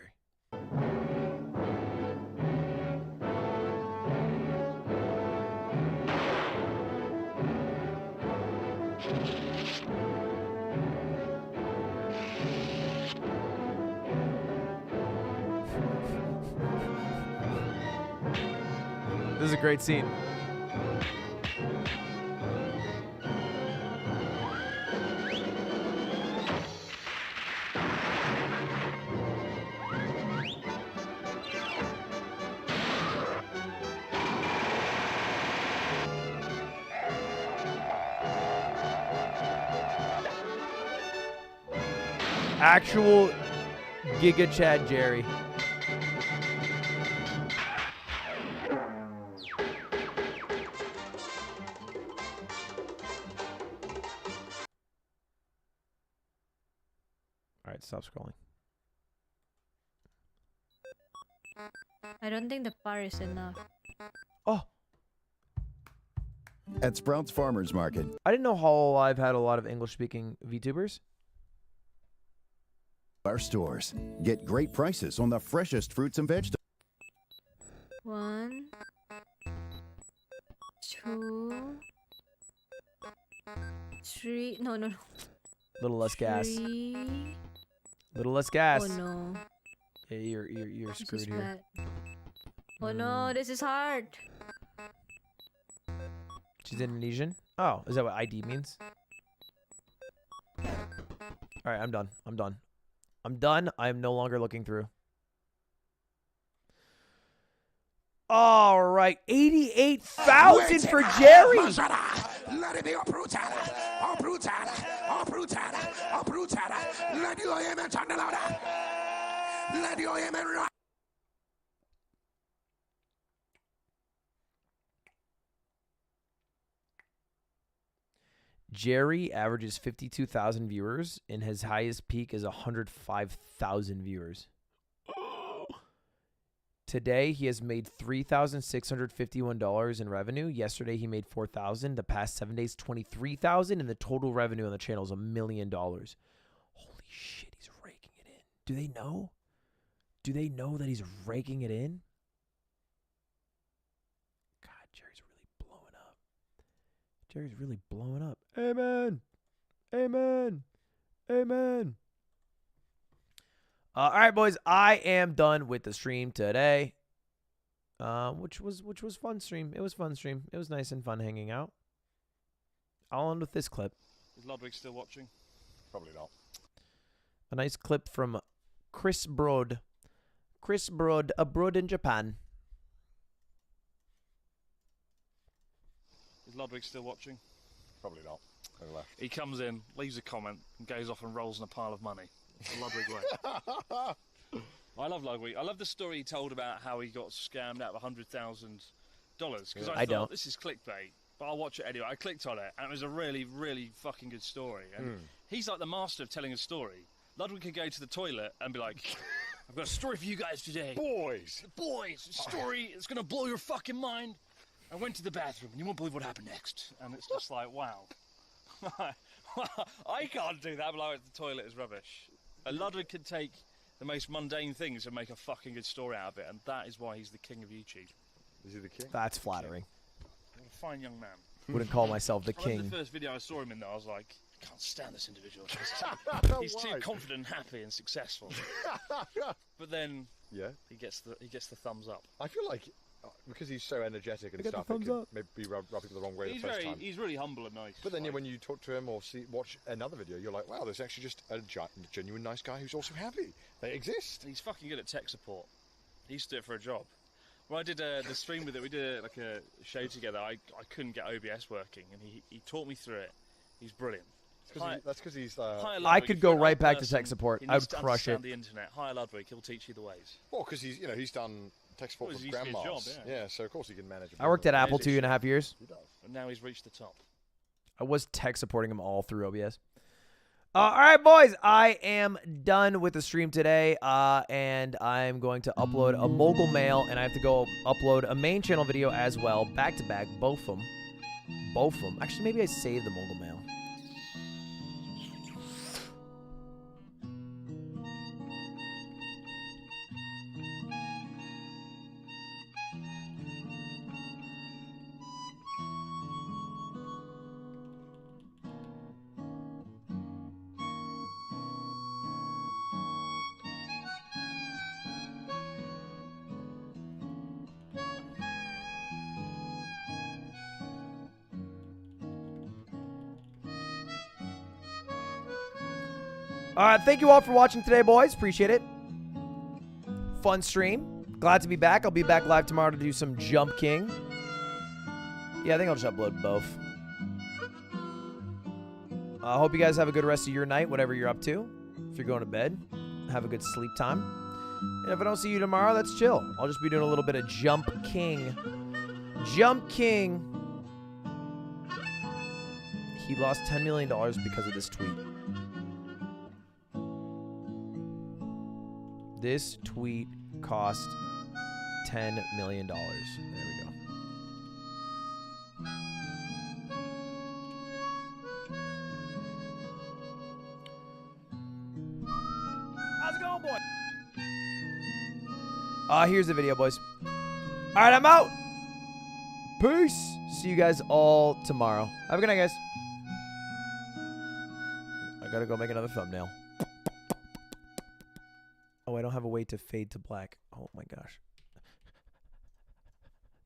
This is a great scene. Actual Giga Chad Jerry. All right, stop scrolling. I don't think the bar is enough. Oh. At Sprouts Farmers Market. I didn't know Hololive had a lot of English-speaking VTubers. Our stores. Get great prices on the freshest fruits and vegetables. 1, 2, 3. No. Little less gas. 3. Little less gas. Oh no. Yeah, you're This screwed is here. bad. Oh no, this is hard. She's Indonesian? Oh, is that what ID means? All right, I'm done. I'm done. I'm done. I am no longer looking through. All right, 88,000 for Jerry. Let it be uprooted, uprooted, uprooted, uprooted. Let your amen turn louder. Let your amen rise. Jerry averages 52,000 viewers, and his highest peak is 105,000 viewers. Today, he has made $3,651 in revenue. Yesterday, he made $4,000. The past 7 days, $23,000, and the total revenue on the channel is $1 million. Holy shit, he's raking it in. Do they know? Do they know that he's raking it in? God, Jerry's really blowing up. Jerry's really blowing up. Amen. Amen. Amen. All right, boys. I am done with the stream today. Which was fun stream. It was fun stream. It was nice and fun hanging out. I'll end with this clip. Is Ludwig still watching? Probably not. A nice clip from Chris Broad. Chris Broad, abroad in Japan. Is Ludwig still watching? Probably not. He comes in, leaves a comment, and goes off and rolls in a pile of money. It's the Ludwig way. I love Ludwig. I love the story he told about how he got scammed out of $100,000. Because I thought, this is clickbait, but I'll watch it anyway. I clicked on it, and it was a really, really fucking good story. And he's like the master of telling a story. Ludwig could go to the toilet and be like, I've got a story for you guys today. Boys, a story. It's going to blow your fucking mind. I went to the bathroom, and you won't believe what happened next. And it's just like, wow. I can't do that, but like, the toilet is rubbish. Ludwig can take the most mundane things and make a fucking good story out of it, and that is why he's the king of YouTube. Is he the king? That's flattering. What a fine young man. Wouldn't call myself the I remember king. the first video I saw him in there, I was like, I can't stand this individual. He's too confident, happy, and successful. But then, he gets the thumbs up. I feel like because he's so energetic and Get the stuff, it thumbs could up. maybe be rubbing the wrong way the first time. He's really humble and nice. But then when you talk to him or watch another video, you're like, wow, there's actually just a genuine nice guy who's also happy. They exist. He's fucking good at tech support. He used to do it for a job. When I did the stream with it, we did like a show together. I couldn't get OBS working, and he taught me through it. He's brilliant. That's because he's. I could go right back to tech support. I would crush it. The internet. Hire Ludwig. He'll teach you the ways. Well, because he's done tech support for grandmas. Job, yeah, so of course he can manage. I worked at Apple 2.5 years. He does. And now he's reached the top. I was tech supporting him all through OBS. All right, boys, I am done with the stream today, and I'm going to upload a mogul mail, and I have to go upload a main channel video as well, back to back, both of them. Actually, maybe I saved the mogul mail. Thank you all for watching today, boys. Appreciate it. Fun stream. Glad to be back. I'll be back live tomorrow to do some Jump King. Yeah, I think I'll just upload both. I hope you guys have a good rest of your night, whatever you're up to. If you're going to bed, have a good sleep time. And if I don't see you tomorrow, that's chill. I'll just be doing a little bit of Jump King. Jump King. He lost $10 million because of this tweet. This tweet cost $10 million. There we go. How's it going, boy? Here's the video, boys. All right, I'm out. Peace. See you guys all tomorrow. Have a good night, guys. I gotta go make another thumbnail. Oh, I don't have a way to fade to black. Oh my gosh.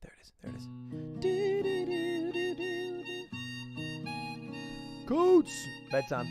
There it is. There it is. Coats. Bedtime.